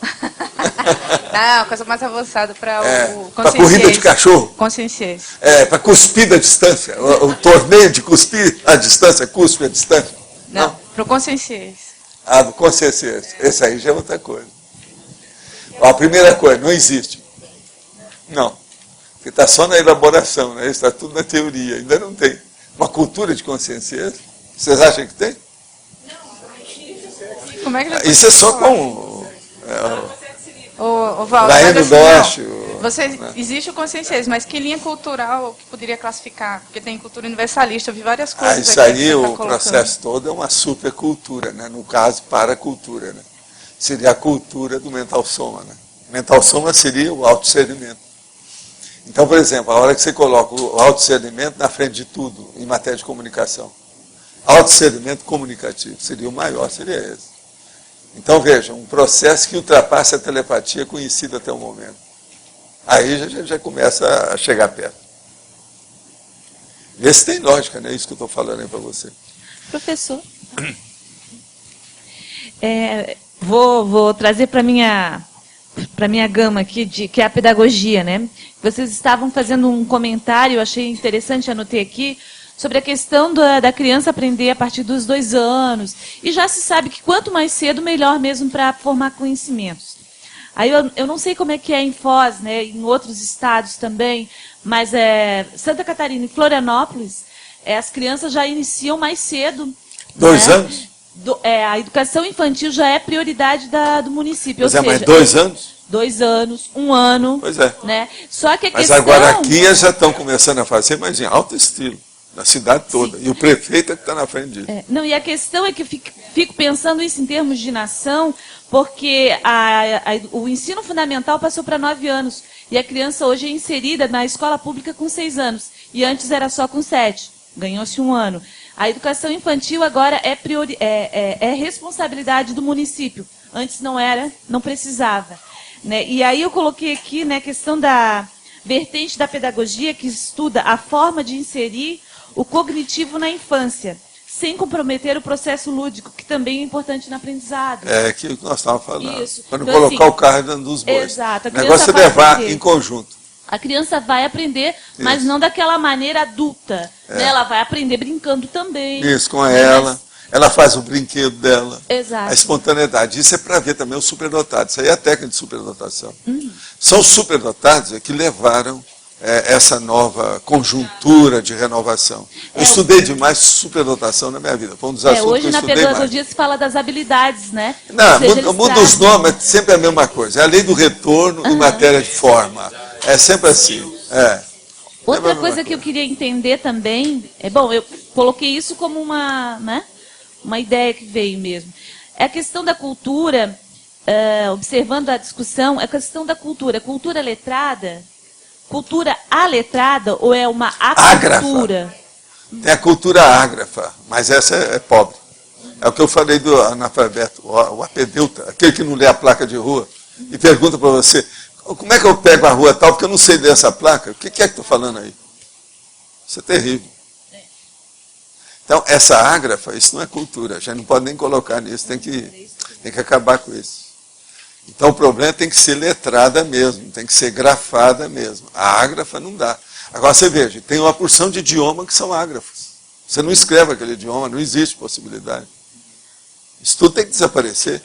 Não, coisa mais avançada para o para corrida de cachorro. Consciência. Para cuspir da distância. O torneio de cuspir à distância, cuspe à distância. Não, para o consciência. Do consciência. Esse aí já é outra coisa. A primeira coisa, não existe. Não. Porque está só na elaboração, né? Está tudo na teoria. Ainda não tem. Uma cultura de consciência. Vocês acham que tem? Como é que isso é só com o Valdo, Laíno Doste. Existe o consciencialismo, mas que linha cultural que poderia classificar? Porque tem cultura universalista, eu vi várias coisas. Isso aí, o processo todo é uma supercultura, né? No caso, paracultura. Né? Seria a cultura do mental soma. Né? Mental soma seria o autodiscernimento. Então, por exemplo, a hora que você coloca o autodiscernimento na frente de tudo, em matéria de comunicação, autodiscernimento comunicativo seria o maior, seria esse. Então, veja, um processo que ultrapassa a telepatia conhecida até o momento. Aí a gente já começa a chegar perto. Vê se tem lógica, né? Isso que eu estou falando aí para você. Professor, vou trazer para minha gama aqui, que é a pedagogia, né? Vocês estavam fazendo um comentário, eu achei interessante, anotei aqui, sobre a questão da criança aprender a partir dos 2 anos. E já se sabe que quanto mais cedo, melhor mesmo para formar conhecimentos. Aí eu não sei como é que é em Foz, né, em outros estados também, mas Santa Catarina e Florianópolis, as crianças já iniciam mais cedo. 2 anos? A educação infantil já é prioridade do município. Pois ou mas seja, 2 anos? 2 anos, 1 ano. Pois é. Né? Só que a Mas questão... agora aqui eles já estão começando a fazer, mas em alto estilo, na cidade toda. Sim. E o prefeito é que está na frente disso. Não, e a questão é que eu fico pensando isso em termos de nação, porque o ensino fundamental passou para 9 anos. E a criança hoje é inserida na escola pública com 6 anos. E antes era só com 7. Ganhou-se 1 ano. A educação infantil agora é responsabilidade do município. Antes não era, não precisava. Né? E aí eu coloquei aqui, né, a questão da vertente da pedagogia que estuda a forma de inserir o cognitivo na infância, sem comprometer o processo lúdico, que também é importante no aprendizado. É aquilo que nós estávamos falando. Isso. Para não Então, colocar assim, o carro dentro dos bois. Exato. O negócio é levar aprender. em conjunto. A criança vai aprender, mas Isso. não daquela maneira adulta. Né? Ela vai aprender brincando também. Isso, com ela. Ela faz o brinquedo dela. Exato. A espontaneidade. Isso é para ver também os superdotados. Isso aí é a técnica de superdotação. São os superdotados que levaram essa nova conjuntura de renovação. Eu estudei demais superdotação na minha vida. Foi um dos assuntos Hoje que eu na estudei pedagogia mais. se fala das habilidades, né? Não, Ou seja, muda os nomes, é sempre a mesma coisa. É a lei do retorno em matéria de forma. É sempre assim. Outra coisa que eu queria entender também, eu coloquei isso como uma ideia que veio mesmo. É a questão da cultura, observando a discussão, é a questão da cultura. Cultura letrada, cultura aletrada ou é uma acultura? Tem a cultura ágrafa, mas essa é pobre. É o que eu falei do analfabeto, o apedeuta, aquele que não lê a placa de rua e pergunta para você, como é que eu pego a rua tal, porque eu não sei ler essa placa? O que é que estou falando aí? Isso é terrível. Então, essa ágrafa, isso não é cultura, a gente não pode nem colocar nisso, tem que acabar com isso. Então, o problema tem que ser letrada mesmo, tem que ser grafada mesmo. A ágrafa não dá. Agora, você veja, tem uma porção de idioma que são ágrafos. Você não escreve aquele idioma, não existe possibilidade. Isso tudo tem que desaparecer.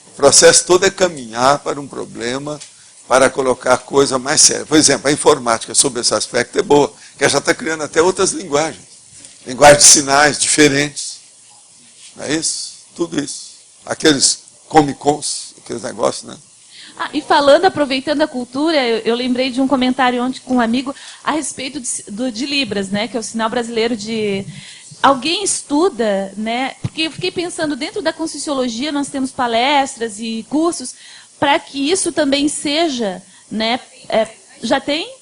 O processo todo é caminhar para um problema, para colocar coisa mais séria. Por exemplo, a informática sobre esse aspecto é boa, que já está criando até outras linguagens. Linguagem de sinais diferentes. Não é isso? Tudo isso. Aqueles comicons, aqueles negócios, né? E falando, aproveitando a cultura, eu lembrei de um comentário ontem com um amigo a respeito de Libras, né? Que é o sinal brasileiro de... Alguém estuda, né? Porque eu fiquei pensando, dentro da Conscienciologia nós temos palestras e cursos para que isso também seja, né? Já tem?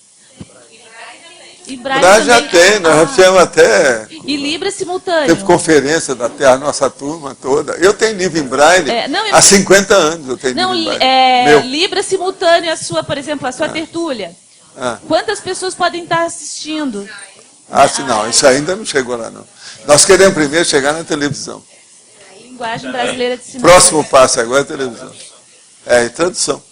E Braille já tem, nós já fizemos até... E Libra simultâneo. Teve conferência da nossa turma toda. Eu tenho livro em Braille há 50 anos. Eu tenho livro em Braille. Libra simultâneo, por exemplo, a sua tertúlia. Quantas pessoas podem estar assistindo? Sim, não, isso ainda não chegou lá, não. Nós queremos primeiro chegar na televisão. Linguagem brasileira de sinais. Próximo passo agora é a televisão. E tradução.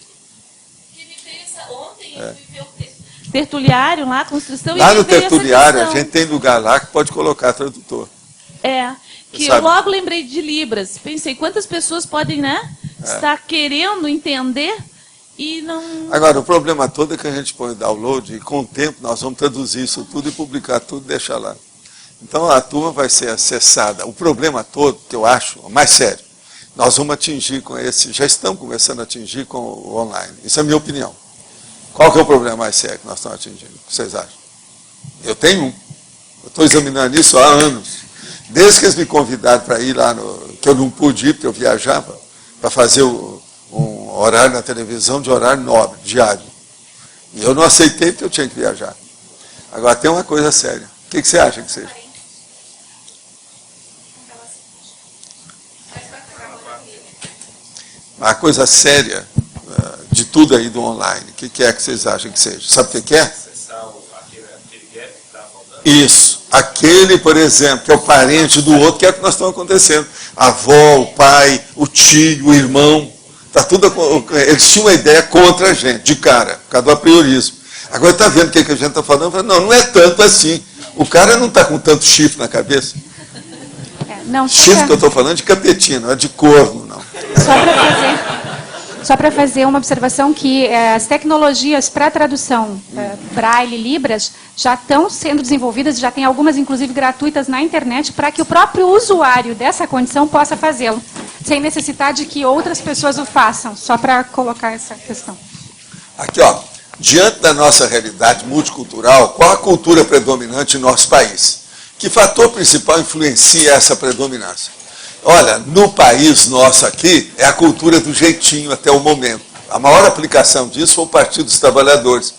Tertuliário lá, construção lá no tertuliário, a gente tem lugar lá que pode colocar tradutor. Eu logo lembrei de Libras. Pensei, quantas pessoas podem, né, estar querendo entender e não... Agora, o problema todo é que a gente põe o download e com o tempo nós vamos traduzir isso tudo e publicar tudo e deixar lá. Então a turma vai ser acessada. O problema todo, que eu acho o mais sério, nós vamos atingir com já estamos começando a atingir com o online. Isso é a minha opinião. Qual que é o problema mais sério que nós estamos atingindo? O que vocês acham? Eu tenho um. Eu estou examinando isso há anos. Desde que eles me convidaram para ir lá, que eu não pude ir, porque eu viajava, para fazer um horário na televisão de horário nobre, diário. E eu não aceitei porque eu tinha que viajar. Agora tem uma coisa séria. O que você acha que seja? A coisa séria de tudo aí do online, o que é que vocês acham que seja? Sabe o que é? Isso. Aquele, por exemplo, que é o parente do outro, que é o que nós estamos acontecendo. A avó, o pai, o tio, o irmão. Tá tudo, eles tinham uma ideia contra a gente, de cara, por causa do apriorismo. Agora está vendo o que a gente está falando? Não é tanto assim. O cara não está com tanto chifre na cabeça. Não, Chifre que eu estou falando de capetinho, não é de corno, não. Só para fazer uma observação que as tecnologias para tradução Braille e Libras já estão sendo desenvolvidas, já tem algumas, inclusive, gratuitas na internet, para que o próprio usuário dessa condição possa fazê-lo, sem necessidade de que outras pessoas o façam, só para colocar essa questão. Aqui, ó, diante da nossa realidade multicultural, qual a cultura predominante em nosso país? Que fator principal influencia essa predominância? Olha, no país nosso aqui, é a cultura do jeitinho até o momento. A maior aplicação disso foi o Partido dos Trabalhadores,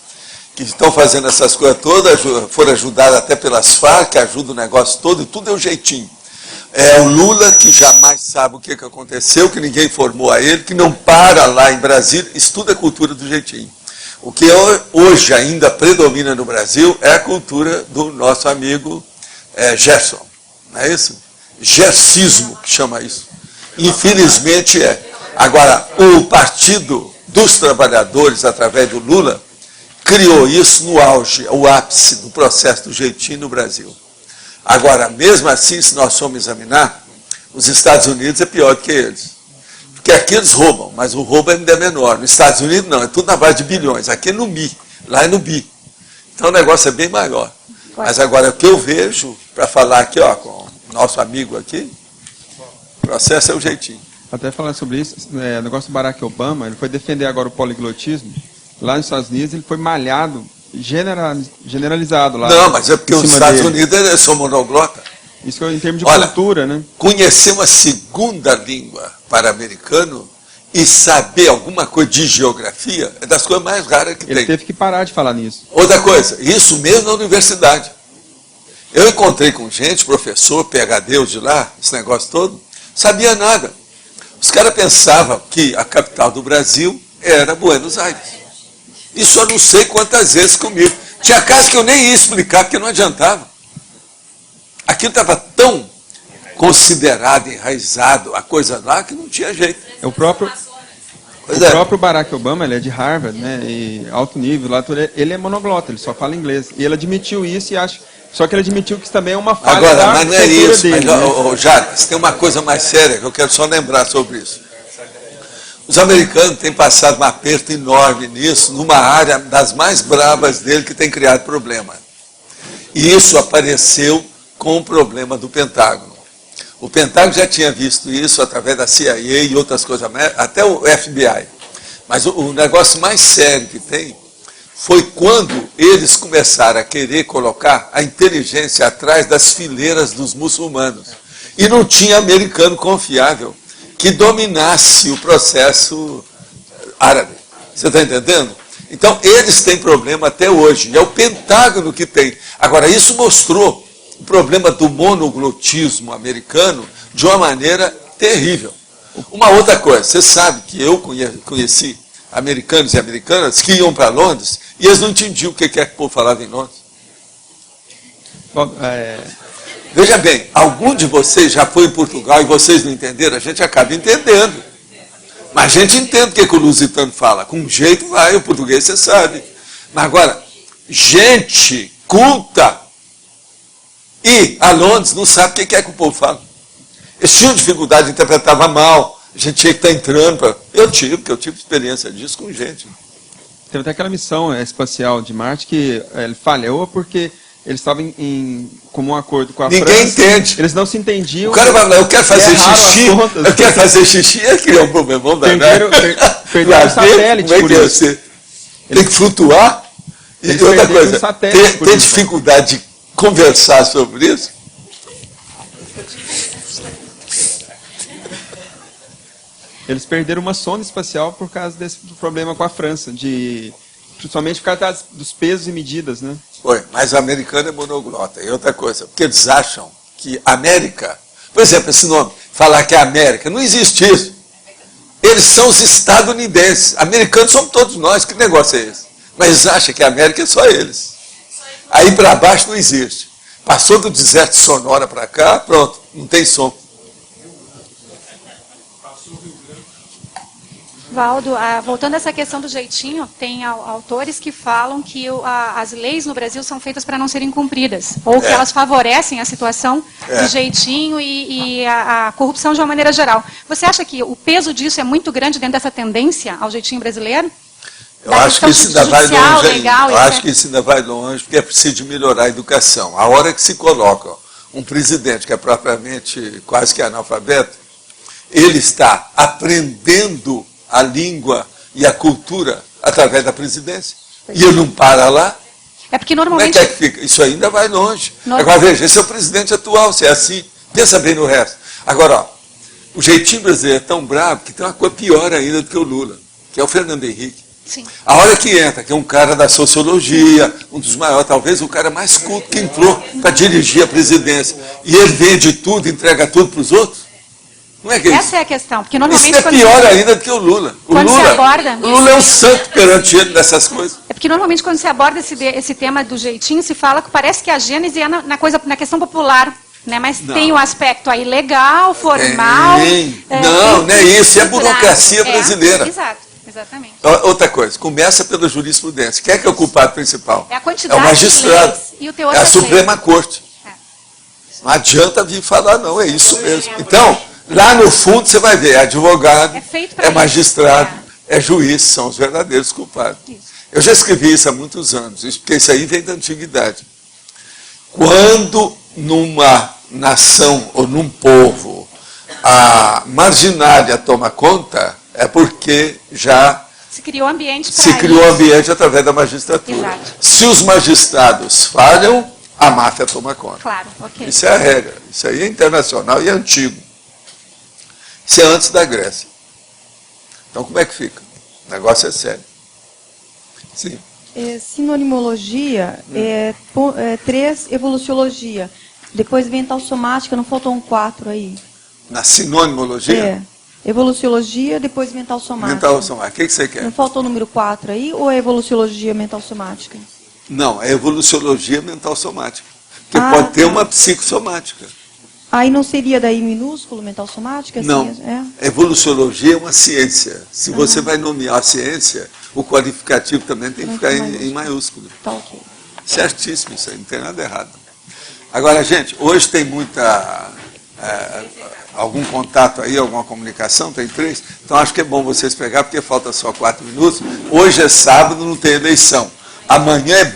que estão fazendo essas coisas todas, foram ajudados até pelas Farc, que ajudam o negócio todo, e tudo é o jeitinho. É o Lula, que jamais sabe o que aconteceu, que ninguém informou a ele, que não para lá em Brasília, isso tudo é cultura do jeitinho. O que hoje ainda predomina no Brasil é a cultura do nosso amigo Gerson, não é isso? Gersismo, que chama isso. Infelizmente é. Agora, o Partido dos Trabalhadores, através do Lula, criou isso no auge, o ápice do processo do jeitinho no Brasil. Agora, mesmo assim, se nós formos examinar, os Estados Unidos é pior do que eles. Porque aqui eles roubam, mas o roubo ainda é menor. Nos Estados Unidos não, é tudo na base de bilhões. Aqui é no MI, lá é no BI. Então o negócio é bem maior. Mas agora, o que eu vejo, para falar aqui, ó, com o nosso amigo aqui, o processo é o jeitinho. Até falando sobre isso, o negócio do Barack Obama, ele foi defender agora o poliglotismo. Lá nos Estados Unidos, ele foi malhado, generalizado lá. Não, mas é porque os Estados Unidos são monoglota. Isso em termos de cultura, né? Conhecer uma segunda língua para americano e saber alguma coisa de geografia é das coisas mais raras que tem. Ele teve que parar de falar nisso. Outra coisa, isso mesmo na universidade. Eu encontrei com gente, professor, PhD de lá, esse negócio todo, sabia nada. Os caras pensavam que a capital do Brasil era Buenos Aires. Isso eu não sei quantas vezes comigo. Tinha casos que eu nem ia explicar, porque não adiantava. Aquilo estava tão considerado, enraizado, a coisa lá, que não tinha jeito. O próprio Barack Obama, ele é de Harvard, né, e alto nível, lá, ele é monoglota, ele só fala inglês. E ele admitiu isso e acha... Só que ele admitiu que isso também é uma falha. Agora, mas não é isso. Dele, mas, Jales, tem uma coisa mais séria que eu quero só lembrar sobre isso. Os americanos têm passado um aperto enorme nisso, numa área das mais bravas dele, que tem criado problema. E isso apareceu com o problema do Pentágono. O Pentágono já tinha visto isso através da CIA e outras coisas, até o FBI. Mas o negócio mais sério que tem foi quando eles começaram a querer colocar a inteligência atrás das fileiras dos muçulmanos. E não tinha americano confiável que dominasse o processo árabe. Você está entendendo? Então, eles têm problema até hoje. E é o Pentágono que tem. Agora, isso mostrou o problema do monoglotismo americano de uma maneira terrível. Uma outra coisa, você sabe que eu conheci americanos e americanas que iam para Londres e eles não entendiam o que é que o povo falava em Londres. Bom, Veja bem, algum de vocês já foi em Portugal e vocês não entenderam? A gente acaba entendendo. Mas a gente entende o que o lusitano fala. Com jeito vai, o português você sabe. Mas agora, gente culta e a Londres não sabe o que é que o povo fala. Eles tinham dificuldade, interpretava mal. A gente tinha que estar entrando para... porque eu tive experiência disso com gente. Teve até aquela missão espacial de Marte que ele falhou porque eles estavam em comum acordo com a França. Ninguém entende. Eles não se entendiam. O cara vai lá, eu quero fazer xixi, eu quero fazer xixi, é criar um problemão danado. Perderam o satélite por isso. Tem que flutuar. E outra coisa, ter dificuldade de conversar sobre isso. Eles perderam uma sonda espacial por causa desse problema com a França, principalmente por causa dos pesos e medidas, né? Foi, mas o americano é monoglota. E outra coisa, porque eles acham que América, por exemplo, esse nome, falar que é América, não existe isso. Eles são os estadunidenses. Americanos somos todos nós, que negócio é esse? Mas eles acham que a América é só eles. Aí para baixo não existe. Passou do deserto de Sonora para cá, pronto, não tem som. Divaldo, voltando a essa questão do jeitinho, tem autores que falam que as leis no Brasil são feitas para não serem cumpridas, ou que elas favorecem a situação do jeitinho e a corrupção de uma maneira geral. Você acha que o peso disso é muito grande dentro dessa tendência ao jeitinho brasileiro? Eu acho que isso ainda vai longe ainda. Eu acho que isso ainda vai longe, porque é preciso melhorar a educação. A hora que se coloca um presidente que é propriamente quase que analfabeto, ele está aprendendo a língua e a cultura através da presidência. E ele não para lá. É porque normalmente... Como é que fica? Isso ainda vai longe. Agora, veja, esse é o presidente atual, se é assim, pensa bem no resto. Agora, ó, o jeitinho brasileiro é tão bravo que tem uma coisa pior ainda do que o Lula, que é o Fernando Henrique. Sim. A hora que entra, que é um cara da sociologia, um dos maiores, talvez o cara mais culto que entrou para dirigir a presidência, e ele vende tudo, entrega tudo para os outros, não é que essa é a questão, porque normalmente... Isso é pior ainda do que o Lula. O Lula é um santo perante ele nessas coisas. É porque normalmente quando se aborda esse tema do jeitinho, se fala que parece que a gênese é na questão popular. Né? Mas não. Tem um aspecto aí legal, formal... Não é isso, é a burocracia brasileira. Exato. Exatamente. Outra coisa, começa pela jurisprudência. Quem é que é o culpado principal? É a quantidade o magistrado. De leis e o teor é a das Suprema leis. Corte. Não adianta vir falar, não, é isso mesmo. Então, lá no fundo você vai ver, é advogado, é magistrado, é juiz, são os verdadeiros culpados. Isso. Eu já escrevi isso há muitos anos, porque isso aí vem da antiguidade. Quando numa nação ou num povo a marginália toma conta, é porque já se criou ambiente através da magistratura. Exato. Se os magistrados falham, a máfia toma conta. Claro, ok. Isso é a regra. Isso aí é internacional e é antigo. Isso é antes da Grécia. Então, como é que fica? O negócio é sério. Sim. Sinonimologia, 3, evoluciologia. Depois mental somática, não faltam 4 aí. Na sinonimologia? Evoluciologia, depois mental somática. Mental somática. O que você quer? Não faltou o número 4 aí, ou é evoluciologia mental somática? Não, é evoluciologia mental somática. Porque pode ter uma psicossomática. Aí não seria daí minúsculo mental somática? Não. Evoluciologia é uma ciência. Se você vai nomear a ciência, o qualificativo também tem que ficar em maiúsculo. Tá ok. Certíssimo isso aí, não tem nada errado. Agora, gente, hoje tem muita... algum contato aí, alguma comunicação, tem 3, então acho que é bom vocês pegar, porque falta só 4 minutos. Hoje é sábado, não tem eleição. Amanhã é